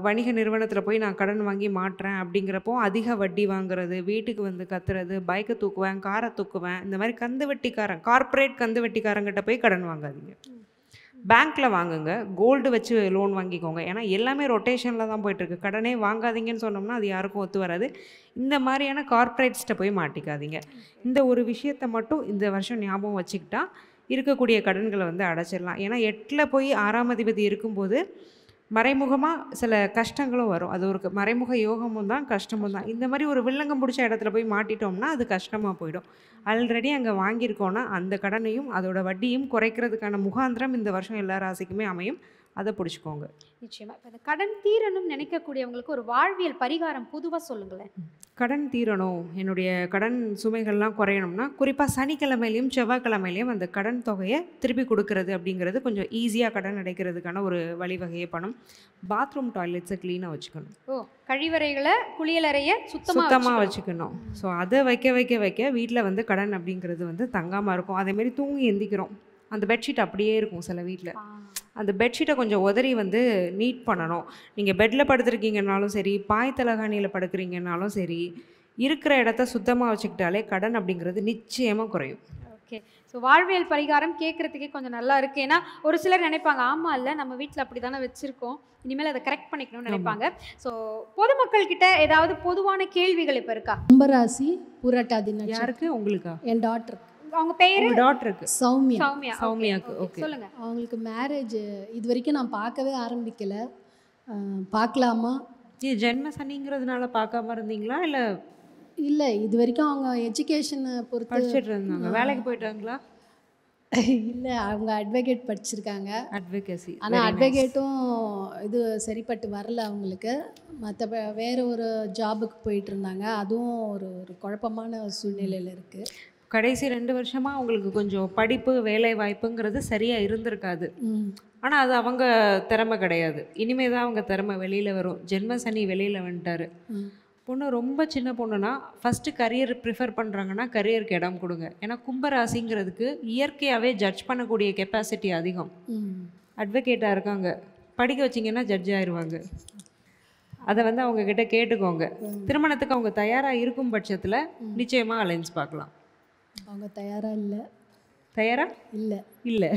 வணிக நிறுவனத்தில் போய் நான் கடன் வாங்கி மாட்டுறேன் அப்படிங்கிறப்போ அதிக வட்டி வாங்குறது, வீட்டுக்கு வந்து கத்துறது, பைக்கை தூக்குவேன், காரை தூக்குவேன், இந்த மாதிரி கந்து வட்டிக்காரன், கார்ப்பரேட் கந்து வட்டிக்காரங்கிட்ட போய் கடன் வாங்காதீங்க. பேங்க்கில் வாங்குங்க, கோல்டு வச்சு லோன் வாங்கிக்கோங்க. ஏன்னா எல்லாமே ரொட்டேஷனில் தான் போயிட்டுருக்கு. கடனே வாங்காதீங்கன்னு சொன்னோம்னா அது யாருக்கும் ஒத்து வராது. இந்த மாதிரியான கார்ப்பரேட்ஸ்கிட்ட போய் மாட்டிக்காதீங்க. இந்த ஒரு விஷயத்தை மட்டும் இந்த வருஷம் ஞாபகம் வச்சுக்கிட்டா இருக்கக்கூடிய கடன்களை வந்து அடைச்சிடலாம். ஏன்னா 8ல் போய் 6ஆம் அதிபதி இருக்கும்போது மறைமுகமாக சில கஷ்டங்களும் வரும். அது ஒரு மறைமுக யோகமும் தான், கஷ்டமும் தான். இந்த மாதிரி ஒரு வில்லங்கம் பிடிச்ச இடத்துல போய் மாட்டிட்டோம்னா அது கஷ்டமாக போயிடும். ஆல்ரெடி அங்கே வாங்கியிருக்கோன்னா அந்த கடனையும் அதோட வட்டியும் குறைக்கிறதுக்கான முகாந்திரம் இந்த வருஷம் எல்லா ராசிக்குமே அமையும். அதை பிடிச்சிக்கோங்க. நிச்சயமாக. இப்போ இந்த கடன் தீரணும்னு நினைக்கக்கூடியவங்களுக்கு ஒரு வாழ்வியல் பரிகாரம் பொதுவாக சொல்லுங்களேன். கடன் தீரணும், என்னுடைய கடன் சுமைகள்லாம் குறையணும்னா குறிப்பாக சனிக்கிழமையிலையும் செவ்வாய்க்கிழமையிலையும் அந்த கடன் தொகையை திருப்பி கொடுக்கறது அப்படிங்கிறது கொஞ்சம் ஈஸியாக கடன் அடைக்கிறதுக்கான ஒரு வழிவகையை பண்ணும். பாத்ரூம் டாய்லெட்ஸை க்ளீனாக வச்சுக்கணும். கழிவறைகளை, குளியலறையை சுத்தமாக வச்சுக்கணும். ஸோ அதை வைக்க வீட்டில் வந்து கடன் அப்படிங்கிறது வந்து தங்காமல் இருக்கும். அதேமாரி தூங்கி எந்திக்கிறோம், அந்த பெட்ஷீட் அப்படியே இருக்கும். சில வீட்டில் அந்த பெட்ஷீட்டை கொஞ்சம் உதறி வந்து நீட் பண்ணணும். நீங்கள் பெட்டில் படுத்துருக்கீங்கன்னாலும் சரி, பாய் தலகாணியில் படுக்கிறீங்கன்னாலும் சரி, இருக்கிற இடத்த சுத்தமாக வச்சுக்கிட்டாலே கடன் அப்படிங்கிறது நிச்சயமாக குறையும். ஓகே. ஸோ வாழ்வியல் பரிகாரம் கேட்குறதுக்கே கொஞ்சம் நல்லா இருக்குது. ஏன்னா ஒரு சிலர் நினைப்பாங்க, ஆமாம் இல்லை நம்ம வீட்டில் அப்படி தானே வச்சுருக்கோம், இனிமேல் அதை கரெக்ட் பண்ணிக்கணும்னு நினைப்பாங்க. ஸோ பொதுமக்கள் கிட்ட ஏதாவது பொதுவான கேள்விகள் இப்போ இருக்கா? கும்பராசி புரட்டாதி. யாருக்கு? உங்களுக்கா? என் டாக்டர். அவங்க பேர்? டாக்டருக்கு சௌமியாக்கு. ஓகே, சொல்லுங்க. அவங்களுக்கு மேரேஜ் இது வரைக்கும் நான் பார்க்கவே ஆரம்பிக்கல, பார்க்கலாமா? இது ஜென்ம சனிங்கிறதுனால பார்க்காம இருந்தீங்களா இல்லை? இல்லை, இது வரைக்கும் அவங்க எஜுகேஷனை பொறுத்து படிச்சுட்டு இருந்தாங்க. வேலைக்கு போயிட்டாங்களா? இல்லை, அவங்க அட்வொகேட் படிச்சிருக்காங்க. அட்வொகேசி. ஆனால் அட்வொகேட்டும் இது சரிப்பட்டு வரல அவங்களுக்கு. மற்ற வேறு ஒரு ஜாபுக்கு போயிட்டு இருந்தாங்க, அதுவும் ஒரு குழப்பமான சூழ்நிலையில் இருக்குது. கடைசி 2 வருஷமாக அவங்களுக்கு கொஞ்சம் படிப்பு, வேலை வாய்ப்புங்கிறது சரியாக இருந்திருக்காது. ஆனால் அது அவங்க திறமை கிடையாது. இனிமே தான் அவங்க திறமை வெளியில் வரும். ஜென்ம சனி வெளியில் வந்துட்டார். பொண்ணு ரொம்ப சின்ன பொண்ணுனா ஃபஸ்ட்டு கரியர் ப்ரிஃபர் பண்ணுறாங்கன்னா கரியருக்கு இடம் கொடுங்க. ஏன்னா கும்பராசிங்கிறதுக்கு இயற்கையாகவே ஜட்ஜ் பண்ணக்கூடிய கெப்பாசிட்டி அதிகம். அட்வொகேட்டாக இருக்காங்க, படிக்க வச்சிங்கன்னா ஜட்ஜ் ஆயிடுவாங்க. அதை வந்து அவங்கக்கிட்ட கேட்டுக்கோங்க. திருமணத்துக்கு அவங்க தயாராக இருக்கும் பட்சத்தில் நிச்சயமாக அலைன்ஸ் பார்க்கலாம். அவங்க தயாராக இல்லை. இல்லை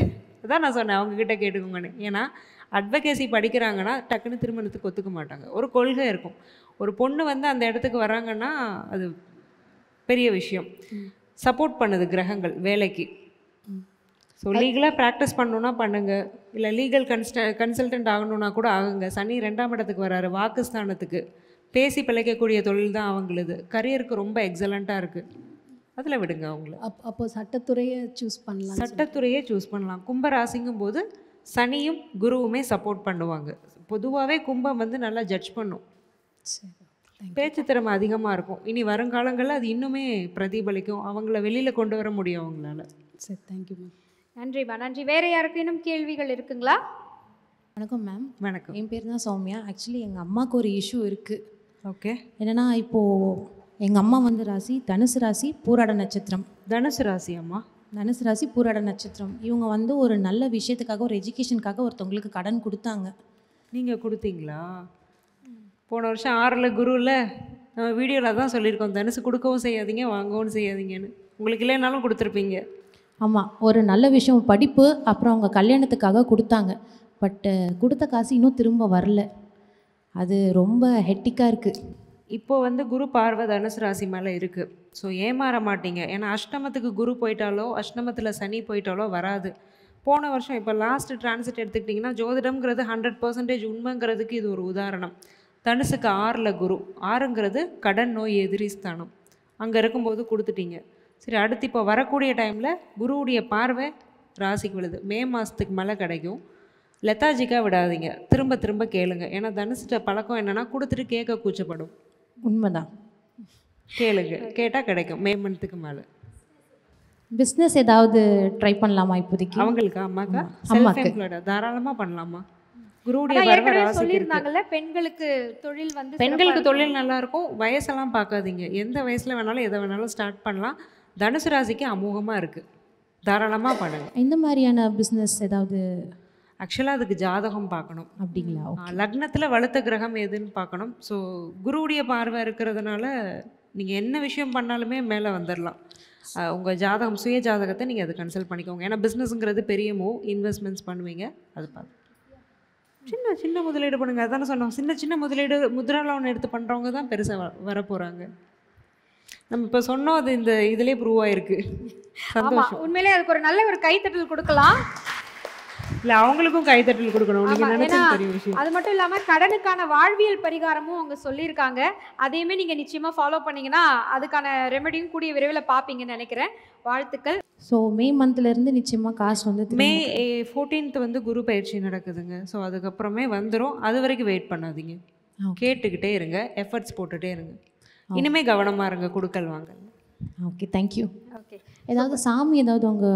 அதான் நான் சொன்னேன், அவங்கக்கிட்ட கேட்டுக்கோங்கன்னு. ஏன்னா அட்வொகேசி படிக்கிறாங்கன்னா டக்குன்னு திருமணத்துக்கு ஒத்துக்க மாட்டாங்க. ஒரு கொள்கை இருக்கும். ஒரு பொண்ணு வந்து அந்த இடத்துக்கு வராங்கன்னா அது பெரிய விஷயம். சப்போர்ட் பண்ணுது கிரகங்கள் வேலைக்கு. ஸோ லீகலாக ப்ராக்டிஸ் பண்ணணுன்னா பண்ணுங்கள், இல்லை லீகல் கன்சல்டன்ட் ஆகணுன்னா கூட ஆகுங்க. சனி 2ஆம் இடத்துக்கு வராரு, வாக்குஸ்தானத்துக்கு. பேசி பிழைக்கக்கூடிய தொழில் தான் அவங்களுது. கரியருக்கு ரொம்ப எக்ஸலண்ட்டாக இருக்குது, அதில் விடுங்க அவங்கள. அப்போ சட்டத்துறையை சூஸ் பண்ணலாம். சட்டத்துறையே சூஸ் பண்ணலாம். கும்பராசிங்கும் போது சனியும் குருவுமே சப்போர்ட் பண்ணுவாங்க. பொதுவாகவே கும்பம் வந்து நல்லா ஜட்ஜ் பண்ணும், பேச்சு திறமை அதிகமாக இருக்கும். இனி வருங்காலங்களில் அது இன்னுமே பிரதிபலிக்கும், அவங்கள வெளியில் கொண்டு வர முடியும் அவங்களால. சரி, தேங்க்யூ மேம். நன்றிம்மா, நன்றி. வேறு யாருக்கேனும் கேள்விகள் இருக்குங்களா? வணக்கம் மேம். வணக்கம். என் பேர் தான் சௌமியா. ஆக்சுவலி எங்கள் அம்மாவுக்கு ஒரு இஷ்யூ இருக்குது. ஓகே. என்னென்னா இப்போது எங்கள் அம்மா வந்து ராசி தனுசு ராசி, பூராட நட்சத்திரம். தனுசு ராசி அம்மா. தனுசு ராசி, பூராட நட்சத்திரம். இவங்க வந்து ஒரு நல்ல விஷயத்துக்காக, ஒரு எஜுகேஷனுக்காக ஒருத்தவங்களுக்கு கடன் கொடுத்தாங்க. நீங்கள் கொடுத்தீங்களா? போன வருஷம் 6ல் குருவில் நம்ம வீடியோவில் தான் சொல்லியிருக்கோம், தனுசு கொடுக்கவும் செய்யாதீங்க வாங்கவும் செய்யாதீங்கன்னு. உங்களுக்கு இல்லைனாலும் கொடுத்துருப்பீங்க. ஆமாம், ஒரு நல்ல விஷயம், படிப்பு, அப்புறம் அவங்க கல்யாணத்துக்காக கொடுத்தாங்க. பட்டு கொடுத்த காசு இன்னும் திரும்ப வரல. அது ரொம்ப ஹெட்டிக்காக இருக்குது. இப்போது வந்து குரு பார்வை தனுசு ராசி மேலே இருக்குது. ஸோ ஏமாற மாட்டீங்க. ஏன்னா அஷ்டமத்துக்கு குரு போயிட்டாலோ, அஷ்டமத்தில் சனி போயிட்டாலோ வராது. போன வருஷம் இப்போ லாஸ்ட் டிரான்சிட் எடுத்துக்கிட்டிங்கன்னா, ஜோதிடம்ங்கிறது 100% உண்மைங்கிறதுக்கு இது ஒரு உதாரணம். தனுசுக்கு 6ல் குரு, 6ங்கிறது கடன் நோய் எதிரி ஸ்தானம். அங்கே இருக்கும்போது கொடுத்துட்டீங்க. சரி, அடுத்து இப்போ வரக்கூடிய டைமில் குருவுடைய பார்வை ராசிக்கு விழுது. மே மாதத்துக்கு மேலே கிடைக்கும். லெத்தாஜிக்காக விடாதீங்க, திரும்ப திரும்ப கேளுங்க. ஏன்னா தனுசிட்ட பழக்கம் என்னென்னா கொடுத்துட்டு கேட்க கூச்சப்படும். உண்மைதான். கேளுங்க, கேட்டால் கிடைக்கும். மே மந்த்துக்கு மேலே பிஸ்னஸ் ஏதாவது ட்ரை பண்ணலாமா இப்போதைக்கு? அவங்களுக்கா? அம்மாக்கா? அம்மாக்கு தாராளமாக பண்ணலாமா. குருவுடைய அதான் பார்வை ஏற்கனவே ராசிக்கு இருக்கு. சொல்லியிருந்தாங்கல்ல, பெண்களுக்கு தொழில் வந்து பெண்களுக்கு தொழில் நல்லா இருக்கும். வயசெல்லாம் பார்க்காதீங்க, எந்த வயசில் வேணாலும் எதை வேணாலும் ஸ்டார்ட் பண்ணலாம். தனுசு ராசிக்கு அமோகமாக இருக்குது, தாராளமாக பண்ணுங்க. இந்த மாதிரியான பிஸ்னஸ் ஏதாவது? ஆக்சுவலாக அதுக்கு ஜாதகம் பார்க்கணும். அப்படிங்களா? லக்னத்தில் வலுத்த கிரகம் எதுன்னு பார்க்கணும். ஸோ குருவுடைய பார்வை இருக்கிறதுனால நீங்கள் என்ன விஷயம் பண்ணாலுமே மேலே வந்துடலாம். உங்கள் ஜாதகம், சுய ஜாதகத்தை நீங்கள் அதை கன்சல்ட் பண்ணிக்கோங்க. ஏன்னா பிஸ்னஸ்ங்கிறது பெரிய மூவ், இன்வெஸ்ட்மெண்ட்ஸ் பண்ணுவீங்க, அது பார்த்து சின்ன சின்ன முதலீடு பண்ணுங்க. அதானே சொன்னோம், சின்ன சின்ன முதலீடு, முத்ரா லோன் எடுத்து பண்ணுறவங்க தான் பெருசாக வர போகிறாங்க. நம்ம இப்போ சொன்னோம், அது இந்த இதுலேயே ப்ரூவ் ஆயிருக்கு. சந்தோஷம். உண்மையிலே அதுக்கு ஒரு நல்ல ஒரு கைத்தட்டல் கொடுக்கலாம். இல்லை, அவங்களுக்கும் கைத்தட்டல் கொடுக்கணும். நீங்கள் நினைச்சது பெரிய விஷயம். அது மட்டும் இல்லாமல் கடனுக்கான வாழ்வியல் பரிகாரமும் அவங்க சொல்லியிருக்காங்க. அதையுமே நீங்கள் நிச்சயமாக ஃபாலோ பண்ணிங்கன்னா அதுக்கான ரெமெடியும் கூடிய விரைவில் பார்ப்பீங்கன்னு நினைக்கிறேன். வாழ்த்துக்கள். ஸோ மே மந்த்லேருந்து நிச்சயமாக காசு வந்து மே 14th வந்து குரு பயிற்சி நடக்குதுங்க. ஸோ அதுக்கப்புறமே வந்துடும். அது வரைக்கும் வெயிட் பண்ணாதீங்க, கேட்டுக்கிட்டே இருங்க, எஃபர்ட்ஸ் போட்டுகிட்டே இருங்க. இனிமே கவனமாக இருங்க கொடுக்கல் வாங்க. Okay, thank you. ஓகே. ஏதாவது சாமி ஏதாவது அவங்க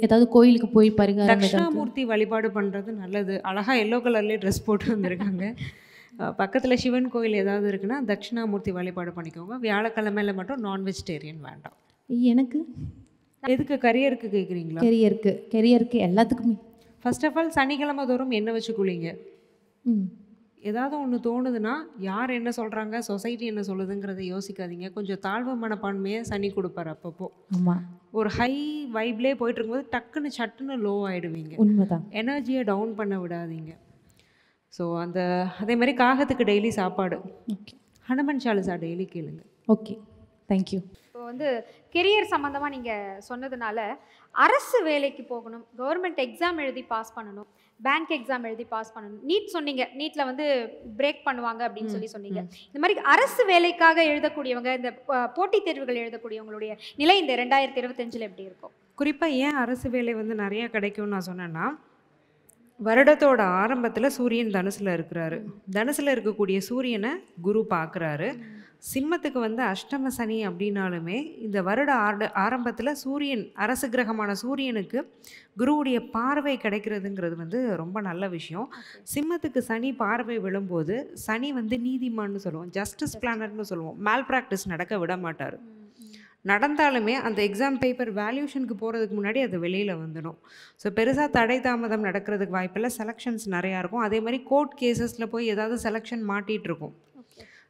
ஏதாவது கோயிலுக்கு போய் பரிகாரம்? தட்சிணாமூர்த்தி வழிபாடு பண்ணுறது நல்லது. அழகாக எல்லோ கலர்லேயே ட்ரெஸ் போட்டு வந்திருக்காங்க. பக்கத்தில் சிவன் கோயில் ஏதாவது இருக்குன்னா தட்சிணாமூர்த்தி வழிபாடு பண்ணிக்கோங்க. வியாழக்கிழமையில் மட்டும் நான் வெஜிடேரியன் வேண்டாம். எனக்கு எதுக்கு? கரியருக்கு கேட்குறீங்களா? கெரியருக்கு எல்லாத்துக்குமே. ஃபர்ஸ்ட் ஆஃப் ஆல் சனிக்கிழமை தோறும் என்ன வச்சு குளிங்க. ம். ஏதாவது ஒன்று தோணுதுன்னா யார் என்ன சொல்கிறாங்க, சொசைட்டி என்ன சொல்லுதுங்கிறத யோசிக்காதீங்க. கொஞ்சம் தாழ்வு மனப்பான்மையை சனி கொடுப்பார் அப்பப்போ. ஆமாம். ஒரு ஹை வைப்லேயே போயிட்டு இருக்கும்போது டக்குன்னு சட்டுன்னு லோ ஆகிடுவீங்க. உண்மைதான். எனர்ஜியை டவுன் பண்ண விடாதீங்க. ஸோ அதே மாதிரி காகத்துக்கு டெய்லி சாப்பாடு, ஓகே. ஹனுமன் சாலிசா டெய்லி கேளுங்க. Okay, thank you. இப்போ வந்து கெரியர் சம்மந்தமாக நீங்கள் சொன்னதுனால, அரசு வேலைக்கு போகணும், கவர்மெண்ட் எக்ஸாம் எழுதி பாஸ் பண்ணணும், பேங்க் எக்ஸாம் எழுதி பாஸ் பண்ணணும், நீட் சொன்னீங்க, நீட்டில் வந்து பிரேக் பண்ணுவாங்க அப்படின்னு சொன்னீங்க. இந்த மாதிரி அரசு வேலைக்காக எழுதக்கூடியவங்க, இந்த போட்டித் தேர்வுகள் எழுதக்கூடியவங்களுடைய நிலை இந்த 2025 எப்படி இருக்கும்? குறிப்பாக ஏன் அரசு வேலை வந்து நிறையா கிடைக்கும்னு நான் சொன்னேன்னா, வருடத்தோட ஆரம்பத்தில் சூரியன் தனுசில் இருக்கிறாரு. தனுசில் இருக்கக்கூடிய சூரியனை குரு பார்க்குறாரு. சிம்மத்துக்கு வந்து அஷ்டம சனி அப்படின்னாலுமே இந்த வருட ஆரம்பத்தில் சூரியன், அரசு கிரகமான சூரியனுக்கு குருவுடைய பார்வை கிடைக்கிறதுங்கிறது வந்து ரொம்ப நல்ல விஷயம். சிம்மத்துக்கு சனி பார்வை விழும்போது சனி வந்து நீதிமான்னு சொல்லுவோம், ஜஸ்டிஸ் பிளானர்னு சொல்லுவோம். மேல் ப்ராக்டிஸ் நடக்க விட மாட்டார். நடந்தாலுமே அந்த எக்ஸாம் பேப்பர் வேல்யூஷனுக்கு போகிறதுக்கு முன்னாடி அது வெளியில் வந்துடும். ஸோ பெருசாக தடை தாமதம் நடக்கிறதுக்கு வாய்ப்பில்லை. செலெக்ஷன்ஸ் நிறையா இருக்கும். அதே மாதிரி கோர்ட் கேசஸில் போய் ஏதாவது செலெக்ஷன் மாட்டிகிட்ருக்கும்.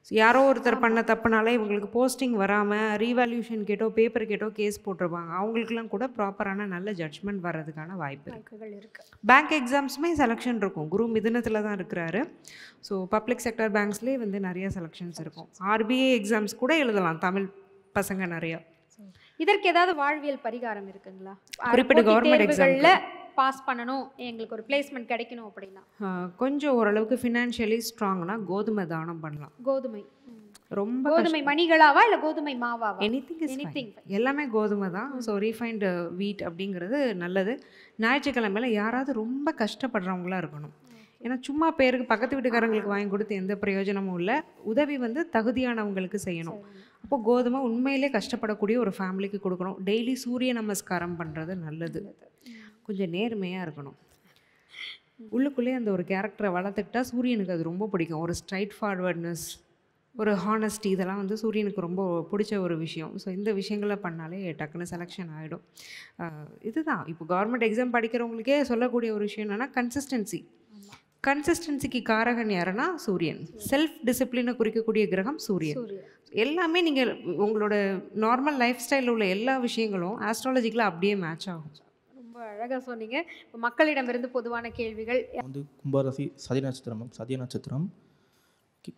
ஸோ யாரோ ஒருத்தர் பண்ண தப்புனாலே இவங்களுக்கு போஸ்டிங் வராமல் ரீவேல்யூஷன் கேட்டோ பேப்பர் கேட்டோ கேஸ் போட்டிருப்பாங்க. அவங்களுக்குலாம் கூட ப்ராப்பரான நல்ல ஜட்ஜ்மெண்ட் வர்றதுக்கான வாய்ப்பு இருக்குது. பேங்க் எக்ஸாம்ஸுமே செலெக்ஷன் இருக்கும். குரு மிதுனத்தில் தான் இருக்கிறாரு. ஸோ பப்ளிக் செக்டர் பேங்க்ஸ்லேயே வந்து நிறைய செலெக்ஷன்ஸ் இருக்கும். ஆர்பிஐ எக்ஸாம்ஸ் கூட எழுதலாம் தமிழ் பசங்க நிறையா. இதற்கு ஏதாவது வாழ்வியல் பரிகாரம் இருக்குங்களா? குறிப்பிட்ட கவர்மெண்ட் எக்ஸாம்ல பாஸ் பண்ணணும், எங்களுக்கு ஒரு பிளேஸ்மெண்ட் கிடைக்கணும் அப்படின்னா கொஞ்சம் ஓரளவுக்கு ஃபினான்ஷியலி ஸ்ட்ராங்னா கோதுமை தானம் பண்ணலாம். கோதுமை ரொம்ப கோதுமை மணிகளாவா இல்லை கோதுமை மாவாவா? எனிதிங் எல்லாமே கோதுமை தான். ஸோ ரீஃபைண்டு வீட் அப்படிங்கிறது நல்லது. ஞாயிற்றுக்கிழமையில யாராவது ரொம்ப கஷ்டப்படுறவங்களா இருக்கணும். ஏன்னா சும்மா பேருக்கு பக்கத்து வீட்டுக்காரங்களுக்கு வாங்கி கொடுத்து எந்த பிரயோஜனமும் இல்லை. உதவி வந்து தகுதியானவங்களுக்கு செய்யணும். அப்போ கோதுமை உண்மையிலே கஷ்டப்படக்கூடிய ஒரு ஃபேமிலிக்கு கொடுக்கணும். டெய்லி சூரிய நமஸ்காரம் பண்ணுறது நல்லது. கொஞ்சம் நேர்மையாக இருக்கணும். உள்ளுக்குள்ளே அந்த ஒரு கேரக்டரை வளர்த்துக்கிட்டா சூரியனுக்கு அது ரொம்ப பிடிக்கும். ஒரு ஸ்ட்ரைட் ஃபார்வர்ட்னஸ், ஒரு ஹானஸ்டி, இதெல்லாம் வந்து சூரியனுக்கு ரொம்ப பிடிச்ச ஒரு விஷயம். ஸோ இந்த விஷயங்களை பண்ணாலே டக்குன்னு செலெக்ஷன் ஆகிடும். இதுதான் இப்போ கவர்மெண்ட் எக்ஸாம் படிக்கிறவங்களுக்கே சொல்லக்கூடிய ஒரு விஷயம் என்னென்னா கன்சிஸ்டன்சிக்கு காரகன் யாருன்னா சூரியன். செல்ஃப் டிசிப்ளினை குறிக்கக்கூடிய கிரகம் சூரியன். எல்லாமே நீங்கள் உங்களோட நார்மல் லைஃப் ஸ்டைலில் உள்ள எல்லா விஷயங்களும் ஆஸ்ட்ராலஜிக்கில் அப்படியே மேட்ச் ஆகும். ரொம்ப அழகாக சொன்னீங்க. இப்போ மக்களிடமிருந்து பொதுவான கேள்விகள் வந்து கும்பராசி சதய நட்சத்திரம்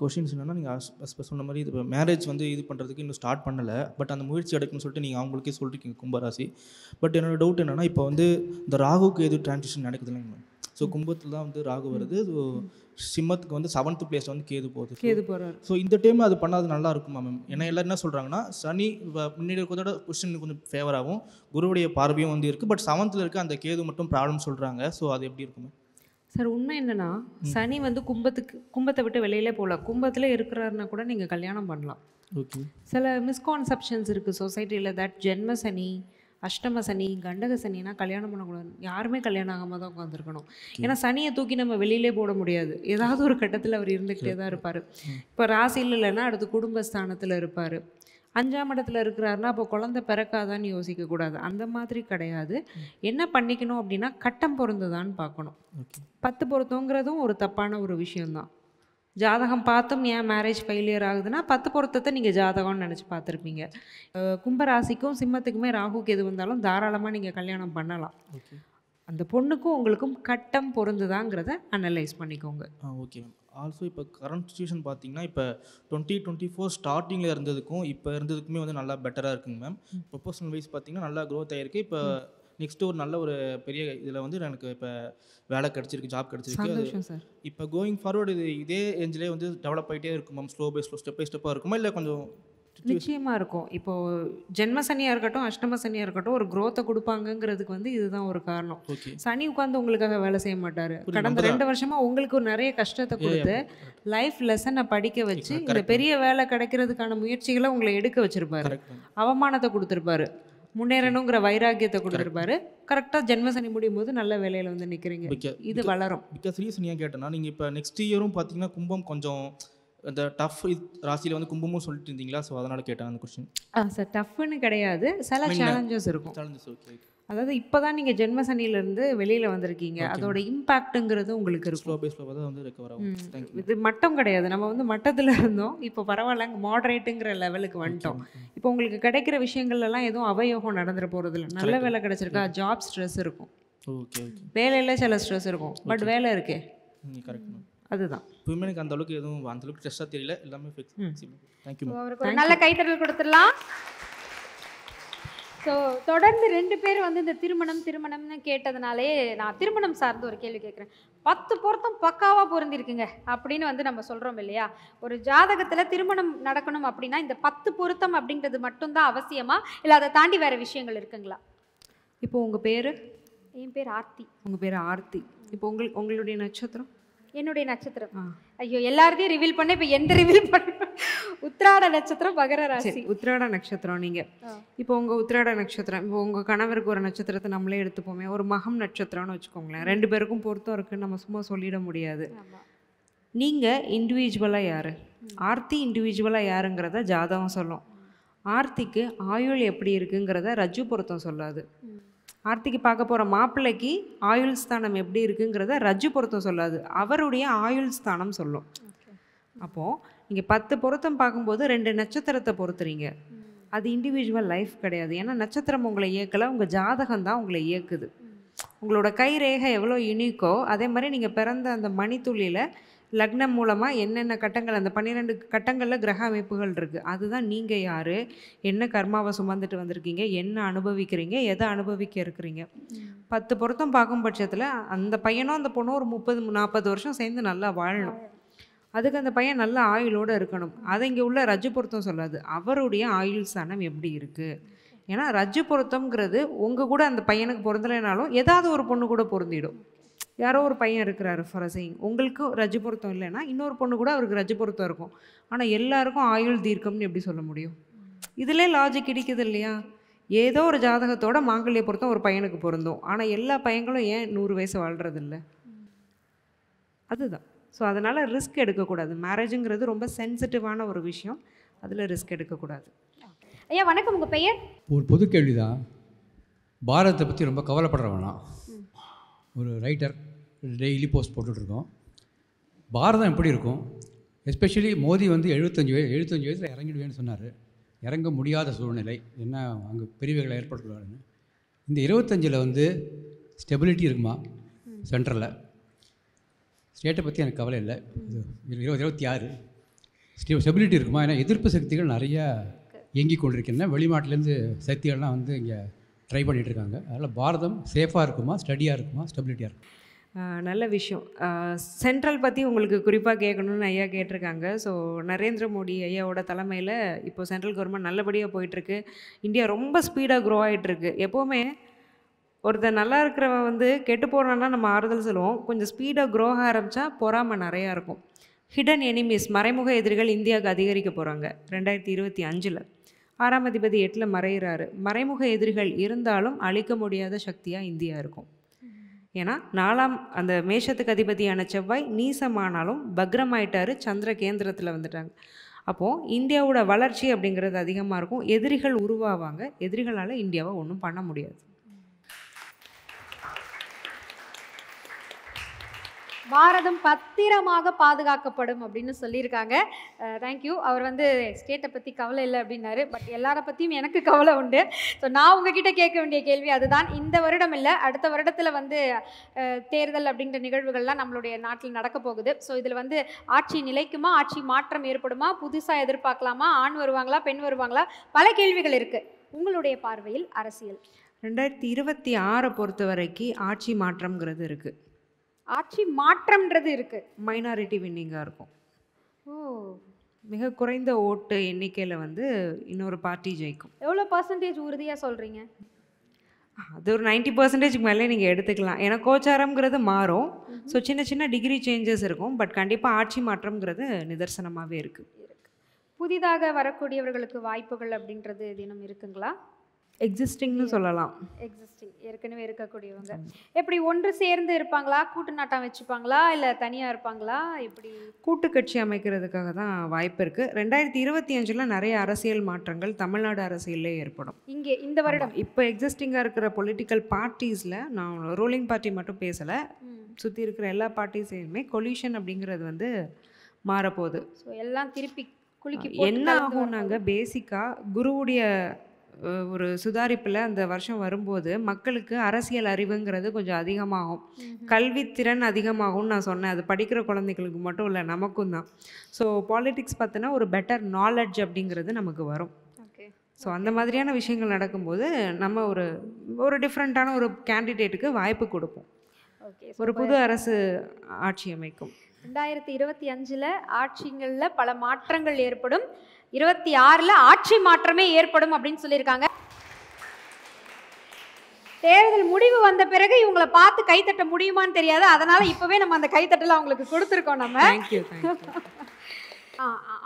கொஷின்ஸ் என்னென்னா, நீங்கள் சொன்ன மாதிரி இது மேரேஜ் வந்து இது பண்ணுறதுக்கு இன்னும் ஸ்டார்ட் பண்ணலை, பட் அந்த முயற்சி எடுக்குன்னு சொல்லிட்டு நீங்கள் அவங்களுக்கே சொல்லிருக்கீங்க கும்பராசி. பட் என்னோடய டவுட் என்னென்னா, இப்போ வந்து இந்த ராகுக்கு எது டிரான்சிஷன் நடக்குது இல்லைங்க. ஸோ கும்பத்தில் தான் வந்து ராகு வருது. ஸோ சிம்மத்துக்கு வந்து 7th பிளேஸில் வந்து கேது போகிறாரு. ஸோ இந்த டைம் அது பண்ணாது நல்லா இருக்குமா மேம்? ஏன்னா எல்லோரும் என்ன சொல்கிறாங்கன்னா, சனி முன்னாடி இருக்கிறதோட கொஸ்டின் கொஞ்சம் ஃபேவராகவும் குருவுடைய பார்வையும் வந்து இருக்குது. பட் 7th இருக்க அந்த கேது மட்டும் ப்ராப்ளம் சொல்கிறாங்க. ஸோ அது எப்படி இருக்குமா சார்? உண்மை என்னென்னா, சனி வந்து கும்பத்தை விட்டு வெளியிலே போகல. கும்பத்தில் இருக்கிறாருன்னா கூட நீங்கள் கல்யாணம் பண்ணலாம். ஓகே. சில மிஸ்கான்செப்ஷன்ஸ் இருக்குது சொசைட்டியில். தட் ஜென்ம சனி, அஷ்டம சனி, கண்டக சனினா கல்யாணம் பண்ணக்கூடாது. யாருமே கல்யாணம் ஆகாமல் தான் உட்காந்துருக்கணும். ஏன்னா சனியை தூக்கி நம்ம வெளியிலே போட முடியாது. ஏதாவது ஒரு கட்டத்தில் அவர் இருந்துக்கிட்டே தான் இருப்பார். இப்போ ராசியில் இல்லைன்னா அடுத்து குடும்பஸ்தானத்தில் இருப்பார். 5ஆம் இடத்துல இருக்கிறாருன்னா அப்போ குழந்தை பிறக்காதான்னு யோசிக்கக்கூடாது. அந்த மாதிரி கிடையாது. என்ன பண்ணிக்கணும் அப்படின்னா கட்டம் பொருந்துதான்னு பார்க்கணும். 10 பொருத்தங்கிறதும் ஒரு தப்பான ஒரு விஷயந்தான். ஜாதகம் பார்த்தும் ஏன் மேரேஜ் ஃபெயிலியர் ஆகுதுன்னா 10 பொருத்தத்தை நீங்கள் ஜாதகம்னு நினச்சி பார்த்துருப்பீங்க. கும்பராசிக்கும் சிம்மத்துக்குமே ராகுக்கு எது வந்தாலும் தாராளமாக நீங்கள் கல்யாணம் பண்ணலாம். அந்த பொண்ணுக்கும் உங்களுக்கும் கட்டம் பொருந்துதாங்கிறத அனலைஸ் பண்ணிக்கோங்க. Okay ma'am. ஆல்சோ இப்போ கரண்ட் சுச்சுவேஷன் பார்த்தீங்கன்னா, இப்போ 2024 ஸ்டார்டிங்கில் இருந்ததுக்கும் இப்போ இருந்ததுக்குமே வந்து நல்லா பெட்டராக இருக்குங்க மேம். ப்ரொபோஷனல் வைஸ் பார்த்தீங்கன்னா நல்லா க்ரோத் ஆகிருக்கு. இப்போ நெக்ஸ்ட்டு ஒரு நல்ல ஒரு பெரிய இதில் வந்து எனக்கு இப்போ வேலை கிடச்சிருக்கு, ஜாப் கிடச்சிருக்கு. இப்போ கோயிங் ஃபார்வர்டு இதே ரேஞ்சிலே வந்து டெவலப் ஆகிட்டே இருக்கும் ma'am. Slow by slow, step by ஸ்டெப்பாக இருக்குமா இல்லை கொஞ்சம்? நிச்சயமாக இருக்கும். இப்போது ஜென்ம சனியாக இருக்கட்டும், அஷ்டம சனியாக இருக்கட்டும், ஒரு க்ரோத்தை கொடுப்பாங்கங்கிறதுக்கு வந்து இதுதான் ஒரு காரணம். சனி உட்காந்து உங்களுக்காக வேலை செய்ய மாட்டார். கடந்த 2 வருஷமாக உங்களுக்கு ஒரு நிறைய கஷ்டத்தை கொடுத்து லைஃப் லெசனை படிக்க வச்சு இந்த பெரிய வேலை கிடைக்கிறதுக்கான முயற்சிகளை உங்களை எடுக்க வச்சுருப்பாரு. அவமானத்தை கொடுத்துருப்பாரு. முன்னேறணுங்கிற வைராக்கியத்தை கொடுத்துருப்பாரு. கரெக்டாக ஜென்மசனி முடியும் போது நல்ல வேலையில் வந்து நிற்கிறீங்க. இது வளரும். பிகாஸ் ரீசன் ஏன் கேட்டேன்னா, நீங்கள் இப்போ நெக்ஸ்ட் இயரும் பார்த்தீங்கன்னா கும்பம் கொஞ்சம் இந்த டஃப் ராசியில் வந்து கும்பமும் சொல்லிட்டு இருந்தீங்களா? ஸோ அதனால் கேட்டேன் அந்த கொஸ்டின். சார் டஃப்னு கிடையாது, சில சேலஞ்சஸ் இருக்கும். ஓகே. அதாவது இப்போ தான் நீங்கள் ஜென்ம சனியிலேருந்து வெளியில் வந்திருக்கீங்க. அதோட இம்பேக்ட்டுங்கிறது உங்களுக்கு இருக்கும். ஸ்லோ பை ஸ்லோவாக தான் வந்து ரெக்கவர் ஆகும். இது மட்டம் கிடையாது. நம்ம வந்து மட்டத்தில் இருந்தோம், இப்போ பரவாயில்ல மாடரேட்டுங்கிற லெவலுக்கு வந்துட்டோம். இப்போ உங்களுக்கு கிடைக்கிற விஷயங்கள்லாம் எதுவும் அவயோகம் நடந்துட போகிறது இல்லை. நல்ல வேலை கிடைச்சிருக்கா, ஜாப் ஸ்ட்ரெஸ் இருக்கும். ஓகே. வேலையில் சில ஸ்ட்ரெஸ் இருக்கும், பட் வேலை இருக்கே. கரெக்ட். அதுதான். இப்போயுமே எனக்கு அந்த அளவுக்கு எதுவும் அந்த அளவுக்கு ஸ்ட்ரெஸ்ஸாக தெரியல. எல்லாமே ஃபிக்ஸ். தேங்க்யூ. அவருக்கு ஒரு நல்ல கைத்தட்டல் கொடுத்துடலாம். ஸோ தொடர்ந்து 2 பேர் வந்து இந்த திருமணம்னு கேட்டதுனாலே நான் திருமணம் சார்ந்து ஒரு கேள்வி கேட்குறேன். 10 பொருத்தம் பக்காவாக பொருந்திருக்குங்க அப்படின்னு வந்து நம்ம சொல்கிறோம் இல்லையா? ஒரு ஜாதகத்தில் திருமணம் நடக்கணும் அப்படின்னா இந்த 10 பொருத்தம் அப்படிங்கிறது மட்டும்தான் அவசியமா, இல்லை அதை தாண்டி வேறு விஷயங்கள் இருக்குங்களா? இப்போ உங்கள் பேர்? என் பேர் ஆர்த்தி. உங்கள் பேர் ஆர்த்தி. இப்போ உங்களுடைய நட்சத்திரம்? என்னுடைய நட்சத்திரம் ஐயோ எல்லாரையும் ரிவீல் பண்ண, இப்போ எந்த ரிவீல் பண்ண? உத்திராட நட்சத்திரம், மகர ராசி. உத்திராட நட்சத்திரம் நீங்கள். இப்போ உங்கள் உத்திராட நட்சத்திரம், இப்போ உங்கள் கணவருக்கு ஒரு நட்சத்திரத்தை நம்மளே எடுத்துப்போமே, ஒரு மகம் நட்சத்திரம்னு வச்சுக்கோங்களேன். 2 பேருக்கும் பொருத்தம் இருக்குன்னு நம்ம சும்மா சொல்லிட முடியாது. நீங்கள் இண்டிவிஜுவலாக யார்? ஆர்த்தி இண்டிவிஜுவலாக யாருங்கிறத ஜாதகம் சொல்லும். ஆர்த்திக்கு ஆயுள் எப்படி இருக்குங்கிறத ரஜ்ஜு பொருத்தம் சொல்லாது. ஆர்த்திக்கு பார்க்க போகிற மாப்பிள்ளைக்கு ஆயுள் ஸ்தானம் எப்படி இருக்குங்கிறத ரஜ்ஜு பொருத்தம் சொல்லாது, அவருடைய ஆயுள் ஸ்தானம் சொல்லும். அப்போது நீங்கள் 10 பொருத்தம் பார்க்கும்போது 2 நட்சத்திரத்தை பொறுத்துறீங்க. அது இண்டிவிஜுவல் லைஃப் கிடையாது. ஏன்னா நட்சத்திரம் உங்களை இயக்கலை, உங்கள் ஜாதகம் தான் உங்களை இயக்குது. உங்களோட கை ரேகை எவ்வளோ யூனிக்கோ அதே மாதிரி நீங்கள் பிறந்த அந்த மணித்துளியில் லக்னம் மூலமாக என்னென்ன கட்டங்கள், அந்த 12 கட்டங்களில் கிரக அமைப்புகள் இருக்குது. அதுதான் நீங்கள் யார், என்ன கர்மாவை சுமந்துட்டு வந்திருக்கீங்க, என்ன அனுபவிக்கிறீங்க, எதை அனுபவிக்க இருக்கிறீங்க. 10 பொருத்தம் பார்க்கும் பட்சத்தில் அந்த பையனும் அந்த பொண்ணும் ஒரு 30-40 வருஷம் சேர்ந்து நல்லா வாழணும். அதுக்கு அந்த பையன் நல்ல ஆயுளோடு இருக்கணும். அதை இங்கே உள்ள ரஜ்ஜு பொருத்தம் சொல்லாது. அவருடைய ஆயுள் ஸ்தானம் எப்படி இருக்குது. ஏன்னா ரஜ்ஜு பொருத்தம்ங்கிறது உங்கள் கூட அந்த பையனுக்கு பொருந்தலைனாலும் ஏதாவது ஒரு பொண்ணு கூட பொருந்திடும். யாரோ ஒரு பையன் இருக்கிறாரு ஃபார் செய்யிங், உங்களுக்கு ரஜ்ஜு பொருத்தம் இல்லைன்னா இன்னொரு பொண்ணு கூட அவருக்கு ரஜ்ஜு பொருத்தம் இருக்கும். ஆனால் எல்லாருக்கும் ஆயுள் தீர்க்கம்னு எப்படி சொல்ல முடியும்? இதிலே லாஜிக் இடிக்குது இல்லையா? ஏதோ ஒரு ஜாதகத்தோட மாங்கல்ய பொருத்தம் ஒரு பையனுக்கு பொருந்தும். ஆனால் எல்லா பையங்களும் ஏன் 100 வயசு வாழ்கிறதில்ல? அதுதான். ஸோ அதனால் ரிஸ்க் எடுக்கக்கூடாது. மேரேஜுங்கிறது ரொம்ப சென்சிட்டிவான ஒரு விஷயம். அதில் ரிஸ்க் எடுக்கக்கூடாது. ஐயா வணக்கம், உங்கள் பெயர்? ஒரு பொது கேள்வி தான். பாரதத்தை பற்றி ரொம்ப கவலைப்படுறவனா ஒரு ரைட்டர், டெய்லி போஸ்ட் போட்டுட்ருக்கோம். பாரதம் எப்படி இருக்கும்? எஸ்பெஷலி மோடி வந்து 75 வயசில் இறங்கிடுவேன்னு சொன்னார். இறங்க முடியாத சூழ்நிலை என்ன, அங்கே பிரிவுகளை ஏற்படுத்துவாருன்னு. இந்த 25 வந்து ஸ்டெபிலிட்டி இருக்குமா சென்ட்ரலில்? ஸ்டேட்டை பற்றி எனக்கு கவலை இல்லை. 26 ஸ்டெபிலிட்டி இருக்குமா? ஏன்னா எதிர்ப்பு சக்திகள் நிறையா இயங்கி கொண்டிருக்கின்றன. வெளிநாட்டிலேருந்து சக்திகள்லாம் வந்து இங்கே ட்ரை பண்ணிகிட்ருக்காங்க. அதனால் பாரதம் சேஃபாக இருக்குமா, ஸ்டடியாக இருக்குமா, ஸ்டெபிலிட்டியாக இருக்கும்? நல்ல விஷயம். சென்ட்ரல் பற்றி உங்களுக்கு குறிப்பாக கேட்கணுன்னு ஐயா கேட்டிருக்காங்க. ஸோ நரேந்திர மோடி ஐயாவோட தலைமையில் இப்போது சென்ட்ரல் கவர்மெண்ட் நல்லபடியாக போயிட்டுருக்கு. இந்தியா ரொம்ப ஸ்பீடாக க்ரோ ஆகிட்டுருக்கு. எப்போவுமே ஒருத்தர் நல்லா இருக்கிறவன் வந்து கெட்டு போகிறான்னா நம்ம ஆறுதல் சொல்லுவோம். கொஞ்சம் ஸ்பீடாக க்ரோ ஆரம்பித்தா பொறாமை நிறையா இருக்கும். ஹிடன் எனிமீஸ், மறைமுக எதிரிகள் இந்தியாவுக்கு அதிகரிக்க போகிறாங்க 2025. 6ஆம் அதிபதி 8ல் மறைகிறாரு. மறைமுக எதிரிகள் இருந்தாலும் அழிக்க முடியாத சக்தியாக இந்தியா இருக்கும். ஏன்னா 4ஆம் அந்த மேஷத்துக்கு அதிபதியான செவ்வாய் நீசமானாலும் பக்ரமாயிட்டாரு, சந்திர கேந்திரத்தில் வந்துட்டாங்க. அப்போது இந்தியாவோட வளர்ச்சி அப்படிங்கிறது அதிகமாக இருக்கும். எதிரிகள் உருவாவாங்க. எதிரிகளால் இந்தியாவை ஒன்றும் பண்ண முடியாது. பாரதம் பத்திரமாக பாதுகாக்கப்படும் அப்படின்னு சொல்லியிருக்காங்க. தேங்க்யூ. அவர் வந்து ஸ்டேட்டை பற்றி கவலை இல்லை அப்படின்னாரு. பட் எல்லாரை பற்றியும் எனக்கு கவலை உண்டு. ஸோ நான் உங்ககிட்ட கேட்க வேண்டிய கேள்வி அதுதான். இந்த வருடம் இல்லை, அடுத்த வருடத்தில் வந்து தேர்தல் அப்படிங்கிற நிகழ்வுகள்லாம் நம்மளுடைய நாட்டில் நடக்க போகுது. ஸோ இதில் வந்து ஆட்சி நிலைக்குமா, ஆட்சி மாற்றம் ஏற்படுமா, புதுசாக எதிர்பார்க்கலாமா, ஆண் வருவாங்களா, பெண் வருவாங்களா, பல கேள்விகள் இருக்குது. உங்களுடைய பார்வையில் அரசியல் 2026 பொறுத்த வரைக்கும் ஆட்சி மாற்றம்ங்கிறது இருக்குது. ஆட்சி மாற்றம்ன்றது இருக்குது. மைனாரிட்டி வின்னிங்காக இருக்கும். ஓ, மிக குறைந்த ஓட்டு எண்ணிக்கையில் வந்து இன்னொரு பார்ட்டி ஜெயிக்கும். எவ்வளோ பர்சன்டேஜ் உறுதியாக சொல்கிறீங்க? அது ஒரு 90% மேலே நீங்கள் எடுத்துக்கலாம். ஏன்னா கோச்சாரம்ங்கிறது மாறும். ஸோ சின்ன சின்ன டிகிரி சேஞ்சஸ் இருக்கும். பட் கண்டிப்பாக ஆட்சி மாற்றம்ங்கிறது நிதர்சனமாகவே இருக்குது. புதிதாக வரக்கூடியவர்களுக்கு வாய்ப்புகள் அப்படின்றது தினம் இருக்குங்களா? எக்ஸிஸ்டிங்னு சொல்லலாம். எக்ஸிஸ்டிங், ஏற்கனவே இருக்கக்கூடியவங்க எப்படி ஒன்று சேர்ந்து இருப்பாங்களா, கூட்டு நாட்டம் வச்சுப்பாங்களா, இல்லை தனியாக இருப்பாங்களா, எப்படி? கூட்டு கட்சி அமைக்கிறதுக்காக தான் வாய்ப்பு இருக்குது. 2025 நிறைய அரசியல் மாற்றங்கள் தமிழ்நாடு அரசியலே ஏற்படும். இங்கே இந்த வருடம் இப்போ எக்ஸிஸ்டிங்காக இருக்கிற பொலிட்டிக்கல் பார்ட்டிஸில் நான் ரூலிங் பார்ட்டி மட்டும் பேசலை, சுற்றி இருக்கிற எல்லா பார்ட்டிஸையுமே கொலியூஷன் அப்படிங்கிறது வந்து மாறப்போகுது. ஸோ எல்லாம் திருப்பி குலுக்கி என்ன ஆகும்னாங்க, பேசிக்காக குருவுடைய ஒரு சுதாரிப்பில் அந்த வருஷம் வரும்போது மக்களுக்கு அரசியல் அறிவுங்கிறது கொஞ்சம் அதிகமாகும், கல்வித்திறன் அதிகமாகும்னு நான் சொன்னேன். அது படிக்கிற குழந்தைகளுக்கு மட்டும் இல்லை, நமக்கும் தான். ஸோ பாலிட்டிக்ஸ் பார்த்தினா ஒரு பெட்டர் நாலெட்ஜ் அப்படிங்கிறது நமக்கு வரும். ஸோ அந்த மாதிரியான விஷயங்கள் நடக்கும்போது நம்ம ஒரு டிஃப்ரெண்ட்டான ஒரு கேண்டிடேட்டுக்கு வாய்ப்பு கொடுப்போம். ஒரு புது அரசு ஆட்சி அமைக்கும். 2025 ஆட்சிகளில் பல மாற்றங்கள் ஏற்படும். 26 ஆட்சி மாற்றமே ஏற்படும் அப்படின்னு சொல்லியிருக்காங்க. தேர்தல் முடிவு வந்த பிறகு இவங்களை பார்த்து கைத்தட்ட முடியுமான்னு தெரியாது. அதனால இப்பவே நம்ம அந்த கைத்தட்டல அவங்களுக்கு கொடுத்துருக்கோம் நம்ம.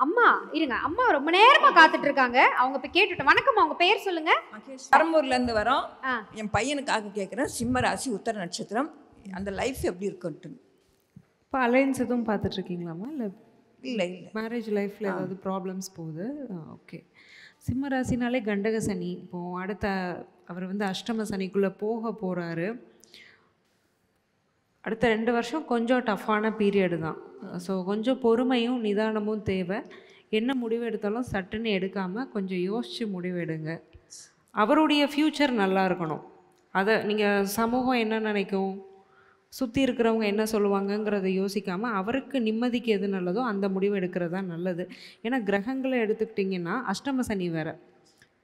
அம்மா இருங்க, அம்மா ரொம்ப நேரமா காத்துட்டு இருக்காங்க. அவங்க போய் கேட்டுட்டோம். வணக்கம், அவங்க பெயர் சொல்லுங்க. பெரம்பூர்ல இருந்து வரோம். என் பையனுக்காக கேட்குறேன். சிம்ம ராசி, உத்தர நட்சத்திரம். அந்த லைஃப் எப்படி இருக்குன்ட்டு. இப்போ அலைன்ஸ் எதுவும் பார்த்துட்ருக்கீங்களாம்மா? இல்லை இல்லை இல்லை, மேரேஜ் லைஃப்பில் ஏதாவது ப்ராப்ளம்ஸ் போகுது? ஓகே. சிம்ம ராசினாலே கண்டக சனி. இப்போது அடுத்த அவர் வந்து அஷ்டம சனிக்குள்ளே போக போகிறாரு. அடுத்த 2 வருஷம் கொஞ்சம் டஃப்பான பீரியடு தான். ஸோ கொஞ்சம் பொறுமையும் நிதானமும் தேவை. என்ன முடிவு எடுத்தாலும் சட்டுன்னு எடுக்காமல் கொஞ்சம் யோசித்து முடிவு எடுங்க. அவருடைய ஃப்யூச்சர் நல்லா இருக்கணும். அதை நீங்கள் சமூகம் என்ன நினைக்கும், சுற்றி இருக்கிறவங்க என்ன சொல்லுவாங்கங்கிறத யோசிக்காமல் அவருக்கு நிம்மதிக்கு எது நல்லதோ அந்த முடிவு எடுக்கிறது தான் நல்லது. ஏன்னா கிரகங்களை எடுத்துக்கிட்டிங்கன்னா அஷ்டம சனி வேறு.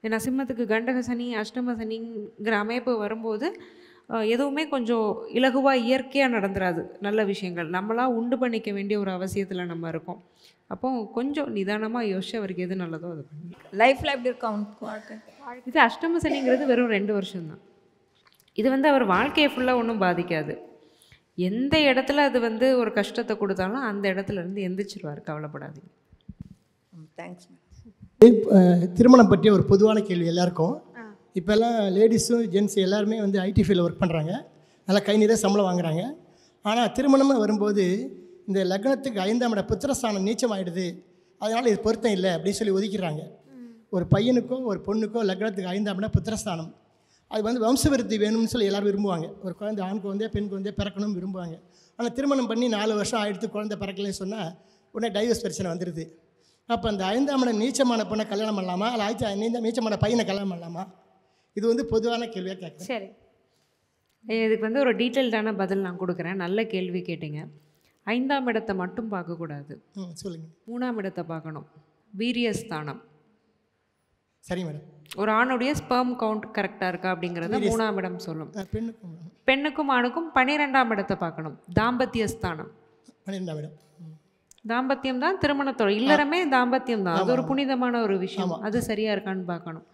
ஏன்னா சிம்மத்துக்கு கண்டக சனி அஷ்டம சனிங்கிற அமைப்பு வரும்போது எதுவுமே கொஞ்சம் இலகுவாக இயற்கையாக நடந்துராது. நல்ல விஷயங்கள் நம்மளாக உண்டு பண்ணிக்க வேண்டிய ஒரு அவசியத்தில் நம்ம இருக்கோம். அப்போ கொஞ்சம் நிதானமாக யோசிச்சு அவருக்கு எது நல்லதோ அது பண்ணி. லைஃப்பில் எப்படி இருக்கும் வாழ்க்கை? இது அஷ்டம சனிங்கிறது வெறும் 2 வருஷம்தான். இது அவர் வாழ்க்கையை ஃபுல்லாக ஒன்றும் பாதிக்காது. எந்த இடத்துல அது ஒரு கஷ்டத்தை கொடுத்தாலும் அந்த இடத்துல இருந்து எந்திரிச்சிருவார், கவலைப்படாதீங்க. தேங்க்ஸ். திருமணம் பற்றிய ஒரு பொதுவான கேள்வி எல்லாருக்கும். இப்போல்லாம் லேடிஸும் ஜென்ஸ் எல்லாருமே ஐடி ஃபீல்டில் ஒர்க் பண்ணுறாங்க, நல்லா கை நிறைய சம்பளம் வாங்குறாங்க. ஆனால் திருமணமாக வரும்போது இந்த லக்னத்துக்கு 5ஆம் இட புத்திரஸ்தானம் நீச்சம் ஆகிடுது, அதனால் இது பொருத்தம் இல்லை அப்படின்னு சொல்லி ஒதுக்கிறாங்க. ஒரு பையனுக்கோ ஒரு பொண்ணுக்கோ லக்னத்துக்கு 5ஆம் இட புத்திரஸ்தானம், அது வம்சவிருத்தி வேணும்னு சொல்லி எல்லோரும் விரும்புவாங்க. ஒரு குழந்தை ஆண் குழந்தைய பெண் குழந்தைய பிறக்கணும்னு விரும்புவாங்க. ஆனால் திருமணம் பண்ணி 4 வருஷம் ஆகிடுத்து குழந்தை பிறக்கலன்னு சொன்னால் உடனே டைவர்ஸ் பிரச்சனை வந்துடுது. அப்போ அந்த 5ஆம் இடம் நீச்சமான பொண்ணை கல்யாணம் பண்ணலாமா, இல்லை நீச்சமான பையனை கல்யாணம் பண்ணலாமா? இது பொதுவான கேள்வியாக கேட்குறேன். சரி, இதுக்கு ஒரு டீட்டெயில்டான பதில் நான் கொடுக்குறேன். நல்ல கேள்வி கேட்டீங்க. 5ஆம் இடத்தை மட்டும் பார்க்கக்கூடாது, சொல்லுங்கள். 3ஆம் இடத்தை பார்க்கணும். வீரியஸ்தானம். சரி மேடம். ஒரு ஆணுடைய ஸ்பெர்ம் கவுண்ட் கரெக்டாக இருக்கா அப்படிங்கிறத 3ஆம் இடம் சொல்லும். பெண்ணுக்கும் ஆணுக்கும் 12ஆம் இடத்தை பார்க்கணும். தாம்பத்திய ஸ்தானம். 12ஆம் இடம் தாம்பத்தியம் தான் திருமணத்தோட இல்லறமே தாம்பத்தியம் தான். அது ஒரு புனிதமான ஒரு விஷயம். அது சரியாக இருக்கான்னு பார்க்கணும்.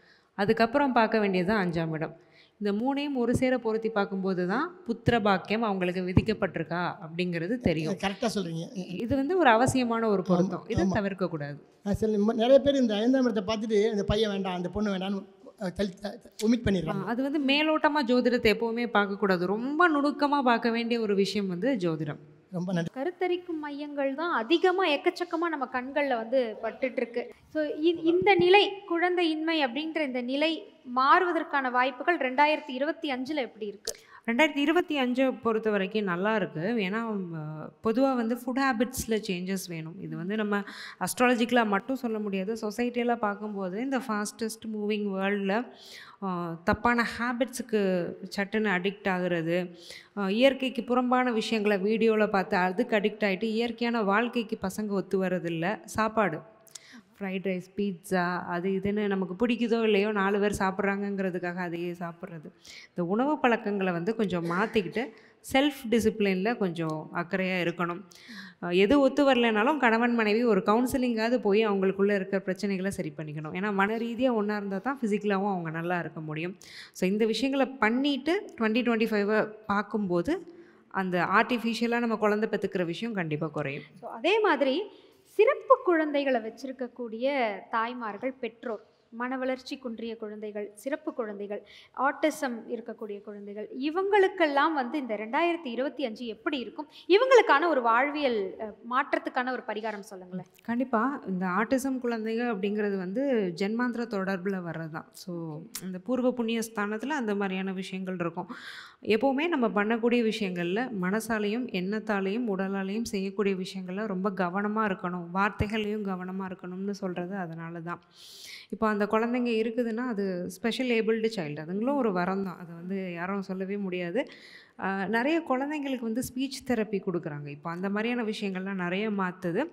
அதுக்கப்புறம் பார்க்க வேண்டியது தான் 5ஆம் இடம். இந்த 3ஐயும் ஒரு சேர பொருத்தி பார்க்கும்போது தான் புத்திர பாக்கியம் அவங்களுக்கு விதிக்கப்பட்டிருக்கா அப்படிங்கிறது தெரியும். கரெக்டாக சொல்கிறீங்க. இது ஒரு அவசியமான ஒரு பொருத்தம். இதை தவிர்க்கக்கூடாது. சரி, நிறைய பேர் இந்த 5ஆம் இடத்தை பார்த்துட்டு இந்த பையன் வேண்டாம் அந்த பொண்ணு வேண்டாம்னு ஒமிட் பண்ணிடுறாங்க. அது மேலோட்டமாக ஜோதிடத்தை எப்போவுமே பார்க்கக்கூடாது. ரொம்ப நுணுக்கமாக பார்க்க வேண்டிய ஒரு விஷயம் ஜோதிடம். ரொம்ப நன்றி. கருத்தரிக்கும் மையங்கள் தான் அதிகமாக எக்கச்சக்கமாக நம்ம கண்களில் பட்டுட்ருக்கு. ஸோ இந்த நிலை குழந்தையின்மை அப்படின்ற இந்த நிலை மாறுவதற்கான வாய்ப்புகள் 2025 எப்படி இருக்குது? 2025 பொறுத்த வரைக்கும் நல்லா இருக்குது. ஏன்னா பொதுவாக ஃபுட் ஹேபிட்ஸில் சேஞ்சஸ் வேணும். இது நம்ம அஸ்ட்ராலஜிக்கலாக மட்டும் சொல்ல முடியாது. சொசைட்டியெல்லாம் பார்க்கும்போது இந்த ஃபாஸ்டஸ்ட் மூவிங் வேர்ல்டில் தப்பான ஹேபிட்ஸுக்கு சட்டுன்னு அடிக்ட் ஆகுறது, இயற்கைக்கு புறம்பான விஷயங்களை வீடியோவில் பார்த்து அதுக்கு அடிக்ட் ஆகிட்டு இயற்கையான வாழ்க்கைக்கு பசங்க ஒத்து வர்றதில்ல. சாப்பாடு, ஃப்ரைட் ரைஸ், பீட்ஸா, அது இதுன்னு நமக்கு பிடிக்குதோ இல்லையோ 4 பேர் சாப்பிட்றாங்கங்கிறதுக்காக அதையே சாப்பிட்றது. இந்த உணவு பழக்கங்களை கொஞ்சம் மாற்றிக்கிட்டு செல்ஃப் டிசிப்ளினில் கொஞ்சம் அக்கறையாக இருக்கணும். எது ஒத்து வரலைனாலும் கணவன் மனைவி ஒரு கவுன்சிலிங்காவது போய் அவங்களுக்குள்ளே இருக்கிற பிரச்சனைகளை சரி பண்ணிக்கணும். ஏன்னா மன ரீதியாக ஒன்றா இருந்தால் தான் ஃபிசிக்கலாகவும் அவங்க நல்லா இருக்க முடியும். ஸோ இந்த விஷயங்களை பண்ணிவிட்டு 2025 பார்க்கும்போது அந்த ஆர்டிஃபிஷியலாக நம்ம குழந்தை பெற்றுக்கிற விஷயம் கண்டிப்பாக குறையும். ஸோ அதே மாதிரி சிறப்பு குழந்தைகளை வச்சிருக்கக்கூடிய தாய்மார்கள், பெற்றோர், மன வளர்ச்சி குன்றிய குழந்தைகள், சிறப்பு குழந்தைகள், ஆட்டிசம் இருக்கக்கூடிய குழந்தைகள், இவங்களுக்கெல்லாம் இந்த 2025 எப்படி இருக்கும்? இவங்களுக்கான ஒரு வாழ்வியல் மாற்றத்துக்கான ஒரு பரிகாரம் சொல்லுங்களேன். கண்டிப்பாக இந்த ஆட்டிசம் குழந்தைகள் அப்படிங்கிறது ஜென்மாந்திர தொடர்பில் வர்றது தான். ஸோ இந்த பூர்வ புண்ணிய ஸ்தானத்தில் அந்த மாதிரியான விஷயங்கள் இருக்கும். எப்போவுமே நம்ம பண்ணக்கூடிய விஷயங்களில் மனசாலையும் எண்ணத்தாலையும் உடலாலையும் செய்யக்கூடிய விஷயங்களில் ரொம்ப கவனமாக இருக்கணும், வார்த்தைகளையும் கவனமாக இருக்கணும்னு சொல்கிறது அதனால தான். இப்போ அந்த குழந்தைங்க இருக்குதுன்னா அது ஸ்பெஷல் ஏபிள்டு சைல்டு, அதுங்களும் ஒரு வரம் தான். அதை யாரும் சொல்லவே முடியாது. நிறைய குழந்தைங்களுக்கு ஸ்பீச் தெரப்பி கொடுக்குறாங்க. இப்போ அந்த மாதிரியான விஷயங்கள்லாம் நிறைய மாற்றுது.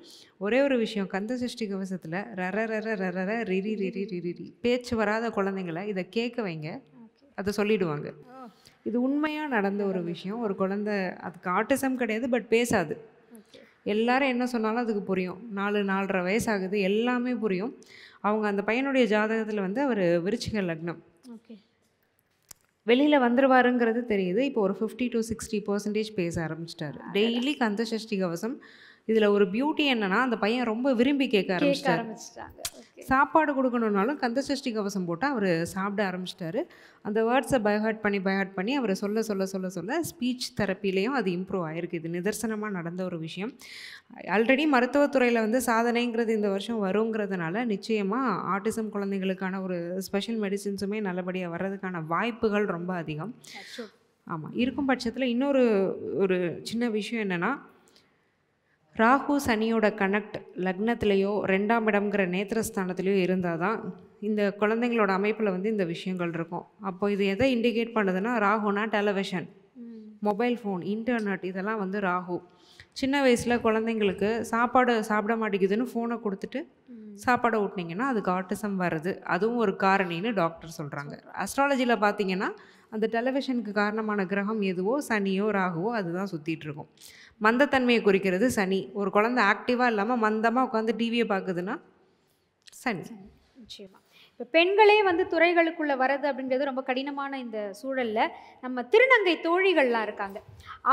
ஒரே ஒரு விஷயம், கந்த சஷ்டி கவசத்தில் ரர ரர ரர ரிரி ரிரி ரிரி பேச்சு வராத குழந்தைங்களை இதை கேட்க வைங்க, அதை சொல்லிடுவாங்க. இது உண்மையாக நடந்த ஒரு விஷயம். ஒரு குழந்தை, அதுக்கு ஆட்டிசம் கிடையாது, பட் பேசாது. எல்லாரும் என்ன சொன்னாலும் அதுக்கு புரியும். 4-4.5 வயசு ஆகுது, எல்லாமே புரியும். அவங்க அந்த பையனுடைய ஜாதகத்தில் அவர் விருச்சிக லக்னம், வெளியில் வந்துடுவாருங்கிறது தெரியுது. இப்போ ஒரு 50 to 60% பேச ஆரம்பிச்சிட்டாரு. டெய்லி கந்த சஷ்டி கவசம். இதில் ஒரு பியூட்டி என்னென்னா அந்த பையன் ரொம்ப விரும்பி கேட்க ஆரம்பிச்சிட்டாங்க. சாப்பாடு கொடுக்கணுன்னாலும் கந்த சஷ்டி கவசம் போட்டால் அவர் சாப்பிட ஆரம்பிச்சிட்டாரு. அந்த வேர்ட்ஸை பைஹார்ட் பண்ணி அவர் சொல்ல ஸ்பீச் தெரப்பிலையும் அது இம்ப்ரூவ் ஆகிருக்கு. இது நிதர்சனமாக நடந்த ஒரு விஷயம். ஆல்ரெடி மருத்துவத்துறையில் சாதனைங்கிறது இந்த வருஷம் வருங்கிறதுனால நிச்சயமாக ஆட்டிசம் குழந்தைங்களுக்கான ஒரு ஸ்பெஷல் மெடிசின்ஸுமே நல்லபடியாக வர்றதுக்கான வாய்ப்புகள் ரொம்ப அதிகம். ஆமாம், இருக்கும் பட்சத்தில் இன்னொரு ஒரு சின்ன விஷயம் என்னென்னா, ராகு சனியோட கனெக்ட் லக்னத்திலேயோ 2ஆம் இடம்ங்கிற நேத்திரஸ்தானத்திலையோ இருந்தால் தான் இந்த குழந்தைங்களோட அமைப்பில் இந்த விஷயங்கள் இருக்கும். அப்போ இது எதை இண்டிகேட் பண்ணுதுன்னா, ராகுனா டெலிவிஷன், மொபைல் ஃபோன், இன்டர்நெட் இதெல்லாம் வந்து ராகு. சின்ன வயசில் குழந்தைங்களுக்கு சாப்பாடு சாப்பிட மாட்டேங்குதுன்னு ஃபோனை கொடுத்துட்டு சாப்பாடை ஊட்டினீங்கன்னா அதுக்கு ஆட்டிசம் வருது, அதுவும் ஒரு காரணின்னு டாக்டர் சொல்கிறாங்க. அஸ்ட்ராலஜியில் பார்த்தீங்கன்னா அந்த டெலிவிஷனுக்கு காரணமான கிரகம் எதுவோ சனியோ ராகுவோ அதுதான் சுற்றிட்டுருக்கும். மந்தத்தன்மையை குறிக்கிறது சனி. ஒரு குழந்தை ஆக்டிவாக இல்லாமல் மந்தமாக உட்காந்து டிவியை பார்க்குதுன்னா சனி. நிச்சயமா. இப்போ பெண்களே வந்து துறைகளுக்குள்ளே வரது அப்படின்றது ரொம்ப கடினமான இந்த சூழலில் நம்ம திருநங்கை தோழிகள்லாம் இருக்காங்க,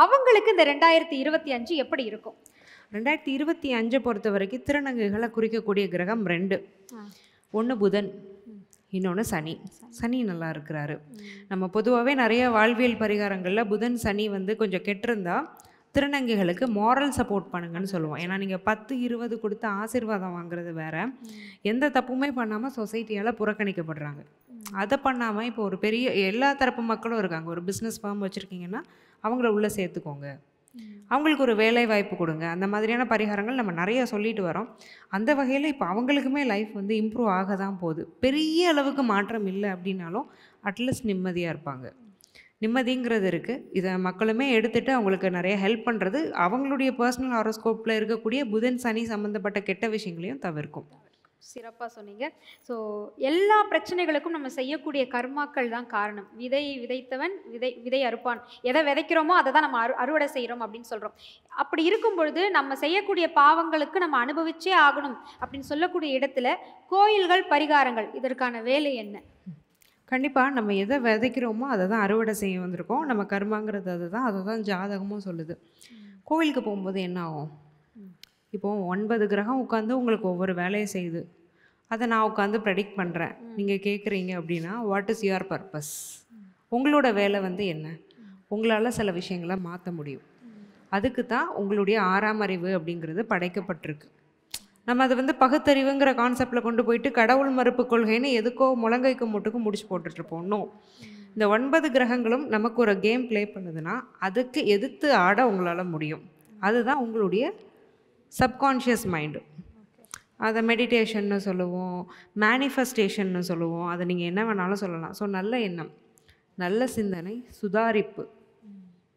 அவங்களுக்கு இந்த 2025 எப்படி இருக்கும்? 2025 பொறுத்த வரைக்கும் திருநங்கைகளை குறிக்கக்கூடிய கிரகம் 2. ஒன்று புதன், இன்னொன்று சனி. சனி நல்லா இருக்கிறாரு. நம்ம பொதுவாகவே நிறைய வாழ்வியல் பரிகாரங்களில் புதன் சனி வந்து கொஞ்சம் கெட்டிருந்தா திருநங்கைகளுக்கு மாரல் சப்போர்ட் பண்ணுங்கன்னு சொல்லுவோம். ஏன்னா நீங்கள் 10-20 கொடுத்து ஆசீர்வாதம் வாங்குறது வேற, எந்த தப்புமே பண்ணாமல் சொசைட்டியால் புறக்கணிக்கப்படுறாங்க. அதை பண்ணாமல் இப்போ ஒரு பெரிய எல்லா தரப்பு மக்களும் இருக்காங்க. ஒரு பிஸ்னஸ் ஃபார்ம் வச்சுருக்கீங்கன்னா அவங்கள உள்ளே சேர்த்துக்கோங்க, அவங்களுக்கு ஒரு வேலை வாய்ப்பு கொடுங்க. அந்த மாதிரியான பரிகாரங்கள் நம்ம நிறைய சொல்லிட்டு வரோம். அந்த வகையில் இப்போ அவங்களுக்குமே லைஃப் வந்து இம்ப்ரூவ் ஆக தான் போகுது. பெரிய அளவுக்கு மாற்றம் இல்லை அப்படின்னாலும் அட்லீஸ்ட் நிம்மதியாக இருப்பாங்க. நிம்மதிங்கிறது இருக்குது. இதை மக்களுமே எடுத்துகிட்டு அவங்களுக்கு நிறைய ஹெல்ப் பண்ணுறது அவங்களுடைய பர்சனல் ஹாரோஸ்கோப்பில் இருக்கக்கூடிய புதன் சனி சம்மந்தப்பட்ட கெட்ட விஷயங்களையும் தவிர்க்கும். சிறப்பாக சொன்னீங்க. ஸோ எல்லா பிரச்சனைகளுக்கும் நம்ம செய்யக்கூடிய கர்மாக்கள் தான் காரணம். விதை விதைத்தவன் விதை அறுப்பான். எதை விதைக்கிறோமோ அதை தான் நம்ம அறுவடை செய்கிறோம் அப்படின்னு சொல்கிறோம். அப்படி இருக்கும் பொழுது நம்ம செய்யக்கூடிய பாவங்களுக்கு நம்ம அனுபவிச்சே ஆகணும் அப்படின்னு சொல்லக்கூடிய இடத்துல கோயில்கள், பரிகாரங்கள் இதற்கான வேலை என்ன? கண்டிப்பாக நம்ம எதை விதைக்கிறோமோ அதை தான் அறுவடை செய்ய வந்திருக்கோம். நம்ம கர்மாங்கிறது அதை தான் ஜாதகமும் சொல்லுது. கோவிலுக்கு போகும்போது என்ன ஆகும்? இப்போது 9 கிரகம் உட்காந்து உங்களுக்கு ஒவ்வொரு வேலையை செய்யுது. அதை நான் உட்காந்து ப்ரெடிக்ட் பண்ணுறேன். நீங்கள் கேட்குறீங்க அப்படின்னா வாட் இஸ் யுவர் பர்பஸ்? உங்களோட வேலை வந்து என்ன? உங்களால் சில விஷயங்களை மாற்ற முடியும். அதுக்கு தான் உங்களுடைய 6ஆம் அறிவு அப்படிங்கிறது படைக்கப்பட்டிருக்கு. நம்ம அதை வந்து பகுத்தறிவுங்கிற கான்செப்டில் கொண்டு போயிட்டு கடவுள் மறுப்பு கொள்கைன்னு எதுக்கோ முழங்கைக்கு முட்டுக்கும் முடிச்சு போட்டுட்ருப்போம். இன்னும் இந்த 9 கிரகங்களும் நமக்கு ஒரு கேம் ப்ளே பண்ணுதுன்னா அதுக்கு எதிர்த்து ஆட உங்களால் முடியும். அதுதான் உங்களுடைய சப்கான்ஷியஸ் மைண்டு. அதை மெடிடேஷன்னு சொல்லுவோம், மேனிஃபெஸ்டேஷன்னு சொல்லுவோம். அதை நீங்கள் என்ன வேணாலும் சொல்லலாம். ஸோ நல்ல எண்ணம், நல்ல சிந்தனை, சுதாரிப்பு,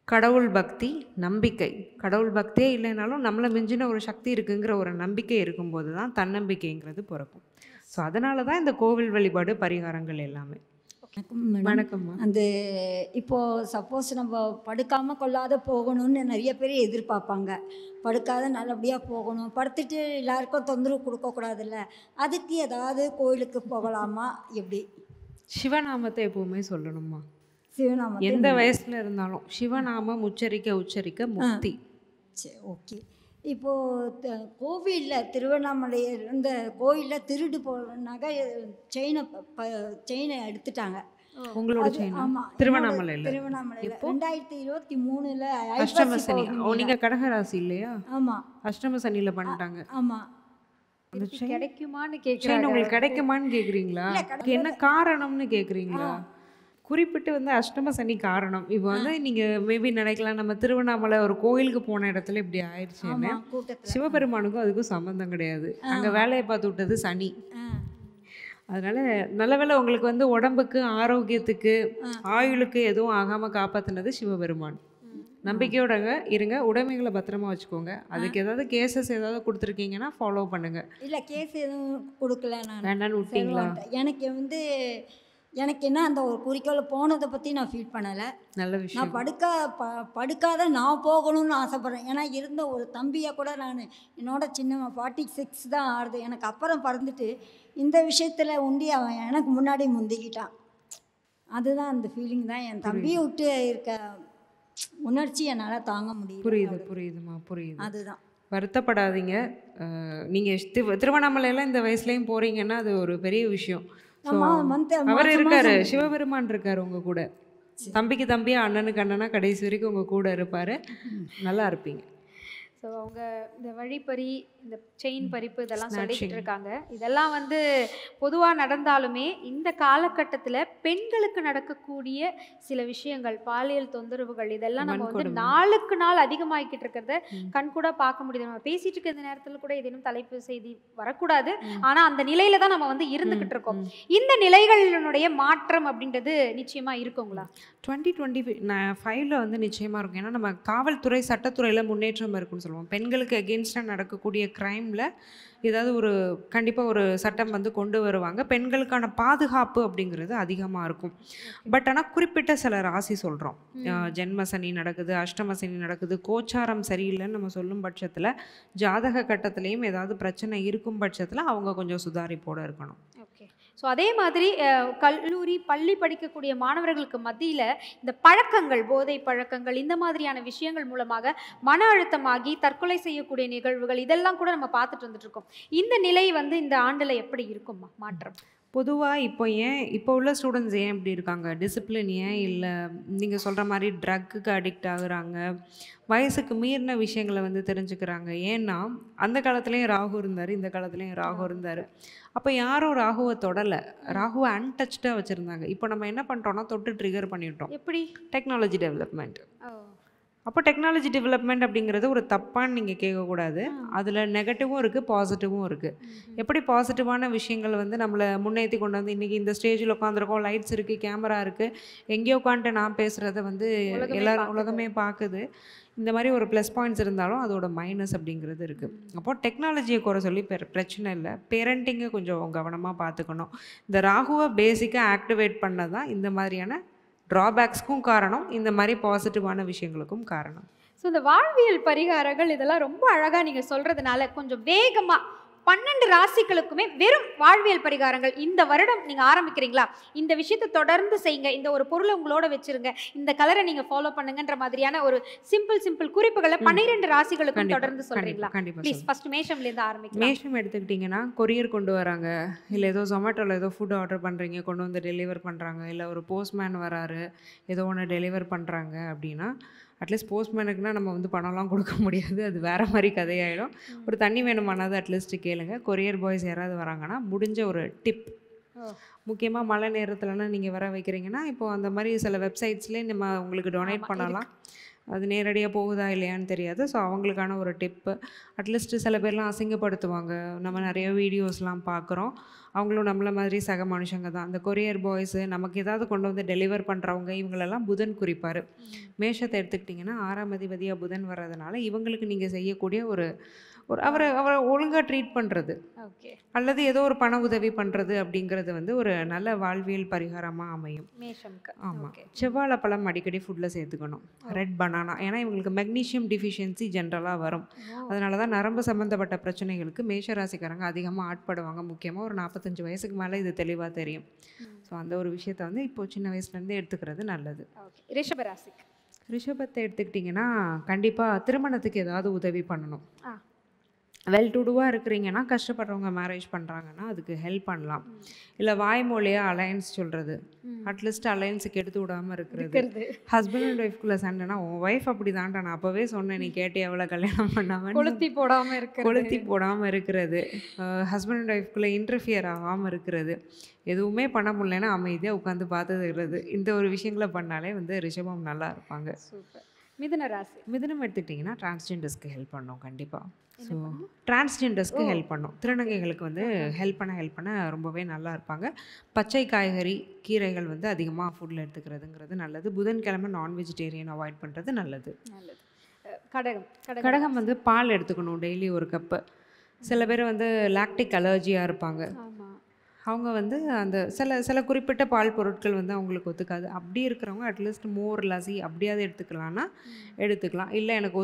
கடவுள் பக்தி, நம்பிக்கை. கடவுள் பக்தியே இல்லைனாலும் நம்மளை மிஞ்சின ஒரு சக்தி இருக்குங்கிற ஒரு நம்பிக்கை இருக்கும்போது தான் தன்னம்பிக்கைங்கிறது பிறக்கும். ஸோ அதனால தான் இந்த கோவில் வழிபாடு, பரிகாரங்கள் எல்லாமே. வணக்கம்மா. அந்த இப்போது சப்போஸ் நம்ம படுக்காமல் கொள்ளாத போகணும்னு நிறைய பேர் எதிர்பார்ப்பாங்க. படுக்காத நல்லபடியாக போகணும், படுத்துட்டு எல்லாருக்கும் தொந்தரவு கொடுக்கக்கூடாதுல்ல, அதுக்கு ஏதாவது கோயிலுக்கு போகலாமா? எப்படி? சிவநாமத்தை எப்பவுமே சொல்லணுமா? சிவநாமம் எந்த வயசுல இருந்தாலும் சிவநாமம் உச்சரிக்க முக்தி. சரி, ஓகே. இப்போது கோவிலில் திருவண்ணாமலை இந்த கோயிலில் திருடு நகை செயினை எடுத்துட்டாங்க. உங்களோட செயின்? ஆமாம், திருவண்ணாமலையில். 2023 அஷ்டம சனி. நீங்க கடகராசி இல்லையா? ஆமாம், அஷ்டம சனியில் பண்ணிட்டாங்க. ஆமாம். கிடைக்குமான்னு செயின் கேட்குறேன். உங்களுக்கு கிடைக்குமான்னு கேட்குறீங்களா? என்ன காரணம்னு கேட்குறீங்களா? குறிப்பிட்டு வந்து அஷ்டம சனி காரணம். இப்போ வந்து நீங்கள் மேபி நினைக்கலாம் நம்ம திருவண்ணாமலை ஒரு கோயிலுக்கு போன இடத்துல இப்படி ஆயிடுச்சுன்னு. சிவபெருமானுக்கும் அதுக்கும் சம்மந்தம் கிடையாது. அங்கே வேலையை பார்த்து விட்டது சனி. அதனால் நல்ல வேளை உங்களுக்கு வந்து உடம்புக்கு, ஆரோக்கியத்துக்கு, ஆயுளுக்கு எதுவும் ஆகாமல் காப்பாற்றினது சிவபெருமான். நம்பிக்கையோட இருங்க, உடைமைகளை பத்திரமா வச்சுக்கோங்க. அதுக்கு ஏதாவது கேசஸ் ஏதாவது கொடுத்துருக்கீங்கன்னா ஃபாலோ பண்ணுங்கள். இல்லை, கேஸ் எதுவும் கொடுக்கல. நான் வேண்டான்னு விட்டீங்களா? எனக்கு என்ன அந்த ஒரு குறிக்கோள் போனதை பற்றி நான் ஃபீல் பண்ணலை. நல்ல விஷயம். நான் படுக்காத நான் போகணும்னு ஆசைப்பட்றேன். ஏன்னா இருந்த ஒரு தம்பியை கூட நான் என்னோட சின்னவன் 46 தான் ஆடுது. எனக்கு அப்புறம் பறந்துட்டு இந்த விஷயத்தில் உண்டி அவன் எனக்கு முன்னாடி முந்திக்கிட்டான். அதுதான் அந்த ஃபீலிங் தான். என் தம்பியை விட்டு இருக்க உணர்ச்சி என்னால் தாங்க முடியும். புரியுதுமா, புரியுது. அதுதான். வருத்தப்படாதீங்க. நீங்கள் திருவண்ணாமலையெல்லாம் இந்த வயசுலேயும் போகிறீங்கன்னா அது ஒரு பெரிய விஷயம். அவர் இருக்காரு, சிவபெருமான் இருக்காரு உங்க கூட. தம்பிக்கு தம்பியா, அண்ணனுக்கு அண்ணனா கடைசி வரைக்கும் உங்க கூட இருப்பாரு. நல்லா இருப்பீங்க. ஸோ அவங்க இந்த வழிப்பறி, இந்த செயின் பறிப்பு இதெல்லாம் சொல்லிக்கிட்டு இருக்காங்க. இதெல்லாம் வந்து பொதுவாக நடந்தாலுமே இந்த காலகட்டத்தில் பெண்களுக்கு நடக்கக்கூடிய சில விஷயங்கள், பாலியல் தொந்தரவுகள் இதெல்லாம் நம்ம வந்து நாளுக்கு நாள் அதிகமாகிக்கிட்டு இருக்கிறத கண்கூட பார்க்க முடியுது. நம்ம பேசிட்டு இருக்க இந்த நேரத்தில் கூட ஏதேனும் தலைப்பு செய்தி வரக்கூடாது, ஆனால் அந்த நிலையில தான் நம்ம வந்து இருந்துகிட்டு இருக்கோம். இந்த நிலைகளினுடைய மாற்றம் அப்படின்றது நிச்சயமா இருக்குங்களா? 2025 வந்து நிச்சயமாக இருக்கும். ஏன்னா நம்ம காவல்துறை சட்டத்துறையில் முன்னேற்றம் இருக்குன்னு சொல்லுவோம். பெண்களுக்கு எகென்ஸ்டாக நடக்கக்கூடிய க்ரைமில் ஏதாவது ஒரு கண்டிப்பாக ஒரு சட்டம் வந்து கொண்டு வருவாங்க. பெண்களுக்கான பாதுகாப்பு அப்படிங்கிறது அதிகமாக இருக்கும். பட் ஆனால் குறிப்பிட்ட சில ராசி சொல்கிறோம், ஜென்ம சனி நடக்குது, அஷ்டம சனி நடக்குது, கோச்சாரம் சரியில்லைன்னு நம்ம சொல்லும் பட்சத்தில் ஜாதக கட்டத்துலேயும் ஏதாவது பிரச்சனை இருக்கும் பட்சத்தில் அவங்க கொஞ்சம் சுதாரிப்போடு இருக்கணும். ஓகே. ஸோ அதே மாதிரி கல்லூரி பள்ளி படிக்கக்கூடிய மாணவர்களுக்கு மத்தியில் இந்த பழக்கங்கள், போதை பழக்கங்கள், இந்த மாதிரியான விஷயங்கள் மூலமாக மன அழுத்தமாகி தற்கொலை செய்யக்கூடிய நிகழ்வுகள் இதெல்லாம் கூட நம்ம பார்த்துட்டு வந்துட்டு இருக்கோம். இந்த நிலை வந்து இந்த ஆண்டில் எப்படி இருக்குமா மாற்றம்? பொதுவாக இப்போ உள்ள ஸ்டூடெண்ட்ஸ் ஏன் இப்படி இருக்காங்க, டிசிப்ளின் ஏன் இல்லை, நீங்கள் சொல்கிற மாதிரி ட்ரக்குக்கு அடிக்ட் ஆகுறாங்க, வயசுக்கு மீறின விஷயங்களை வந்து தெரிஞ்சுக்கிறாங்க. ஏன்னா அந்த காலத்துலேயும் ராகு இருந்தார், இந்த காலத்துலேயும் ராகு இருந்தார். அப்போ யாரும் ராகுவை தொடலை, ராகுவை அன்டச்டாக வச்சுருந்தாங்க. இப்போ நம்ம என்ன பண்ணுறோன்னா தொட்டு ட்ரிகர் பண்ணிவிட்டோம். எப்படி? Technology development. அப்போ டெக்னாலஜி டெவலப்மெண்ட் அப்படிங்கிறது ஒரு தப்பான்னு நீங்கள் கேட்கக்கூடாது. அதில் நெகட்டிவும் இருக்குது, பாசிட்டிவும் இருக்குது. எப்படி பாசிட்டிவான விஷயங்கள் வந்து நம்மளை முன்னேற்றி கொண்டு வந்து இன்றைக்கி இந்த ஸ்டேஜில் உட்காந்துருக்கோம், லைட்ஸ் இருக்குது, கேமரா இருக்குது, எங்கேயோ உட்காந்துட்டு நான் பேசுகிறத வந்து உலகமே பார்க்குது. இந்த மாதிரி ஒரு ப்ளஸ் பாயிண்ட்ஸ் இருந்தாலும் அதோட மைனஸ் அப்படிங்கிறது இருக்குது. அப்போது டெக்னாலஜியை குறை சொல்லி பிரச்சனை இல்லை, பேரண்டிங்கை கொஞ்சம் கவனமாக பார்த்துக்கணும். இந்த ராகுவை பேசிக்காக ஆக்டிவேட் பண்ணது தான் இந்த மாதிரியான ட்ராபேக்ஸ்க்கும் காரணம், இந்த மாதிரி பாசிட்டிவான விஷயங்களுக்கும் காரணம். ஸோ இந்த வாழ்வியல் பரிகாரங்கள் இதெல்லாம் ரொம்ப அழகாக நீங்கள் சொல்கிறதுனால கொஞ்சம் வேகமாக 12 ராசிகளுக்குமே வெறும் வாழ்வியல் பரிகாரங்கள் இந்த வருடம் நீங்கள் ஆரம்பிக்கிறீங்களா, இந்த விஷயத்தை தொடர்ந்து செய்யுங்க, இந்த ஒரு பொருளை உங்களோட வச்சுருங்க, இந்த கலரை நீங்கள் ஃபாலோ பண்ணுங்கன்ற மாதிரியான ஒரு சிம்பிள் குறிப்புகளை 12 ராசிகளுக்கும் தொடர்ந்து சொல்கிறீங்களா? கண்டிப்பாக. ப்ளீஸ் ஃபர்ஸ்ட் மேஷம்லேருந்து ஆரம்பிக்கலாம். மேஷம் எடுத்துக்கிட்டிங்கன்னா கொரியர் கொண்டு வராங்க, இல்லை ஏதோ ஜொமேட்டோவில் ஏதோ ஃபுட் ஆர்டர் பண்ணுறீங்க, கொண்டு வந்து டெலிவர் பண்ணுறாங்க, இல்லை ஒரு போஸ்ட்மேன் வராரு ஏதோ ஒன்று டெலிவர் பண்ணுறாங்க அப்படின்னா, அட்லீஸ்ட் போஸ்ட்மேனுக்குனால் நம்ம வந்து பணம்லாம் கொடுக்க முடியாது, அது வேறு மாதிரி கதையாயிடும். ஒரு தண்ணி வேணுமானாவது அட்லீஸ்ட் கேளுங்க. கொரியர் பாய்ஸ் யாராவது வராங்கன்னா முடிஞ்ச ஒரு டிப், முக்கியமாக மழை நேரத்துலலாம் நீங்கள் வர வைக்கிறீங்கன்னா இப்போது அந்த மாதிரி சில வெப்சைட்ஸ்லேயே நம்ம உங்களுக்கு டொனேட் பண்ணலாம். அது நேரடியாக போகுதா இல்லையான்னு தெரியாது. ஸோ அவங்களுக்கான ஒரு டிப்பு, அட்லீஸ்ட்டு சில பேர்லாம் அசிங்கப்படுத்துவாங்க, நம்ம நிறைய வீடியோஸ்லாம் பார்க்குறோம், அவங்களும் நம்மள மாதிரி சக மனுஷங்க தான். அந்த கொரியர் பாய்ஸு நமக்கு ஏதாவது கொண்டு வந்து டெலிவர் பண்ணுறவங்க இவங்களெல்லாம் புதன் குறிப்பார். மேஷத்தை எடுத்துக்கிட்டிங்கன்னா 6ஆம் அதிபதியாக புதன் வர்றதுனால இவங்களுக்கு நீங்கள் செய்யக்கூடிய ஒரு அவரை ஒழுங்காக ட்ரீட் பண்ணுறது, ஓகே, அல்லது ஏதோ ஒரு பண உதவி பண்ணுறது அப்படிங்கிறது வந்து ஒரு நல்ல வாழ்வியல் பரிகாரமாக அமையும். ஆமாம். செவ்வாழை பழம் அடிக்கடி ஃபுட்டில் சேர்த்துக்கணும். ரெட் பனானா, ஏன்னா இவங்களுக்கு மெக்னீஷியம் டிஃபிஷியன்சி ஜென்ரலாக வரும். அதனால தான் நரம்பு சம்மந்தப்பட்ட பிரச்சனைகளுக்கு மேஷராசிக்காரங்க அதிகமாக ஆட்படுவாங்க. முக்கியமாக ஒரு 45 வயசுக்கு மேலே இது தெளிவாக தெரியும். ஸோ அந்த ஒரு விஷயத்தை வந்து இப்போது சின்ன வயசுலேருந்தே எடுத்துக்கிறது நல்லது. ரிஷபராசிக்கு, ரிஷபத்தை எடுத்துக்கிட்டிங்கன்னா கண்டிப்பாக திருமணத்துக்கு ஏதாவது உதவி பண்ணணும். வெல் டு டூவாக இருக்கிறீங்கன்னா, கஷ்டப்படுறவங்க மேரேஜ் பண்ணுறாங்கன்னா அதுக்கு ஹெல்ப் பண்ணலாம். இல்லை வாய்மொழியாக அலையன்ஸ் சொல்கிறது, அட்லீஸ்ட் அலையன்ஸுக்கு எடுத்து விடாமல் இருக்கிறது. ஹஸ்பண்ட் அண்ட் ஒய்ஃப்குள்ளே சண்டைனா உன் ஒய்ஃப் அப்படி தான்டா, நான் அப்போவே சொன்னேன், நீ கேட்டு எவ்வளோ கல்யாணம் பண்ணாமல் கொளுத்தி போடாமல் இருக்கிறது. ஹஸ்பண்ட் அண்ட் ஒய்ஃப்குள்ளே இன்டர்ஃபியர் ஆகாமல் இருக்கிறது, எதுவுமே பண்ண முடியலன்னா அமைதியாக உட்காந்து பார்த்துக்கிறது. இந்த ஒரு விஷயங்களை பண்ணாலே வந்து ரிஷபம் நல்லா இருப்பாங்க. சூப்பர். மிதுன ராசி, மிதுனம் எடுத்துக்கிட்டிங்கன்னா டிரான்ஸ்ஜெண்டர்ஸ்க்கு ஹெல்ப் பண்ணோம் கண்டிப்பாக. ஸோ டிரான்ஸ்ஜெண்டர்ஸ்க்கு ஹெல்ப் பண்ணோம், திருநங்கைகளுக்கு வந்து ஹெல்ப் பண்ண ரொம்பவே நல்லா இருப்பாங்க. பச்சை காய்கறி கீரைகள் வந்து அதிகமாக ஃபுட்டில் எடுத்துக்கிறதுங்கிறது நல்லது. புதன்கிழமை நான் வெஜிடேரியன் அவாய்ட் பண்ணுறது நல்லது. கடகம் வந்து பால் எடுத்துக்கணும் டெய்லி 1 கப்பு. சில பேர் வந்து லாக்டிக் அலர்ஜியாக இருப்பாங்க, அவங்க வந்து அந்த சில குறிப்பிட்ட பால் பொருட்கள் வந்து அவங்களுக்கு ஒத்துக்காது. அப்படி இருக்கிறவங்க அட்லீஸ்ட் மோர் லசி அப்படியாவது எடுத்துக்கலான்னா எடுத்துக்கலாம். இல்லை எனக்கு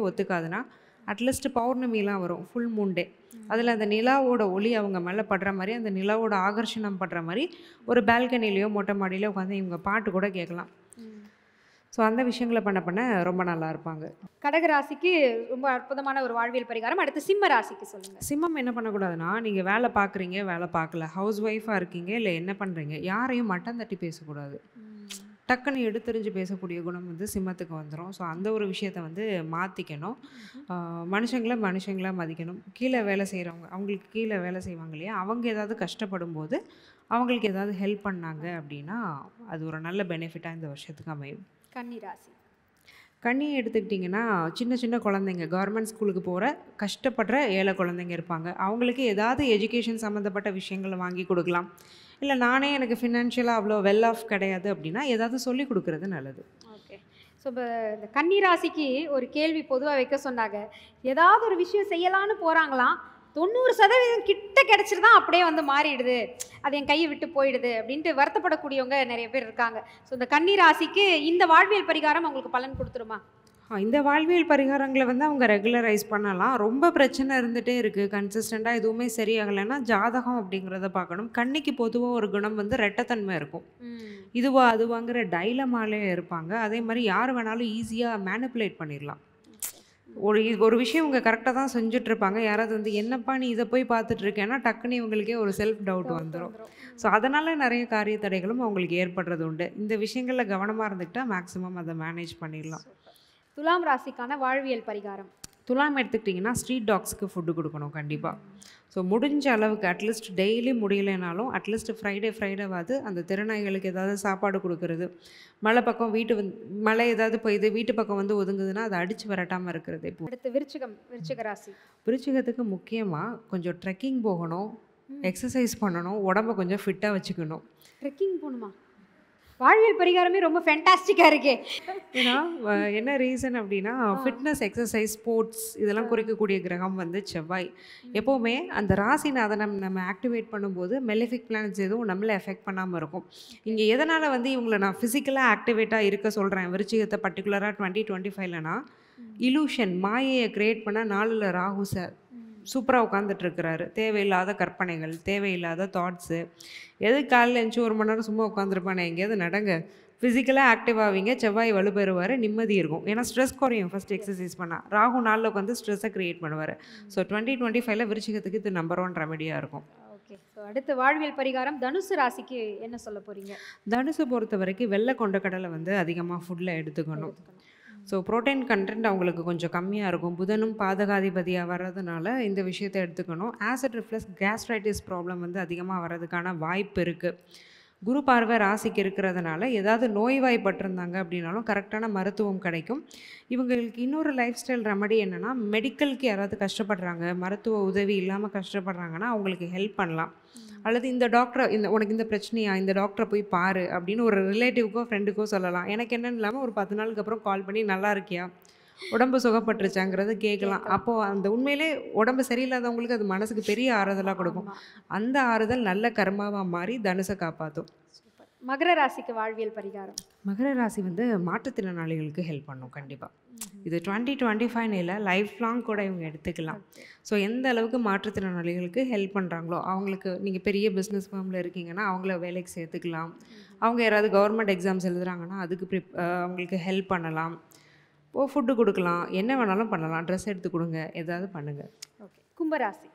ஒத்துக்காதுன்னா அட்லீஸ்ட் பௌர்ணமிலாம் வரும், ஃபுல் மூன் டே, அதில் அந்த நிலாவோட ஒளி அவங்க மேலே படுற மாதிரி, அந்த நிலாவோட ஆகர்ஷணம் படுற மாதிரி ஒரு பால்கனிலேயோ மொட்டை மாடியிலையோ உட்காந்து இவங்க பாட்டு கூட கேட்கலாம். ஸோ அந்த விஷயங்களை பண்ண ரொம்ப நல்லா இருப்பாங்க. கடகராசிக்கு ரொம்ப அற்புதமான ஒரு வாழ்வியல் பரிகாரம். அடுத்து சிம்ம ராசிக்கு சொல்லுங்கள். சிம்மம் என்ன பண்ணக்கூடாதுன்னா, நீங்கள் வேலை பார்க்குறீங்க, வேலை பார்க்கல, ஹவுஸ் ஒய்ஃபாக இருக்கீங்க, இல்லை என்ன பண்ணுறீங்க, யாரையும் மட்டம் தட்டி பேசக்கூடாது. டக்குன்னு எடுத்தெறிஞ்சு பேசக்கூடிய குணம் வந்து சிம்மத்துக்கு வந்துடும். ஸோ அந்த ஒரு விஷயத்தை வந்து மாற்றிக்கணும். மனுஷங்களை மதிக்கணும். கீழே வேலை செய்கிறவங்க, அவங்களுக்கு கீழே வேலை செய்வாங்க இல்லையா, அவங்க ஏதாவது கஷ்டப்படும் போது அவங்களுக்கு ஏதாவது ஹெல்ப் பண்ணாங்க அப்படின்னா அது ஒரு நல்ல பெனிஃபிட்டாக இந்த வருஷத்துக்கு அமையும். கன்னிராசி. கண்ணியை எடுத்துக்கிட்டிங்கன்னா சின்ன சின்ன குழந்தைங்க, கவர்மெண்ட் ஸ்கூலுக்கு போகிற கஷ்டப்படுற ஏழை குழந்தைங்க இருப்பாங்க. அவங்களுக்கு ஏதாவது எஜுகேஷன் சம்மந்தப்பட்ட விஷயங்களை வாங்கி கொடுக்கலாம். இல்லை நானே எனக்கு ஃபினான்ஷியலாக அவ்வளோ வெல் ஆஃப் கிடையாது அப்படின்னா ஏதாவது சொல்லி கொடுக்குறது நல்லது. ஓகே. ஸோ இப்போ இந்த கன்னிராசிக்கு ஒரு கேள்வி பொதுவாக வைக்க சொன்னாங்க. ஏதாவது ஒரு விஷயம் செய்யலான்னு போகிறாங்களாம், 90% கிட்ட கிடச்சிட்டு தான் அப்படியே வந்து மாறிடுது, அது என் கையை விட்டு போயிடுது அப்படின்ட்டு வருத்தப்படக்கூடியவங்க நிறைய பேர் இருக்காங்க. ஸோ இந்த கன்னிராசிக்கு இந்த வாழ்வியல் பரிகாரம் அவங்களுக்கு பலன் கொடுத்துருமா? இந்த வாழ்வியல் பரிகாரங்களை வந்து அவங்க ரெகுலரைஸ் பண்ணலாம். ரொம்ப பிரச்சனை இருந்துகிட்டே இருக்குது, கன்சிஸ்டண்ட்டாக எதுவுமே சரியாகலைன்னா ஜாதகம் அப்படிங்கிறத பார்க்கணும். கன்னிக்கு பொதுவாக ஒரு குணம் வந்து ரெட்டத்தன்மை இருக்கும். இதுவா அதுவாங்கிற டைலமாலே இருப்பாங்க. அதே மாதிரி யார் வேணாலும் ஈஸியாக மேனிப்புலேட் பண்ணிடலாம். ஒரு விஷயம் இவங்க கரெக்டாக தான் செஞ்சுட்ருப்பாங்க, யாராவது வந்து என்னப்பா நீ இதை போய் பார்த்துட்ருக்கேன்னா டக்குன்னு இவங்களுக்கே ஒரு செல்ஃப் டவுட் வந்துடும். ஸோ அதனால் நிறைய காரிய தடைகளும் அவங்களுக்கு ஏற்படுறது உண்டு. இந்த விஷயங்களில் கவனமாக இருந்துக்கிட்டால் மேக்ஸிமம் அதை மேனேஜ் பண்ணிடலாம். துலாம் ராசிக்கான வாழ்வியல் பரிகாரம். துலாம் எடுத்துக்கிட்டிங்கன்னா ஸ்ட்ரீட் டாக்ஸ்க்கு ஃபுட்டு கொடுக்கணும் கண்டிப்பாக. ஸோ முடிஞ்ச அளவுக்கு அட்லீஸ்ட் டெய்லி முடியலைனாலும் அட்லீஸ்ட் ஃப்ரைடேவாது அந்த திருநாய்களுக்கு ஏதாவது சாப்பாடு கொடுக்கறது. மழை பக்கம் மழை ஏதாவது போயிது வீட்டு பக்கம் வந்து ஒதுங்குதுன்னா அதை அடித்து விரட்டாமல் இருக்கிறது. இப்போ அடுத்து விருச்சிக ராசி. விருச்சிகத்துக்கு முக்கியமாக கொஞ்சம் ட்ரெக்கிங் போகணும், எக்ஸசைஸ் பண்ணணும், உடம்பை கொஞ்சம் ஃபிட்டாக வச்சுக்கணும். ட்ரெக்கிங் போகணுமா? வாழ்வியல் பரிகாரமே ரொம்ப ஃபேண்டாஸ்டிக்காக இருக்கே. ஏன்னா என்ன ரீசன் அப்படின்னா ஃபிட்னஸ், எக்ஸசைஸ், ஸ்போர்ட்ஸ் இதெல்லாம் குறிக்கக்கூடிய கிரகம் வந்து செவ்வாய். எப்போவுமே அந்த ராசிநாதனை நம்ம ஆக்டிவேட் பண்ணும்போது மெலிஃபிக் பிளானட்ஸ் எதுவும் நம்மளை எஃபெக்ட் பண்ணாமல் இருக்கும். இங்கே எதனால் வந்து இவங்களை நான் ஃபிசிக்கலாக ஆக்டிவேட்டாக இருக்க சொல்கிறேன் விருச்சிகத்தை பர்டிகுலராக 2025லனா இலூஷன் மாயையை க்ரியேட் பண்ண 4ல் ராகு சார் சூப்பராக உட்காந்துட்ருக்கிறாரு. தேவையில்லாத கற்பனைகள், தேவையில்லாத தாட்ஸு. காலையில் எழுந்துச்சி 1 மணி நேரம் சும்மா உட்காந்துருப்பானே, எங்கேயாவது நடங்க, ஃபிசிக்கலாக ஆக்டிவ் ஆவீங்க, செவ்வாய் வலுப்பெறுவார், நிம்மதி இருக்கும். ஏன்னா ஸ்ட்ரெஸ் குறையும் ஃபஸ்ட் எக்ஸசைஸ் பண்ணால். ராகு 4ல் உட்காந்து ஸ்ட்ரெஸ்ஸை க்ரியேட் பண்ணுவார். ஸோ 2025ல் விருச்சிகத்துக்கு இது நம்பர் 1 ரெமெடியாக இருக்கும். ஓகே. ஸோ அடுத்து வாழ்வியல் பரிகாரம் தனுசு ராசிக்கு என்ன சொல்ல போகிறீங்க? தனுசு பொறுத்த வரைக்கும் வெள்ளை கொண்டக்கடலை வந்து அதிகமாக ஃபுட்டில் எடுத்துக்கணும். ஸோ ப்ரோட்டீன் கண்டென்ட் அவங்களுக்கு கொஞ்சம் கம்மியாக இருக்கும். புதனும் பாதகாதிபதியாக வர்றதுனால இந்த விஷயத்தை எடுத்துக்கணும். ஆசிட் ரிஃப்ளக்ஸ், கேஸ்ட்ரைட்டிஸ் ப்ராப்ளம் வந்து அதிகமாக வர்றதுக்கான வாய்ப்பு இருக்குது. குரு பார்வை ராசிக்கு இருக்கிறதுனால ஏதாவது நோய்வாய்ப்பட்டிருந்தாங்க அப்படின்னாலும் கரெக்டான மருத்துவம் கிடைக்கும். இவங்களுக்கு இன்னொரு லைஃப் ஸ்டைல் ரெமடி என்னென்னா, மெடிக்கலுக்கு யாராவது கஷ்டப்படுறாங்க, மருத்துவ உதவி இல்லாமல் கஷ்டப்படுறாங்கன்னா அவங்களுக்கு ஹெல்ப் பண்ணலாம். அல்லது இந்த டாக்டரை உனக்கு இந்த பிரச்சனையா, இந்த டாக்டரை போய் பாரு அப்படின்னு ஒரு ரிலேட்டிவ்க்கோ ஃப்ரெண்டுக்கோ சொல்லலாம். எனக்கு என்னன்னு இல்லாமல் ஒரு 10 நாளுக்கு அப்புறம் கால் பண்ணி நல்லா இருக்கியா, உடம்பு சுகப்பட்டுருச்சாங்கிறது கேட்கலாம். அப்போது அந்த உண்மையிலே உடம்பு சரியில்லாதவங்களுக்கு அது மனசுக்கு பெரிய ஆறுதலாக கொடுக்கும். அந்த ஆறுதல் நல்ல கர்மாவாக மாறி தனுசை காப்பாற்றும். மகர ராசிக்கு வாழ்வியல் பரிகாரம். மகர ராசி வந்து மாற்றுத்திறனாளிகளுக்கு ஹெல்ப் பண்ணும் கண்டிப்பாக. இது 2025 லைஃப் லாங் கூட இவங்க எடுத்துக்கலாம். ஸோ எந்த அளவுக்கு மாற்றுத்திறனாளிகளுக்கு ஹெல்ப் பண்ணுறாங்களோ அவங்களுக்கு, நீங்கள் பெரிய பிஸ்னஸ் ஃபார்மில் இருக்கீங்கன்னா அவங்கள வேலைக்கு சேர்த்துக்கலாம். அவங்க யாராவது கவர்மெண்ட் எக்ஸாம்ஸ் எழுதுறாங்கன்னா அதுக்கு அவங்களுக்கு ஹெல்ப் பண்ணலாம். ஃபுட்டு கொடுக்கலாம், என்ன வேணாலும் பண்ணலாம், ட்ரெஸ் எடுத்து கொடுங்க, ஏதாவது பண்ணுங்கள். ஓகே. கும்பராசி.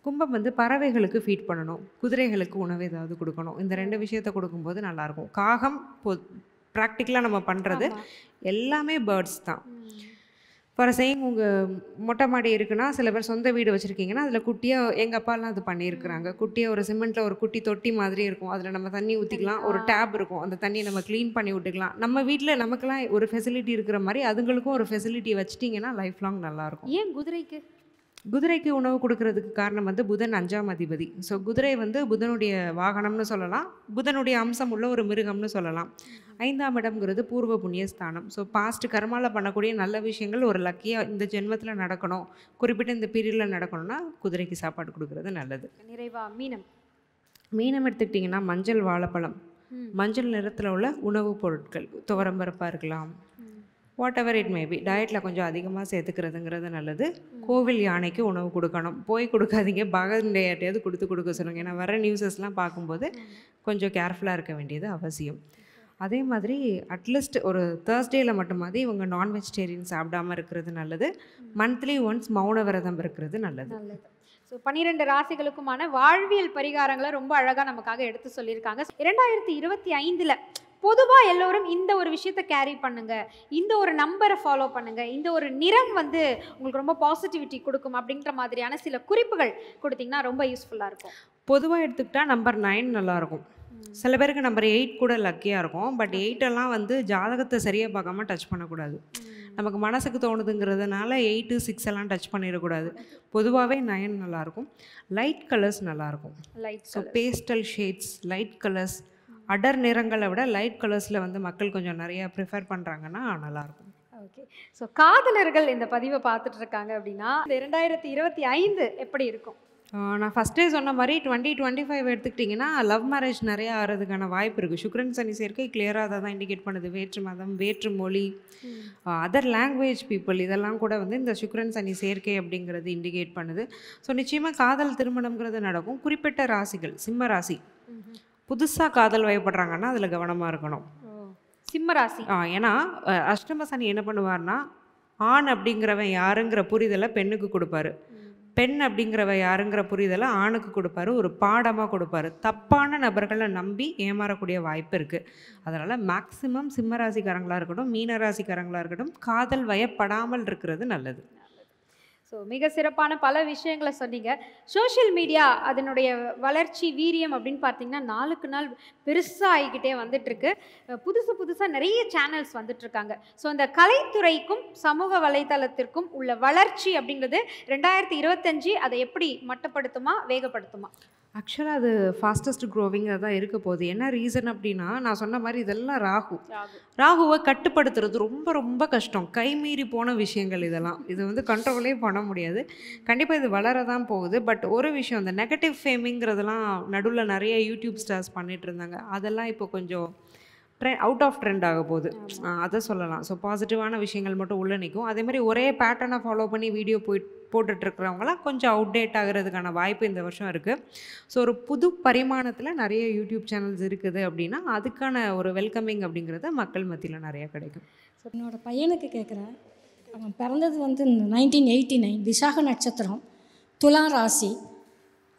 கும்பம் வந்து பறவைகளுக்கு ஃபீட் பண்ணணும், குதிரைகளுக்கு உணவு ஏதாவது கொடுக்கணும். இந்த 2 விஷயத்த கொடுக்கும்போது நல்லாயிருக்கும். காகம் ப்ராக்டிக்கலாக நம்ம பண்ணுறது எல்லாமே பேர்ட்ஸ் தான். ஃபார் சேயிங் உங்கள் மொட்டை மாடி இருக்குன்னா, சில பேர் சொந்த வீடு வச்சுருக்கீங்கன்னா அதில் குட்டியாக, எங்கள் அப்பாலாம் அது பண்ணியிருக்கிறாங்க, குட்டியாக ஒரு சிமெண்ட்டில் ஒரு குட்டி தொட்டி மாதிரி இருக்கும், அதில் நம்ம தண்ணி ஊற்றிக்கலாம், ஒரு டேப் இருக்கும், அந்த தண்ணியை நம்ம க்ளீன் பண்ணி விட்டுக்கலாம். நம்ம வீட்டில் நமக்கெல்லாம் ஒரு ஃபெசிலிட்டி இருக்கிற மாதிரி அதுங்களுக்கும் ஒரு ஃபெசிலிட்டி வச்சிட்டிங்கன்னா லைஃப் லாங் நல்லாயிருக்கும். ஏன் குதிரைக்கு உணவு கொடுக்கறதுக்கு காரணம் வந்து புதன் 5ஆம் அதிபதி. ஸோ குதிரை வந்து புதனுடைய வாகனம்னு சொல்லலாம், புதனுடைய அம்சம் உள்ள ஒரு மிருகம்னு சொல்லலாம். 5ஆம் இடம்ங்கிறது பூர்வ புண்ணிய ஸ்தானம். ஸோ பாஸ்ட் கர்மாவில் பண்ணக்கூடிய நல்ல விஷயங்கள் ஒரு லக்கியாக இந்த ஜென்மத்தில் நடக்கணும், குறிப்பிட்ட இந்த பீரியடில் நடக்கணும்னா குதிரைக்கு சாப்பாடு கொடுக்கறது நல்லது. நிறைவா மீனம் எடுத்துக்கிட்டிங்கன்னா மஞ்சள் வாழைப்பழம், மஞ்சள் நிறத்தில் உள்ள உணவுப் பொருட்கள், துவரம்பருப்பாக இருக்கலாம், வாட் எவர் இட் மேபி, டயட்டில் கொஞ்சம் அதிகமாக சேர்த்துக்கிறதுங்கிறது நல்லது. கோவில் யானைக்கு உணவு கொடுக்கணும், போய் கொடுக்காதீங்க, பகண்டையாட்டையாவது கொடுக்க சொல்லுங்கள். ஏன்னா வர நியூஸஸ்லாம் பார்க்கும்போது கொஞ்சம் கேர்ஃபுல்லாக இருக்க வேண்டியது அவசியம். அதே மாதிரி அட்லீஸ்ட் ஒரு தேர்ஸ்டேயில் மட்டுமாதிரி இவங்க நான் வெஜிடேரியன் சாப்பிடாமல் இருக்கிறது நல்லது. மந்த்லி ஒன்ஸ் மௌன விரதம் இருக்கிறது நல்லது. ஸோ 12 ராசிகளுக்குமான வாழ்வியல் பரிகாரங்களை ரொம்ப அழகாக நமக்காக எடுத்து சொல்லியிருக்காங்க. 2025 பொதுவாக எல்லோரும் இந்த ஒரு விஷயத்தை கேரி பண்ணுங்க, இந்த ஒரு நம்பரை ஃபாலோ பண்ணுங்க, இந்த ஒரு நிறம் வந்து உங்களுக்கு ரொம்ப பாசிட்டிவிட்டி கொடுக்கும் அப்படின்ற மாதிரியான சில குறிப்புகள் கொடுத்தீங்கன்னா ரொம்ப யூஸ்ஃபுல்லாக இருக்கும். பொதுவாக எடுத்துக்கிட்டால் நம்பர் 9 நல்லாயிருக்கும். சில பேருக்கு நம்பர் 8 கூட லக்கியாக இருக்கும். பட் 8 வந்து ஜாதகத்தை சரியாக பார்க்காம டச் பண்ணக்கூடாது. நமக்கு மனசுக்கு தோணுதுங்கிறதுனால 8, 6 எல்லாம் டச் பண்ணிடக்கூடாது. பொதுவாகவே 9 நல்லாயிருக்கும். லைட் கலர்ஸ் நல்லாயிருக்கும். So pastel shades, light colours, அடர் நிறங்களை விட லைட் கலர்ஸில் வந்து மக்கள் கொஞ்சம் நிறையா ப்ரிஃபர் பண்ணுறாங்கன்னா நல்லாயிருக்கும். ஓகே. ஸோ காதலர்கள் இந்த பதிவை பார்த்துட்டு இருக்காங்க அப்படின்னா இந்த 2025 எப்படி இருக்கும்? நான் ஃபஸ்ட்டே சொன்ன மாதிரி 2025 எடுத்துக்கிட்டிங்கன்னா லவ் மேரேஜ் நிறையா ஆகிறதுக்கான வாய்ப்பு இருக்குது. சுக்கிரன் சனி சேர்க்கை கிளியராக அதை தான் இண்டிகேட் பண்ணுது. வேற்று மதம், வேற்று மொழி, அதர் லாங்குவேஜ் பீப்புள், இதெல்லாம் கூட வந்து இந்த சுக்கிரன் சனி சேர்க்கை அப்படிங்கிறது இண்டிகேட் பண்ணுது. ஸோ நிச்சயமாக காதல் திருமணம்ங்கிறது நடக்கும். குறிப்பிட்ட ராசிகள், சிம்ம ராசி புதுசாக காதல் வயப்படுறாங்கன்னா அதில் கவனமாக இருக்கணும். சிம்ம ராசி. ஏன்னா அஷ்டம சனி என்ன பண்ணுவார்னா, ஆண் அப்படிங்கிறவன் யாருங்கிற புரிதலை பெண்ணுக்கு கொடுப்பாரு, பெண் அப்படிங்கிறவ யாருங்கிற புரிதலை ஆணுக்கு கொடுப்பாரு, ஒரு பாடமாக கொடுப்பாரு. தப்பான நபர்களை நம்பி ஏமாறக்கூடிய வாய்ப்பு இருக்குது. அதனால் மேக்ஸிமம் சிம்ம ராசிக்காரங்களாக இருக்கட்டும், மீன ராசிக்காரங்களாக இருக்கட்டும், காதல் வயப்படாமல் இருக்கிறது நல்லது. ஸோ மிக சிறப்பான பல விஷயங்களை சொன்னீங்க. சோஷியல் மீடியா அதனுடைய வளர்ச்சி வீரியம் அப்படின்னு பார்த்தீங்கன்னா நாளுக்கு நாள் பெருசாக ஆகிக்கிட்டே வந்துட்டுருக்கு. புதுசாக நிறைய சேனல்ஸ் வந்துட்டுருக்காங்க. ஸோ இந்த கலைத்துறைக்கும் சமூக வலைத்தளத்திற்கும் உள்ள வளர்ச்சி அப்படிங்கிறது 2025 அதை எப்படி மட்டப்படுத்துமா, வேகப்படுத்துமா? ஆக்சுவலாக அது ஃபாஸ்டஸ்ட் க்ரோவிங்காக தான் இருக்க போகுது. என்ன ரீசன் அப்படின்னா, நான் சொன்ன மாதிரி இதெல்லாம் ராகுவை கட்டுப்படுத்துறது ரொம்ப ரொம்ப கஷ்டம். கைமீறி போன விஷயங்கள் இதெல்லாம். இது வந்து கண்ட்ரோலே பண்ண முடியாது. கண்டிப்பாக இது வளர தான் போகுது. பட் ஒரு விஷயம், இந்த நெகட்டிவ் ஃபேமிங்கிறதெல்லாம் நடுவில் நிறைய யூடியூப் ஸ்டார்ஸ் பண்ணிகிட்டு இருந்தாங்க. அதெல்லாம் இப்போ கொஞ்சம் அவுட் ஆஃப் ட்ரெண்ட் ஆக போகுது, அதை சொல்லலாம். ஸோ பாசிட்டிவான விஷயங்கள் மட்டும் உள்ளே நிற்கும். அதேமாதிரி ஒரே பேட்டர்னை ஃபாலோ பண்ணி வீடியோ போட்டுட்ருக்கிறவங்களாம் கொஞ்சம் அவுட்டேட் ஆகிறதுக்கான வாய்ப்பு இந்த வருஷம் இருக்குது. ஸோ ஒரு புது பரிமாணத்தில் நிறைய யூடியூப் சேனல்ஸ் இருக்குது அப்படின்னா அதுக்கான ஒரு வெல்கமிங் அப்படிங்கிறது மக்கள் மத்தியில் நிறையா கிடைக்கும். ஸோ என்னோடய பையனுக்கு கேட்குறேன். அவன் பிறந்தது வந்து 1989 விசாக நட்சத்திரம், துலா ராசி.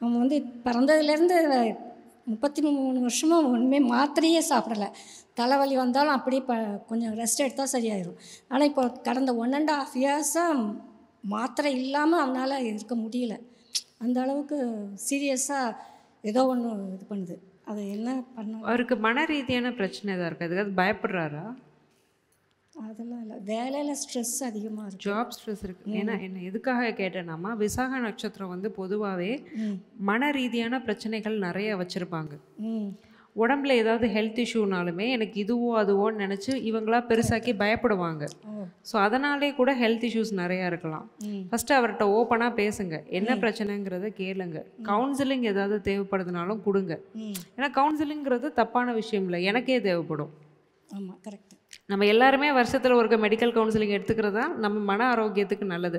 அவன் வந்து பிறந்ததுலேருந்து 33 வருஷமாக ஒன்றுமே மாத்திரையே சாப்பிடலை. தலைவலி வந்தாலும் அப்படியே கொஞ்சம் ரெஸ்ட் எடுத்தால் சரியாயிடும். ஆனால் இப்போ கடந்த 1.5 இயர்ஸாக மாத்திரை இல்லாமல் அவனால் இருக்க முடியல. அந்த அளவுக்கு சீரியஸாக ஏதோ ஒன்று இது பண்ணுது. அது என்ன பண்ண? அவருக்கு மன ரீதியான பிரச்சனை தான் இருக்குது. அதுக்காக பயப்படுறாரா? அதெல்லாம் இல்லை, வேலையில் ஸ்ட்ரெஸ் அதிகமாக இருக்குது, ஜாப் ஸ்ட்ரெஸ் இருக்குது. ஏன்னா என்ன எதுக்காக கேட்டேன்னாமா, விசாக நட்சத்திரம் வந்து பொதுவாகவே மன ரீதியான பிரச்சனைகள் நிறைய வச்சுருப்பாங்க. உடம்புல ஏதாவது ஹெல்த் இஷ்யூனாலுமே எனக்கு இதுவோ அதுவோன்னு நினச்சி இவங்களா பெருசாக்கி பயப்படுவாங்க. ஸோ அதனாலே கூட ஹெல்த் இஷ்யூஸ் நிறையா இருக்கலாம். ஃபஸ்ட்டு அவர்கிட்ட ஓப்பனாக பேசுங்க, என்ன பிரச்சனைங்கிறத கேளுங்க. கவுன்சிலிங் ஏதாவது தேவைப்படுதுனாலும் கொடுங்க. ஏன்னா கவுன்சிலிங்கிறது தப்பான விஷயம் இல்லை, எனக்கே தேவைப்படும். ஆமாம், கரெக்ட். நம்ம எல்லாருமே வருஷத்தில் ஒரு மெடிக்கல் கவுன்சிலிங் எடுத்துக்கிறது தான் நம்ம மன ஆரோக்கியத்துக்கு நல்லது.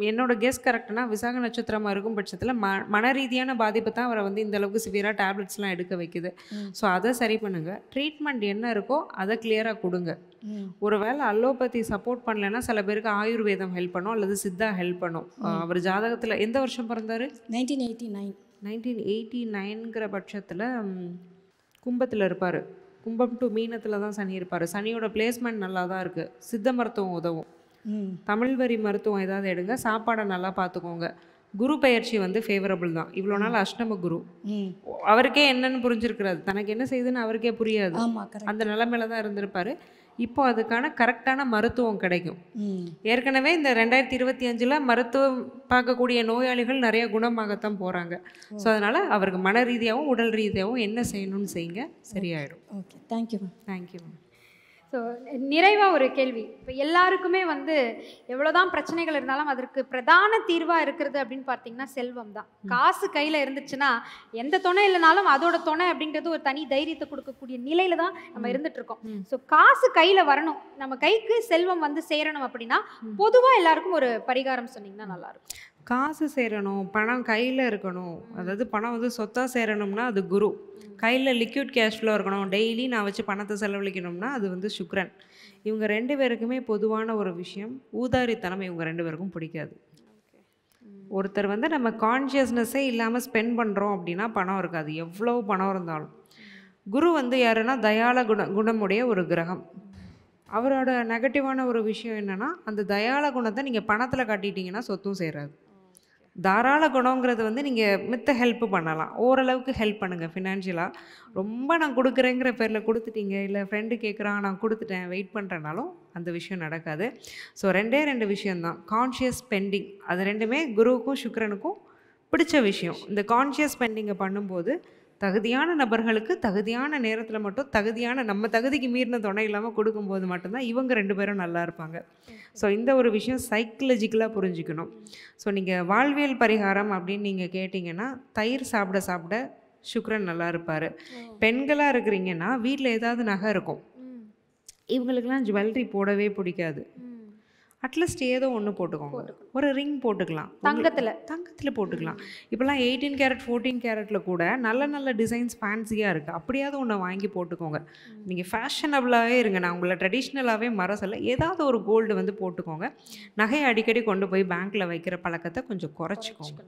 என்னோட கெஸ் கரெக்டுனா விசாக நட்சத்திரமாக இருக்கும் பட்சத்தில் மன ரீதியான பாதிப்பு தான் அவரை வந்து இந்தளவுக்கு சிவியராக டேப்லெட்ஸ்லாம் எடுக்க வைக்குது. ஸோ அதை சரி பண்ணுங்கள். ட்ரீட்மெண்ட் என்ன இருக்கோ அதை கிளியராக கொடுங்க. ஒரு வேளை அலோபதி சப்போர்ட் பண்ணலைன்னா சில பேருக்கு ஆயுர்வேதம் ஹெல்ப் பண்ணும் அல்லது சித்தா ஹெல்ப் பண்ணும். அவர் ஜாதகத்தில் எந்த வருஷம் பிறந்தார்? 1989. 1989ங்கிற பட்சத்தில் கும்பத்தில் இருப்பார். கும்பம் டு மீனத்தில் தான் சனி இருப்பார். சனியோட பிளேஸ்மெண்ட் நல்லா தான் இருக்குது. சித்த மருத்துவம் உதவும். தமிழ் வரி மருத்துவம் ஏதாவது எடுங்க. சாப்பாடை நல்லா பார்த்துக்கோங்க. குரு பயிற்சி வந்து ஃபேவரபிள் தான். இவ்வளோ நாள் அஷ்டம குரு, அவருக்கே என்னன்னு புரிஞ்சிருக்கிறாரு, தனக்கு என்ன செய்யுதுன்னு அவருக்கே புரியாது. அந்த நிலைமையில தான் இருந்திருப்பார். இப்போ அதுக்கான கரெக்டான மருத்துவம் கிடைக்கும். ஏற்கனவே இந்த 2025 மருத்துவம் பார்க்கக்கூடிய நோயாளிகள் நிறைய குணமாகத்தான் போகிறாங்க. ஸோ அதனால் அவருக்கு மன ரீதியாகவும் உடல் ரீதியாகவும் என்ன செய்யணும்னு செய்யுங்க, சரியாயிடும். Okay, thank you ma'am. Thank you ma'am. So நிறைவாக ஒரு கேள்வி. இப்போ எல்லாருக்குமே வந்து எவ்வளோதான் பிரச்சனைகள் இருந்தாலும் அதற்கு பிரதான தீர்வாக இருக்கிறது அப்படின்னு பார்த்தீங்கன்னா செல்வம் தான். காசு கையில் இருந்துச்சுன்னா எந்த துணை இல்லைனாலும் அதோட துணை அப்படின்றது ஒரு தனி தைரியத்தை கொடுக்கக்கூடிய நிலையில தான் நம்ம இருந்துட்டு இருக்கோம். ஸோ காசு கையில் வரணும், நம்ம கைக்கு செல்வம் வந்து சேரணும் அப்படின்னா பொதுவாக எல்லாருக்கும் ஒரு பரிகாரம் சொன்னீங்கன்னா நல்லாயிருக்கும். காசு சேரணும், பணம் கையில் இருக்கணும். அதாவது பணம் வந்து சொத்தாக சேரணும்னா அது குரு. கையில் லிக்விட் கேஷ் ஃப்ளோ இருக்கணும், டெய்லி நான் வச்சு பணத்தை செலவழிக்கணும்னா அது வந்து சுக்கிரன். இவங்க 2 பேருக்குமே பொதுவான ஒரு விஷயம், ஊதாரித்தனம் இவங்க 2 பேருக்கும் பிடிக்காது. ஒருத்தர் வந்து நம்ம கான்ஷியஸ்னஸே இல்லாமல் ஸ்பெண்ட் பண்ணுறோம் அப்படின்னா பணம் இருக்காது, எவ்வளோ பணம் இருந்தாலும். குரு வந்து யாருன்னா தயாள குணமுடைய ஒரு கிரகம். அவரோட நெகட்டிவான ஒரு விஷயம் என்னென்னா, அந்த தயாள குணத்தை நீங்கள் பணத்தில் காட்டிட்டீங்கன்னா சொத்தும் சேராது. தாராள குணங்கிறது வந்து நீங்கள் மித்த ஹெல்ப் பண்ணலாம், ஓரளவுக்கு ஹெல்ப் பண்ணுங்கள் ஃபினான்ஷியலாக. ரொம்ப நான் கொடுக்குறேங்கிற பேரில் கொடுத்துட்டீங்க, இல்லை ஃப்ரெண்டு கேட்குறான் நான் கொடுத்துட்டேன் வெயிட் பண்ணுறனாலும் அந்த விஷயம் நடக்காது. ஸோ 2 விஷயந்தான், கான்ஷியஸ் ஸ்பெண்டிங். அது 2மே குருவுக்கும் சுக்கிரனுக்கும் பிடிச்ச விஷயம். இந்த கான்ஷியஸ் ஸ்பெண்டிங்கை பண்ணும்போது தகுதியான நபர்களுக்கு தகுதியான நேரத்தில் மட்டும் தகுதியான நம்ம தகுதிக்கு மீறின துணை இல்லாமல் கொடுக்கும்போது மட்டும்தான் இவங்க 2 பேரும் நல்லா இருப்பாங்க. ஸோ இந்த ஒரு விஷயம் சைக்கலஜிக்கலாக புரிஞ்சுக்கணும். ஸோ நீங்கள் வாழ்வியல் பரிகாரம் அப்படின்னு நீங்கள் கேட்டிங்கன்னா, தயிர் சாப்பிட சாப்பிட சுக்கிரன் நல்லா இருப்பார். பெண்களாக இருக்கிறீங்கன்னா வீட்டில் ஏதாவது நகை இருக்கும், இவங்களுக்கெல்லாம் ஜுவல்லரி போடவே பிடிக்காது. அட்லீஸ்ட் ஏதோ ஒன்று போட்டுக்கோங்க, ஒரு ரிங் போட்டுக்கலாம், தங்கத்தில் போட்டுக்கலாம். இப்போலாம் 18 கேரட் 14 கேரட்டில் கூட நல்ல நல்ல டிசைன்ஸ் ஃபேன்சியாக இருக்குது, அப்படியாவது ஒன்று வாங்கி போட்டுக்கோங்க. நீங்கள் ஃபேஷனபிளாகவே இருங்க, நான் உங்களை ட்ரெடிஷ்னலாகவே சொல்ல, ஏதாவது ஒரு கோல்டு வந்து போட்டுக்கோங்க. நகையை அடிக்கடி கொண்டு போய் பேங்க்கில் வைக்கிற பழக்கத்தை கொஞ்சம் குறைச்சிக்கோங்க.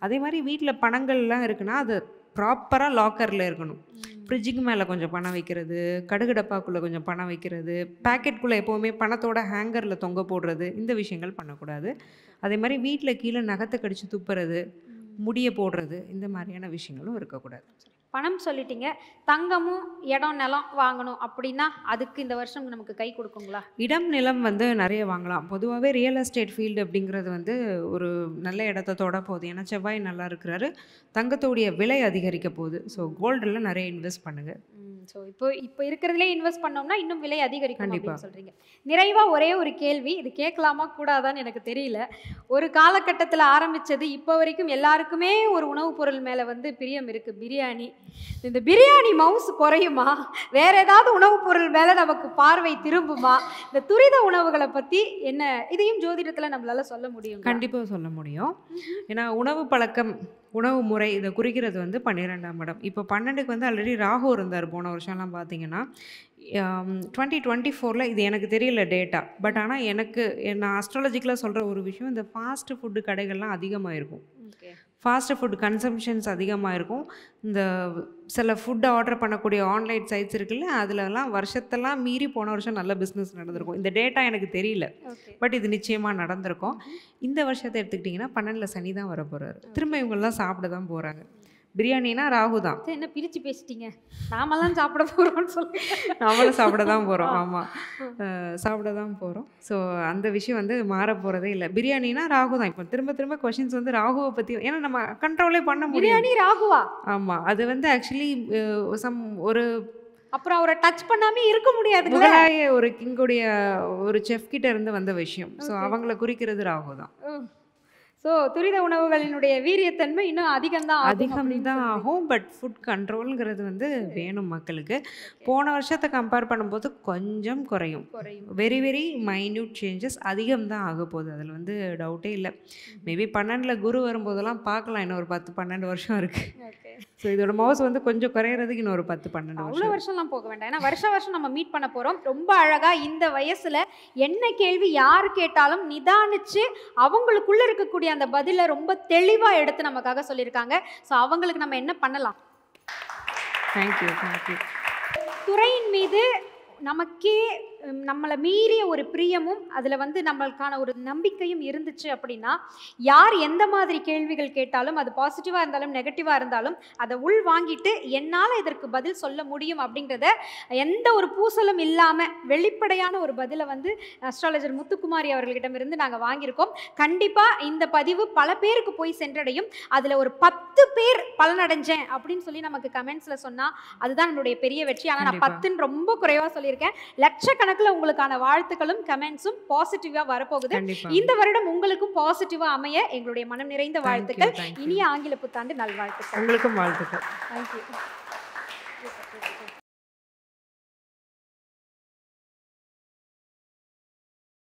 அதே மாதிரி வீட்டில் பணங்கள்லாம் இருக்குன்னா அது ப்ராப்பராக லாக்கரில் இருக்கணும். ஃப்ரிட்ஜுக்கு மேலே கொஞ்சம் பணம் வைக்கிறது, கடுகு டப்பாக்குள்ளே கொஞ்சம் பணம் வைக்கிறது, பேக்கெட்டுக்குள்ளே எப்போவுமே பணத்தோட ஹேங்கரில் தொங்க போடுறது, இந்த விஷயங்கள் பண்ணக்கூடாது. அதே மாதிரி வீட்டில் கீழே நகத்தை கடித்து துப்புறது, முடியை போடுறது, இந்த மாதிரியான விஷயங்களும் இருக்கக்கூடாது. பணம் சொல்லிட்டீங்க, தங்கமும் இடம் நிலம் வாங்கணும் அப்படின்னா அதுக்கு இந்த வருஷம் நமக்கு கை கொடுக்குங்களா? இடம் நிலம் வந்து நிறைய வாங்கலாம். பொதுவாகவே ரியல் எஸ்டேட் ஃபீல்டு அப்படிங்கிறது வந்து ஒரு நல்ல இடத்த தொட போகுது. ஏன்னா செவ்வாய் நல்லா இருக்கிறாரு, தங்கத்தோடைய விலை அதிகரிக்க போகுது. ஸோ கோல்டில் நிறைய இன்வெஸ்ட் பண்ணுங்கள். ஸோ இப்போ இருக்கிறதுலே இன்வெஸ்ட் பண்ணோம்னா இன்னும் விலை அதிகரிக்கும் அப்படின்னு சொல்கிறீங்க. நிறைவாக ஒரே ஒரு கேள்வி, இது கேட்கலாமா கூடாதான்னு எனக்கு தெரியல. ஒரு காலகட்டத்தில் ஆரம்பித்தது இப்போ வரைக்கும் எல்லாருக்குமே ஒரு உணவுப் பொருள் மேலே வந்து பிரியம் இருக்குது, பிரியாணி. இந்த பிரியாணி மவுஸ் குறையுமா? வேறு ஏதாவது உணவுப் பொருள் மேலே நமக்கு பார்வை திரும்புமா? இந்த துரித உணவுகளை பற்றி என்ன, இதையும் ஜோதிடத்தில் நம்மளால் சொல்ல முடியும்? கண்டிப்பாக சொல்ல முடியும். ஏன்னா உணவு பழக்கம், உணவு முறை இதை குறிக்கிறது வந்து 12ஆம் இடம். இப்போ 12க்கு வந்து ஆல்ரெடி ராகு இருந்தார் போன வருஷம்லாம் பார்த்தீங்கன்னா. 2024 இது எனக்கு தெரியல டேட்டா, பட் ஆனால் நான் அஸ்ட்ராலஜிக்கலாக சொல்கிற ஒரு விஷயம், இந்த ஃபாஸ்ட் ஃபுட்டு கடைகள்லாம் அதிகமாக இருக்கும், ஃபாஸ்ட் ஃபுட் கன்சம்ஷன்ஸ் அதிகமாக இருக்கும். இந்த சில ஃபுட்டை ஆர்டர் பண்ணக்கூடிய ஆன்லைன் சைட்ஸ் இருக்குல்ல, அதிலலாம் வருஷத்தெல்லாம் மீறி போன வருஷம் நல்ல பிஸ்னஸ் நடந்திருக்கும். இந்த டேட்டா எனக்கு தெரியல, பட் இது நிச்சயமாக நடந்திருக்கும். இந்த வருஷத்தை எடுத்துக்கிட்டிங்கன்னா 12ல் சனி தான் வர போகிறாரு. திரும்ப இவங்கெல்லாம் சாப்பிட தான் போகிறாங்க. பிரியாணினா ராகு தான். என்ன பிரித்து பேசிட்டீங்க, நாமெல்லாம் சாப்பிட போகிறோம்னு சொல்லி. நாமளும் சாப்பிட தான் போகிறோம். ஆமாம், சாப்பிட தான் போகிறோம். ஸோ அந்த விஷயம் வந்து மாற போகிறதே இல்லை. பிரியாணினா ராகு தான். இப்போ திரும்ப திரும்ப கொஷின்ஸ் வந்து ராகுவை பற்றி, ஏன்னா நம்ம கண்ட்ரோலே பண்ண முடியும். பிரியாணி ராகுவா? ஆமாம், அது வந்து ஆக்சுவலி ஒரு அப்புறம் அவரை டச் பண்ணாமே இருக்க முடியாது. முகலாய ஒரு கிங்குடைய ஒரு செஃப் கிட்ட இருந்து வந்த விஷயம். ஸோ அவங்கள குறிக்கிறது ராகு தான். ஸோ துரித உணவுகளினுடைய வீரியத்தன்மை இன்னும் அதிகம்தான் ஆகும். பட் ஃபுட் கண்ட்ரோலுங்கிறது வந்து வேணும் மக்களுக்கு. போன வருஷத்தை கம்பேர் பண்ணும்போது கொஞ்சம் குறையும். வெரி வெரி மைன்யூட் சேஞ்சஸ் அதிகம்தான் ஆக போகுது, அதில் வந்து டவுட்டே இல்லை. மேபி 12ல் குரு வரும்போதெல்லாம் பார்க்கலாம், இன்னும் ஒரு 10-12 வருஷம் இருக்குது. ஸோ இதோட மவுஸ் வந்து கொஞ்சம் குறையிறதுக்கு இன்னும் ஒரு 10-12 வருஷம். அவ்வளோ வருஷம்லாம் போக வேண்டாம், ஏன்னா வருஷம் நம்ம மீட் பண்ண போகிறோம். ரொம்ப அழகாக இந்த வயசில் என்ன கேள்வி யார் கேட்டாலும் நிதானிச்சு அவங்களுக்குள்ளே இருக்கக்கூடிய அந்த பதிலை ரொம்ப தெளிவாக எடுத்து நமக்காக சொல்லியிருக்காங்க. ஸோ அவங்களுக்கு நம்ம என்ன பண்ணலாம்? தேங்க்யூ. துறையின் மீது நமக்கே நம்மளை மீறிய ஒரு பிரியமும் அதில் வந்து நம்மளுக்கான ஒரு நம்பிக்கையும் இருந்துச்சு அப்படின்னா, யார் எந்த மாதிரி கேள்விகள் கேட்டாலும் அது பாசிட்டிவாக இருந்தாலும் நெகட்டிவாக இருந்தாலும் அதை உள் வாங்கிட்டு என்னால் இதற்கு பதில் சொல்ல முடியும் அப்படின்றத எந்த ஒரு பூசலும் இல்லாமல் வெளிப்படையான ஒரு பதிலை வந்து அஸ்ட்ராலஜர் முத்துக்குமாரி அவர்களிடமிருந்து நாங்கள் வாங்கியிருக்கோம். கண்டிப்பாக இந்த பதிவு பல பேருக்கு போய் சென்றடையும். அதில் ஒரு 10 பேர் பலனடைஞ்சேன் அப்படின்னு சொல்லி நமக்கு கமெண்ட்ஸில் சொன்னால் அதுதான் நம்மளுடைய பெரிய வெற்றி. ஆனால் நான் 10ன்னு ரொம்ப குறைவாக சொல்லியிருக்கேன். லட்சக்கணக்கில் உங்களுக்கான வாழ்த்துக்களும் கமெண்ட்ஸும் பாசிட்டிவாக வரப்போகுது. இந்த வருடம் உங்களுக்கும் பாசிட்டிவாக அமைய எங்களுடைய மனம் நிறைந்த வாழ்த்துக்கள். இனிய ஆங்கில புத்தாண்டு நல்வாழ்த்துக்கள். உங்களுக்கும் வாழ்த்துக்கள். தேங்க்யூ.